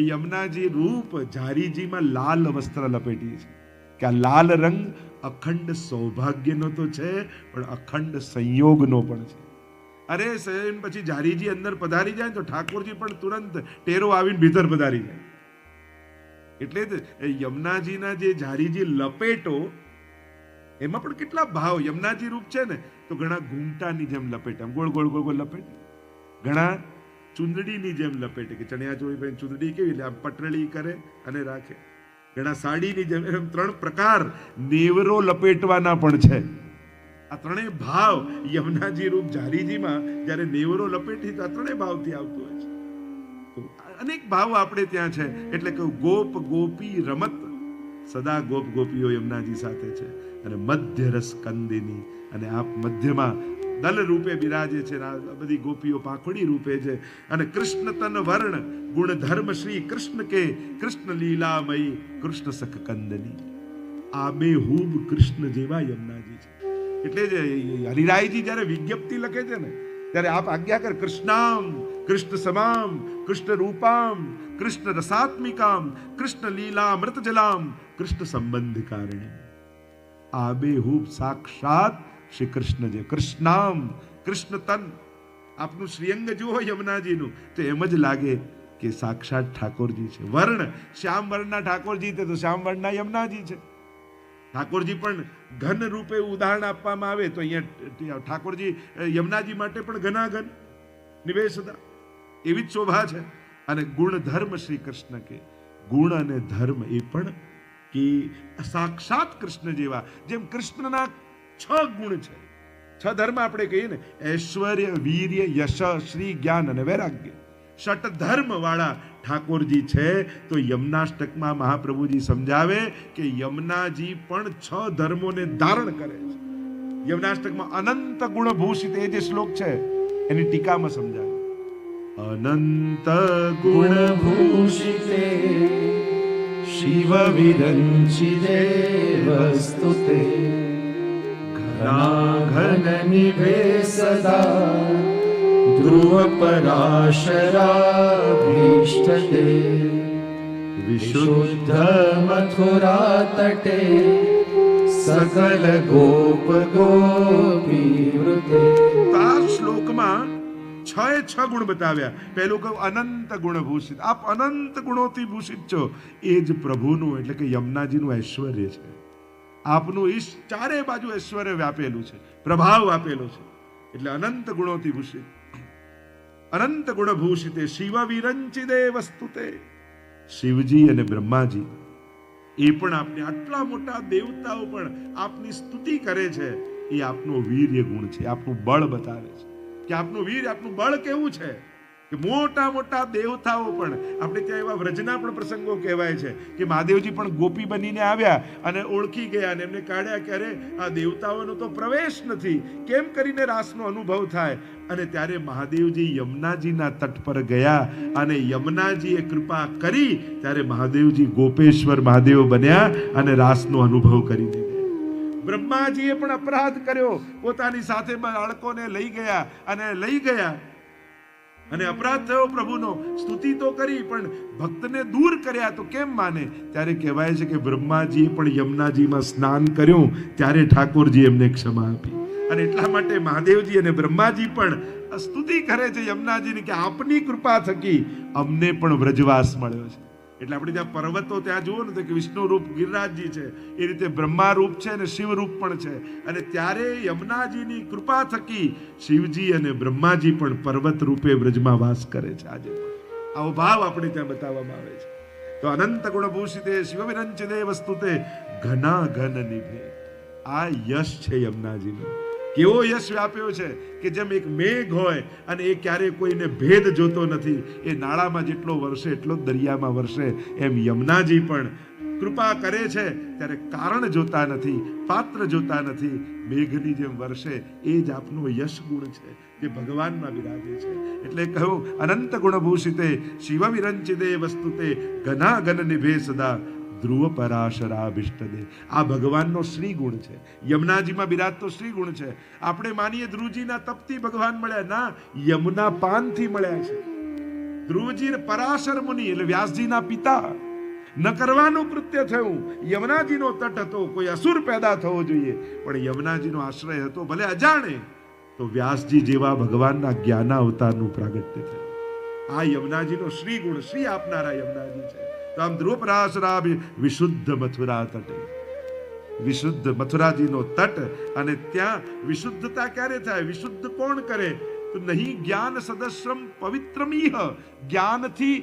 યમુનાજી રૂપ જારીજીમાં લાલ વસ્ત્ર લપેટીએ છીએ કે આ લાલ રંગ અખંડ સૌભાગ્યનો તો છે પણ અખંડ સંયોગનો પણ છે. અરે સૈન પછી જારીજી અંદર પધારી જાય તો ઠાકોરજી પણ તુરંત ટેરો આવીને ભીતર પધારી જાય. એટલે જ યમુનાજીના જે જારીજી લપેટો એમાં પણ કેટલા ભાવ. યમુનાજી રૂપ છે ને તો ઘણા ઘૂંટાની જેમ લપેટે, ગોળ ગોળ ગોળ ગોળ લપેટે. ઘણા ચુંદડીની જેમ લપેટે કે ચણિયા ચોળી પહેરીને ચુંદડી કેવી એટલે આમ પટરળી કરે અને રાખે. ઘણા સાડીની જેમ. એમ 3 પ્રકાર નેવરો લપેટવાના પણ છે. આ ત્રણેય ભાવ યમુનાજી રૂપ જારીજીમાં જ્યારે નેવરો લપેટી તો આ ત્રણેય ભાવથી આવતું હોય છે. તો અનેક ભાવ આપણે ત્યાં છે. એટલે કે ગોપ ગોપી રમત, સદા ગોપ ગોપીઓ યમુનાજી સાથે છે. અને મધ્ય રસ કંદિની, અને આપ મધ્યમાં દલ રૂપે બિરાજે છે. બધી ગોપીઓ પાંખડી રૂપે છે. અને કૃષ્ણ તન વર્ણ ગુણ ધર્મ શ્રી કૃષ્ણ કે કૃષ્ણ લીલામયી કૃષ્ણ સખ કંદની. આ બે હુબ કૃષ્ણ જેવા યમુનાજી છે. એટલે જ હરિરાયજી જ્યારે વિજ્ઞપ્તિ લખે છે ને ત્યારે આપ આજ્ઞા કર કૃષ્ણામ કૃષ્ણ સમામ કૃષ્ણ રૂપામ કૃષ્ણ રસાત્મિકામ કૃષ્ણ લીલા અમૃત જલામ કૃષ્ણ સંબંધિકારણી. આ બે હુબ સાક્ષાત શ્રી કૃષ્ણ છે. કૃષ્ણામ કૃષ્ણ તન. આપનું શ્રીઅંગ જુઓ યમુનાજીનું તો એમ જ લાગે કે સાક્ષાત ઠાકોરજી છે. વર્ણ શ્યામ વર્ણના ઠાકોરજી તો શ્યામ વર્ણના યમુનાજી છે. ઠાકોરજી પણ ઘન રૂપે ઉદાહરણ આપવામાં આવે તો અહીંયા ઠાકોરજી યમુનાજી માટે પણ ઘનાઘન નિવેશતા એવી જ શોભા છે. અને ગુણ ધર્મ શ્રી કૃષ્ણ કે ગુણ અને ધર્મ એ પણ કે સાક્ષાત કૃષ્ણ જેવા. જેમ કૃષ્ણના 6 ગુણ છે, 6 ધર્મ આપણે કહીએ ને, ઐશ્વર્ય વીર્ય યશ શ્રી જ્ઞાન અને વૈરાગ્ય. 6 ધર્મ વાળા ઠાકોરજી છે. તો યમુનાષ્ટકમાં મહાપ્રભુજી સમજાવે કે યમુનાજી પણ 6 ધર્મોને ધારણ કરે છે. યમુનાષ્ટકમાં અનંત ગુણ ભૂષિત એ જે શ્લોક છે એની ટીકામાં સમજાવે. અનંત ગુણ ગુણભૂષિતે શિવ વિરંચિતે વસ્તુતે ઘનાઘન નિભે સદા ધ્રુવ પરાશરાભીષ્ટતે વિશુદ્ધ મથુરા તટે સકલ ગોપ ગોપી વૃતે. આ શ્લોકમાં 6 ગુણ બતાવ્યા. પહેલું કહું અનંત ગુણ ભૂષિત. આપ અનંત ગુણોથી ભૂષિત છો. એ જ પ્રભુનું એટલે કે યમુનાજીનું ઐશ્વર્ય છે. આપનું ઈશ ચારે બાજુ ઐશ્વર્ય વ્યાપેલું છે, પ્રભાવ આપેલો છે. એટલે અનંત ગુણોથી ભૂષિત. અનંત ગુણ ભૂષિતે શિવ વિરંચિદે વસ્તુતે. શિવજી અને બ્રહ્માજી એ પણ આપને આટલા મોટા દેવતાઓ પણ આપની સ્તુતિ કરે છે. એ આપનો વીર્ય ગુણ છે, આપનું બળ બતાવે છે કે આપનું વીર આપનું બળ કેવું છે. કે મોટા મોટા દેવતાઓ પણ આપણે ત્યાં એવા વ્રજના પણ પ્રસંગો કહેવાય છે કે મહાદેવજી પણ ગોપી બનીને આવ્યા અને ઓળખી ગયા અને એમને કાઢ્યા કે અરે આ દેવતાઓનો તો પ્રવેશ નથી, કેમ કરીને રાસનો અનુભવ થાય. અને ત્યારે મહાદેવજી યમુનાજીના તટ પર ગયા અને યમુનાજીએ કૃપા કરી ત્યારે મહાદેવજી ગોપેશ્વર મહાદેવ બન્યા અને રાસનો અનુભવ કરી દીધો. બ્રહ્માજીએ પણ અપરાધ કર્યો, પોતાની સાથે બાળકોને લઈ ગયા અને અપરાધ થયો પ્રભુનો. સ્તુતિ તો કરી પણ ભક્તને દૂર કર્યા તો કેમ માને? ત્યારે કહેવાય છે કે બ્રહ્માજીએ પણ યમુનાજીમાં સ્નાન કર્યું ત્યારે ઠાકોરજી એમને ક્ષમા આપી. અને એટલા માટે મહાદેવજી અને બ્રહ્માજી પણ સ્તુતિ કરે છે યમુનાજીની કે આપની કૃપા થકી અમને પણ વ્રજવાસ મળ્યો છે. એટલે આપણે ત્યાં પર્વતો ત્યાં જુઓ ને તો કે વિષ્ણુ રૂપ ગિરિરાજજી છે, એ રીતે બ્રહ્મા રૂપ છે અને શિવ રૂપ પણ છે. અને ત્યારે યમુનાજીની કૃપા થકી શિવજી અને બ્રહ્માજી પણ પર્વત રૂપે વ્રજમાં વાસ કરે છે. આજે પણ આવો ભાવ આપણે ત્યાં બતાવવામાં આવે છે. તો અનંત ગુણભૂષિતે શિવ વિરંચિતે વસ્તુતે ઘના ઘન નિભે. આ યશ છે યમુનાજીનું. કેવો યશ વ્યાપ્યો છે કે જેમ એક મેઘ હોય અને એ ક્યારે કોઈને ભેદ જોતો નથી, એ નાળામાં જેટલો વરસે એટલો જ દરિયામાં વરસે, એમ યમુનાજી પણ કૃપા કરે છે ત્યારે કારણ જોતા નથી, પાત્ર જોતા નથી, મેઘની જેમ વરસે. એ જ આપનો યશ ગુણ છે જે ભગવાનમાં બિરાજે છે. એટલે કહ્યું અનંત ગુણભૂષિતે શિવ વિરંચિતે વસ્તુતે ઘના ઘન નિભે સદા ધ્રુવ પરાશરાભિષ્ટદે. આ ભગવાનનો શ્રી ગુણ છે. યમુનાજીમાં બિરાજતો શ્રી ગુણ છે. આપણે માનીએ ધ્રુવજીના તપથી ભગવાન મળ્યા, ના, યમુના પાનથી મળ્યા છે. ધ્રુવજી પરાશર મુનિ એટલે વ્યાસજીના પિતા, ન કરવાનું કૃત્ય થયું. યમુનાજીનો તટ હતો, કોઈ અસુર પેદા થવો જોઈએ, પણ યમુનાજીનો આશ્રય હતો, ભલે અજાણે, તો વ્યાસજી જેવા ભગવાનના જ્ઞાન અવતારનું પ્રાગટ્ય થયું. આ યમુનાજીનો શ્રી ગુણ, શ્રી આપનારા યમુનાજી છે. તો આમ ધ્રુવ પરાશરા વિશુદ્ધ મથુરા તટે, વિશુદ્ધ મથુરાજીનો તટ. અને ત્યાં વિશુદ્ધતા ક્યારે થાય? વિશુદ્ધ કોણ કરે? તો નહીં જ્ઞાન સદસ્યમ પવિત્રમીહ, જ્ઞાનથી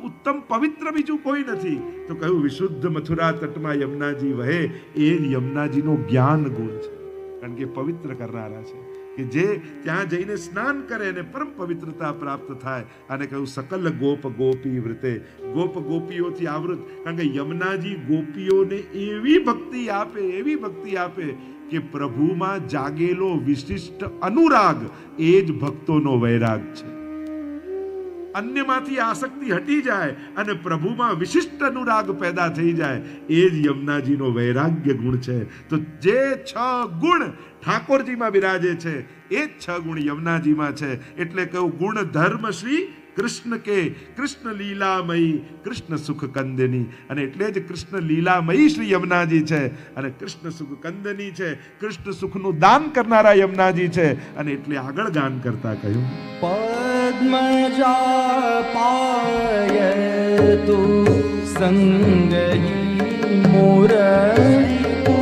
ઉત્તમ પવિત્ર બીજું કોઈ નથી. તો કહ્યું વિશુદ્ધ મથુરા તટમાં યમુનાજી વહે, એ યમુનાજીનો જ્ઞાન ગુણ છે. કારણ કે પવિત્ર કરનારા છે, કે જે ત્યાં જઈને સ્નાન કરે અને પરમ પવિત્રતા પ્રાપ્ત થાય. અને કહ્યું સકલ ગોપ ગોપી વૃતે, ગોપ ગોપીઓથી આવૃત. કારણ કે યમુનાજી ગોપીઓને એવી ભક્તિ આપે કે પ્રભુમાં જાગેલો વિશિષ્ટ અનુરાગ એ જ ભક્તોનો વૈરાગ છે. અન્યમાંથી આસક્તિ હટી જાય અને પ્રભુમાં વિશિષ્ટ અનુરાગ પેદા થઈ જાય, એ જ યમુનાજીનો વૈરાગ્ય ગુણ છે. તો જે 6 ગુણ ઠાકોરજીમાં બિરાજે છે, એ જ 6 ગુણ યમુનાજીમાં છે. એટલે કહું ગુણ ધર્મ શ્રી કૃષ્ણ કે, કૃષ્ણ લીલામયી, કૃષ્ણ સુખ કંદની. અને એટલે જ કૃષ્ણ લીલામયી શ્રી યમુનાજી છે અને કૃષ્ણ સુખ કંદની છે. કૃષ્ણ સુખનું દાન કરનારા યમુનાજી છે. અને એટલે આગળ ગાન કરતા કહ્યું પદ્મજા પાયતુ સંગહી મુરરીપો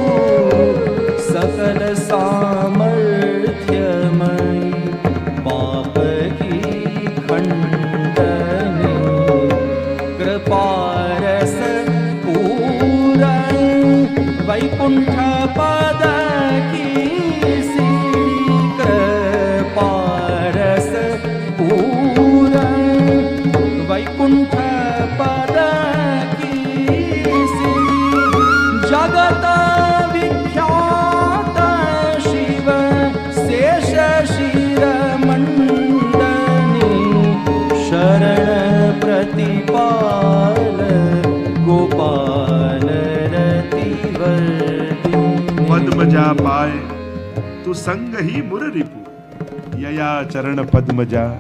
સકલ સામર્થ્યમયી પાપકી ખંડને કૃપારસ પૂરણ વૈકુંઠ પદકી સીડી કૃપારસ વૈકુંઠ પદકી જગત વિખ્યાત શિવ શેષ શિર મંડની શરણ પ્રતિપાલ ગોપાલ રતિવર્ધિની. પદ્મજા પાય તું સંગ હી મુરરીપુ, યયા ચરણ પદ્મજા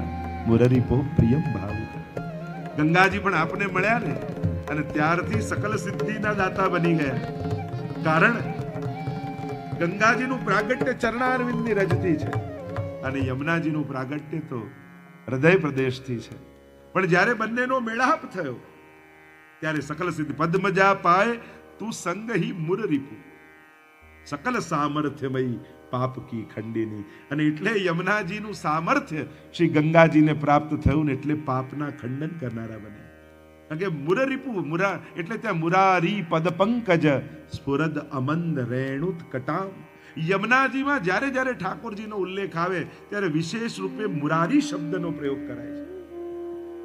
મુરરીપો પ્રિયમ ભાવ. ગંગાજી પણ આપને મળ્યા ને, અને ત્યારથી સકલ સિદ્ધિના દાતા બની ગયા. કારણ ગંગાજીનું પ્રાગટ્ય ચરણારવિંદની રજથી છે અને યમુનાજીનું પ્રાગટ્ય તો હૃદય પ્રદેશથી છે. પણ જ્યારે બંનેનો મેળાપ થયો ત્યારે સકલ સિદ્ધિ. પદ્મજા પાય તું સંગ હી મુરરીપુ, સકલ સામર્થ્યમયી પાપ કી ખંડિની. અને એટલે યમુનાજીનું સામર્થ્ય શ્રી ગંગાજીને પ્રાપ્ત થયું ને એટલે પાપના ખંડન કરનારા બને. કારણ કે મુરરીપુ, મુરા એટલે ત્યાં મુરારી પદ પંકજ સ્ફુરદ અમંદ રેણુત કટામ. યમુનાજીમાં જ્યારે જ્યારે ઠાકોરજીનો ઉલ્લેખ આવે ત્યારે વિશેષ રૂપે મુરારી શબ્દનો પ્રયોગ કરાય છે.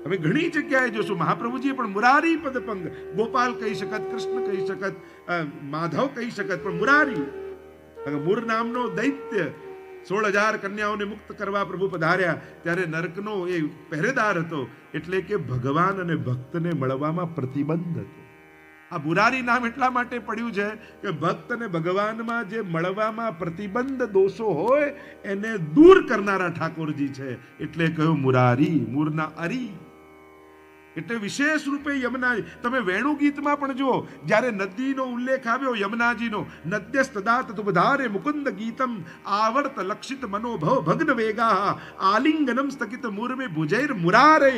તમે ઘણી જગ્યાએ જોશો મહાપ્રભુજીએ પણ મુરારી પદ પંક, ગોપાલ કહી શકત, કૃષ્ણ કહી શકત, માધવ કહી શકત, પણ મુરારી. મૂર નામનો દૈત્ય 16,000 કન્યાઓને મુક્ત કરવા પ્રભુ પધાર્યા ત્યારે નરકનો એ પહેરેદાર હતો. એટલે કે ભગવાન અને ભક્તને મળવામાં પ્રતિબંધ હતો. આ મુરારી નામ એટલા માટે પડ્યું છે કે ભક્તને ભગવાનમાં જે મળવામાં પ્રતિબંધ દોષો હોય એને દૂર કરનારા ઠાકોરજી છે, એટલે કહ્યું મુરારી, મૂરના અરી. એટલે વિશેષ રૂપે યમુના. તમે વેણુ ગીતમાં પણ જુઓ, જ્યારે નદીનો ઉલ્લેખ આવ્યો યમુનાજીનો, નદ્યસ્તદાત તુબધારે મુકુંદ ગીતમ આવર્ત લક્ષિત મનોભવ ભગ્ન વેગા આલિંગનમ સ્થગિત મૂર્મે ભુજૈર મુરારે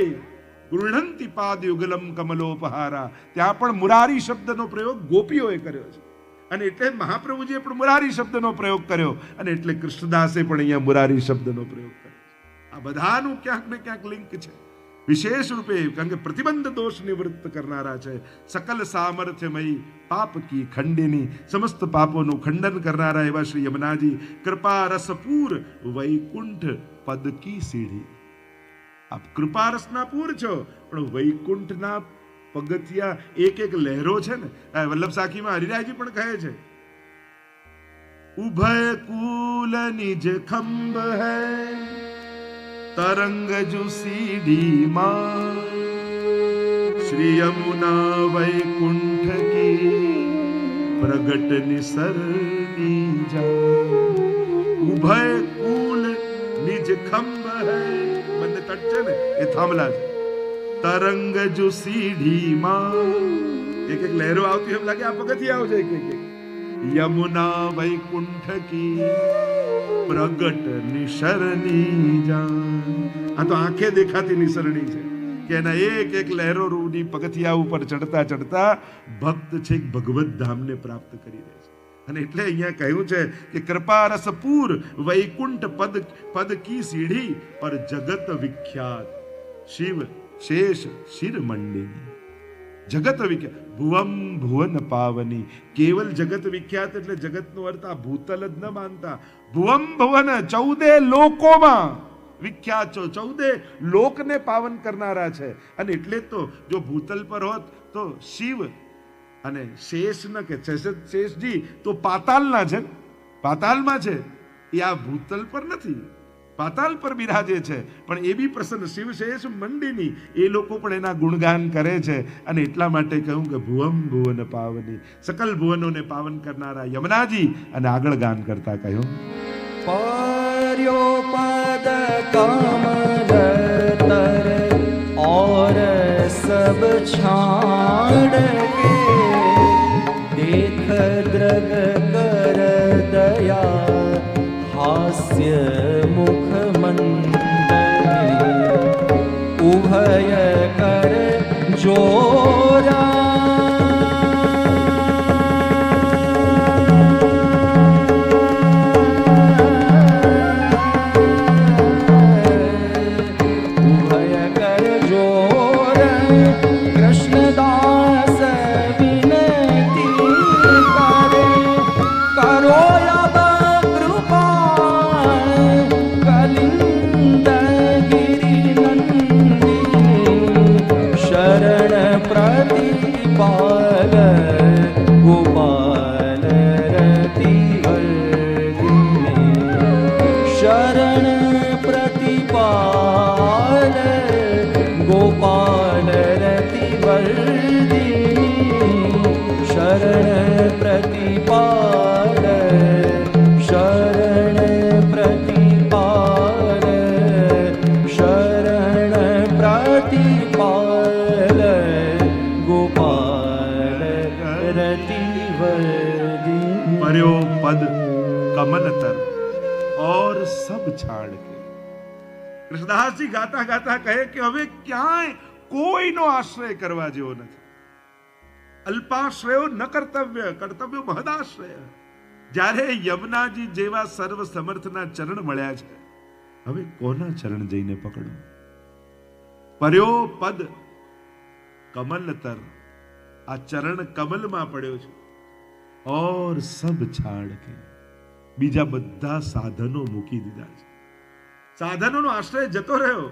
ગૃહંતિ પાદયુગલમ કમલોપહારા. ત્યાં પણ મુરારી શબ્દનો પ્રયોગ ગોપીઓએ કર્યો છે, અને એટલે મહાપ્રભુજીએ પણ મુરારી શબ્દનો પ્રયોગ કર્યો, અને એટલે કૃષ્ણદાસે પણ અહીંયા મુરારી શબ્દનો પ્રયોગ કર્યો. આ બધાનું ક્યાંક ને ક્યાંક લિંક છે વિશેષ રૂપે, કારણ કે પ્રતિબંધ દોષ નિવૃત્ત કરનારા છે, સકલ સામર્થ્યમયી પાપ કી ખંડિની, સમસ્ત પાપોનું ખંડન કરનારા એવા શ્રી યમુનાજી કૃપા રસપૂર વૈકુંઠ પદ કી સીડી. આપ કૃપા રસના પૂર છો, પણ વૈકુંઠના પગથિયા એક એક લહેરો છે ને. વલ્લભ સાખીમાં હરિરાયજી પણ કહે છે, ઉભય કુલ નિજ ખંભ હૈ तरंग जो सीढ़ी मां श्री यमुना वैकुंठ की प्रगट निसरनी जा. उभय कूल निज खंभ है, બંને તટ છે ને એ થાંભલા છે. તરંગ જો સીઢી માં, એક એક લહેરો આવતી એમ લાગે આ પગથિયા આવશે એક એક. યમુના વૈકુંઠ કી પ્રગટ નિસરણી જાન. આ તો આંખે દેખાતી નિસરણી છે કે એના એક એક લહેરો રૂની પગથિયા ઉપર ચડતા ચડતા ભક્ત છે ભગવત ધામને પ્રાપ્ત કરી દે છે. અને એટલે અહીંયા કહ્યું છે કે કૃપા રસપૂર વૈકુંઠ પદ કી સીઢી और જગત વિખ્યાત શિવ શેષ શિરમંડિની. જગત વિખ્યાત ભુવમ ભુવન પાવની. કેવલ જગત વિખ્યાત એટલે જગતનો અર્થ આ ભૂતલ જ ન માનતા. ભુવમ ભુવન 14 લોકોમાં વિખ્યાત છો, 14 લોકને પાવન કરનારા છે. અને એટલે તો જો ભૂતલ પર હોત તો શિવ અને શેષ ન કે શેષજી તો પાતાલના છે, પાતાલમાં છે, એ આ ભૂતલ પર નથી, પાતાલ પર બિરાજે છે. પણ એ બી પ્રસન્ન શિવ શેષ મંડીની એ લોકો પણ એના ગુણગાન કરે છે. અને એટલા માટે કહ્યું કે ભુવમ ભુવન પાવની, સકલ ભુવનોને પાવન કરનારા યમુનાજી. અને આગળ ગાન કરતા કહ્યું, पर्यो पद कमल तर और सब छाड़ के देख द्रग कर दया हास्य मुख मंडली उभय कर जोरा पद कमल तर और सब छाड़ के. કૃષ્ણદાસજી ગાતા ગાતા કહે કે હવે ક્યાંય કોઈનો આશ્રય કરવા જેવો નથી. અલ્પાશ્રયો ન કર્તવ્ય, કર્તવ્ય મહદાશ્રય. જ્યારે યમુનાજી જેવા સર્વ સમર્થના ચરણ મળ્યા છે, હવે કોના ચરણ જઈને પકડું? पर्यो पद कमल तर, આ ચરણ કમલમાં પડ્યો છે. और सब छाड़ के, બીજા બધા સાધનો મૂકી દીધા છે. સાધનોનો આશ્રય જતો રહ્યો.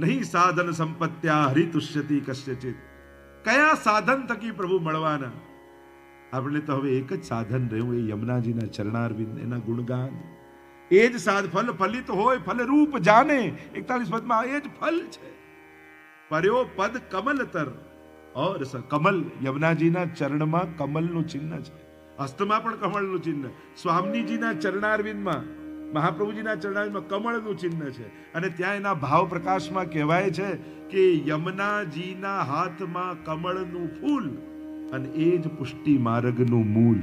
નહીં સાધન સંપત્ત્યા હરિતુષ્યતિ કશ્યચિત. કયા સાધન થકી પ્રભુ મળવાના? આપણે તો હવે એક જ સાધન રહ્યું, એ યમુનાજીના ચરણારવિંદ, એના ગુણગાન. એ જ ફલ ફલિત હોય, ફલ રૂપ જાને. 41 પદમાં એ જ ફલ છે. पर्यो पद कमल तर और कमल यमुनाजीના ચરણમાં કમલનું ચિહ્ન છે, હસ્તમાં પણ કમળનું ચિહ્ન, સ્વામીજીના ચરણારવિંદમાં, મહાપ્રભુજીના ચરણારવિંદમાં કમળનું ચિહ્ન છે. અને ત્યાં એના ભાવ પ્રકાશમાં કહેવાય છે કે યમુનાજીના હાથમાં કમળનું ફૂલ અને એ જ પુષ્ટિ માર્ગનું મૂળ.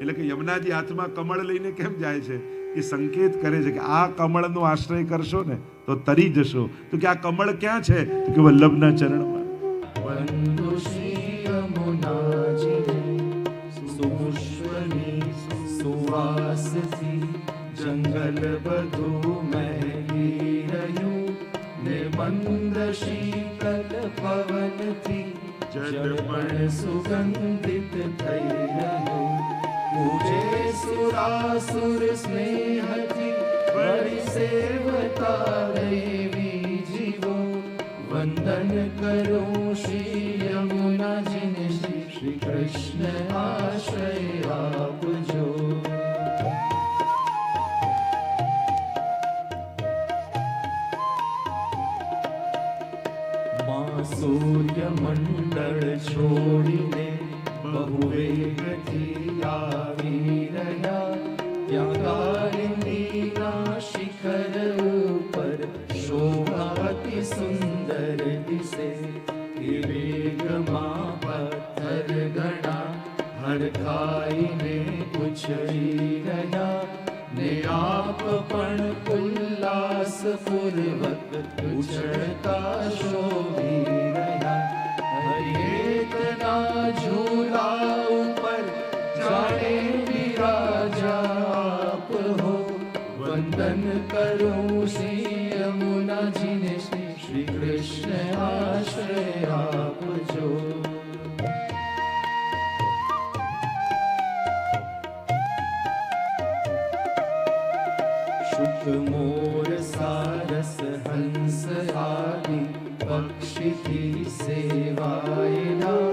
એટલે કે યમુનાજી હાથમાં કમળ લઈને કેમ જાય છે? એ સંકેત કરે છે કે આ કમળનો આશ્રય કરશો ને તો તરી જશો. તો કે આ કમળ ક્યાં છે? તો કે વલ્લભના ચરણમાં. વંદુ શ્રી યમુનાજીને સુપુષ્પની સુવાસથી જંગલ બધું મહેકી રહ્યું ને મંદ શીતલ પવનથી જળ પણ સુગંધિત થઈ રહ્યું. પૂજે સુરાસુર સ્નેહથી બળી સેવતા દેવી જીવો. વંદન કરું શ્રી યમુનાજીને શ્રી કૃષ્ણ આશ્રય આપજો. માં સૂર્ય મંડળ છોડીને બહુ વેગથી આવી રહ્યા. ત્યાં કાલિંદીના શિખર ઉપર શોભાતી સુંદર દિશે. એ વેગમાં પથ્થર ઘણા હડકાઈને ઉછળી રહ્યા ને આપ પણ ઉલ્લાસપૂર્વક ઉછળતા શોભી રહ્યા. હરિએતના ઝૂલા ઉપર જાણે બિરાજા આપ હો. વંદન કરું શ્રી યમુનાજીને શ્રી કૃષ્ણ આશ્રય આપજો. શુક મોર સારસ હંસ આદિ પક્ષીથી સેવાયેલા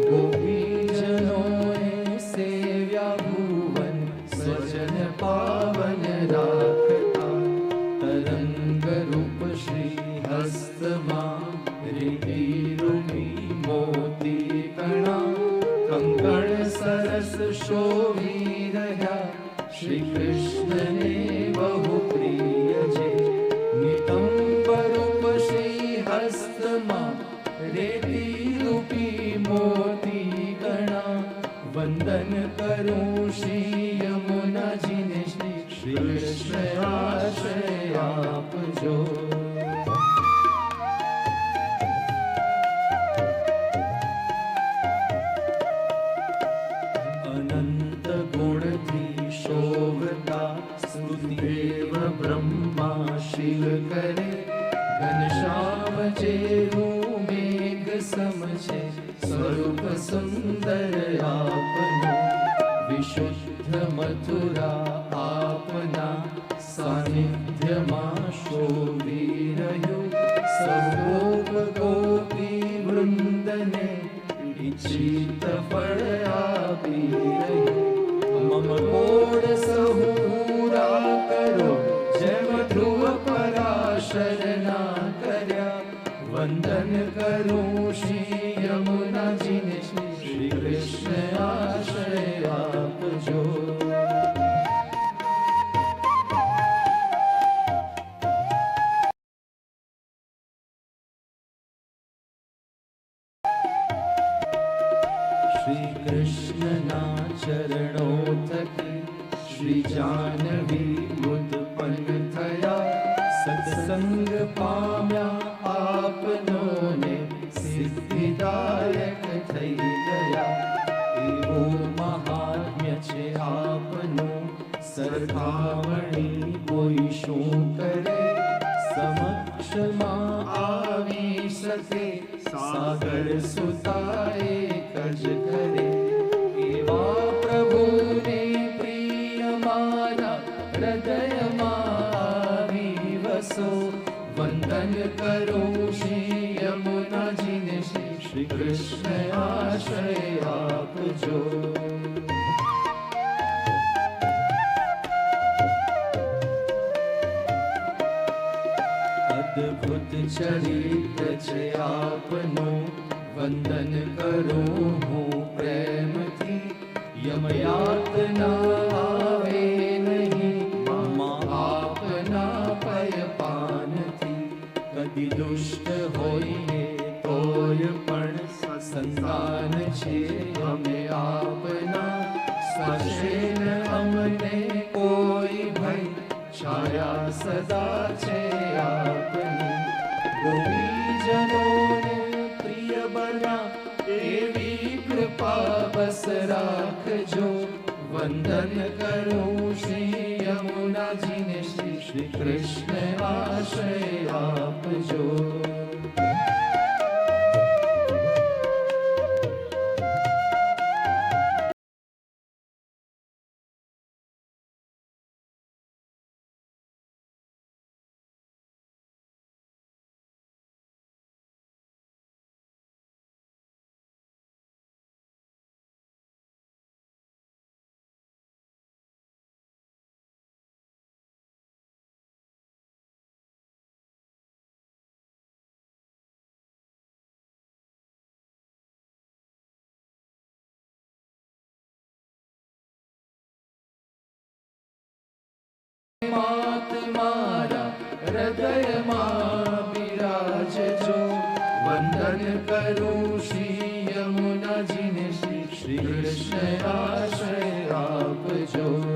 ગોપીજનોએ સેવ્યા ભુવન સ્વજન પાવન રાખતા. તરંગ રૂપ શ્રી હસ્તમાં રીતિ રૂપી મોતી કણા કંકણ સરસ શોભી રહ્યા. શ્રી કૃષ્ણને બહુ પ્રિય છે નિતંબ રૂપ શ્રી હસ્તમાં રેતી રૂપી મોતી ગણા. વંદન કરું શ્રી યમુનાજીને શ્રી કૃષ્ણ આશ્રય આપજો. અનંત ગુણથી શોભતા સ્તુતિદેવ બ્રહ્મા શિવ કરે. ઘનશ્યામ જેવું મેઘ સમ છે સ્વરૂપ સુંદર આપનું. વિશુદ્ધ મથુરા આપના સાનિધ્યમાં શોભી રહ્યું. સૌ ગોપી વૃંદને ઈચ્છિત ફળ આપી રહ્યું. મમ કોડ સહુ પૂરા કરો જેમ ધ્રુવ પરાશરના કર્યા. વંદન કરું શ્રી યમુનાજીને શ્રી કૃષ્ણ આશ્રય આપજો. શ્રી કૃષ્ણના ચરણો થકી શ્રી જાનવી ઉત્પન્ન થયા. સત્સંગ પામ્યા આપનો ને સિદ્ધિદાયક થઈ ગયા. એવું મહાત્મ્ય છે આપનું સરખામણી કોઈ શું કરે. સમક્ષમાં આવી શકે સાગર સુતા એક જ કરે. એવા પ્રભુને પ્રિય મારા હૃદયમાં આવી વસો. વંદન કરું શ્રી યમુનાજીને શ્રી કૃષ્ણ આશ્રય આપજો. અદ્ભુત ચરિત્ર છે આપનું વંદન કરું હું પ્રેમથી, યમયાતના આવે નહીં આપના પયપાનથી. કદી દુષ્ટ હોઈએ તોય પણ સંતાન છે અમે આપના, સ્પર્શે ન અમને કોઈ ભય, છાયા સદા છે આપની. ગોપીજનોને પ્રિય બના એવી કૃપા બસ રાખજો. વંદન કરું શ્રી યમુનાજીને, શ્રી કૃષ્ણ આશ્રય આપજો. માં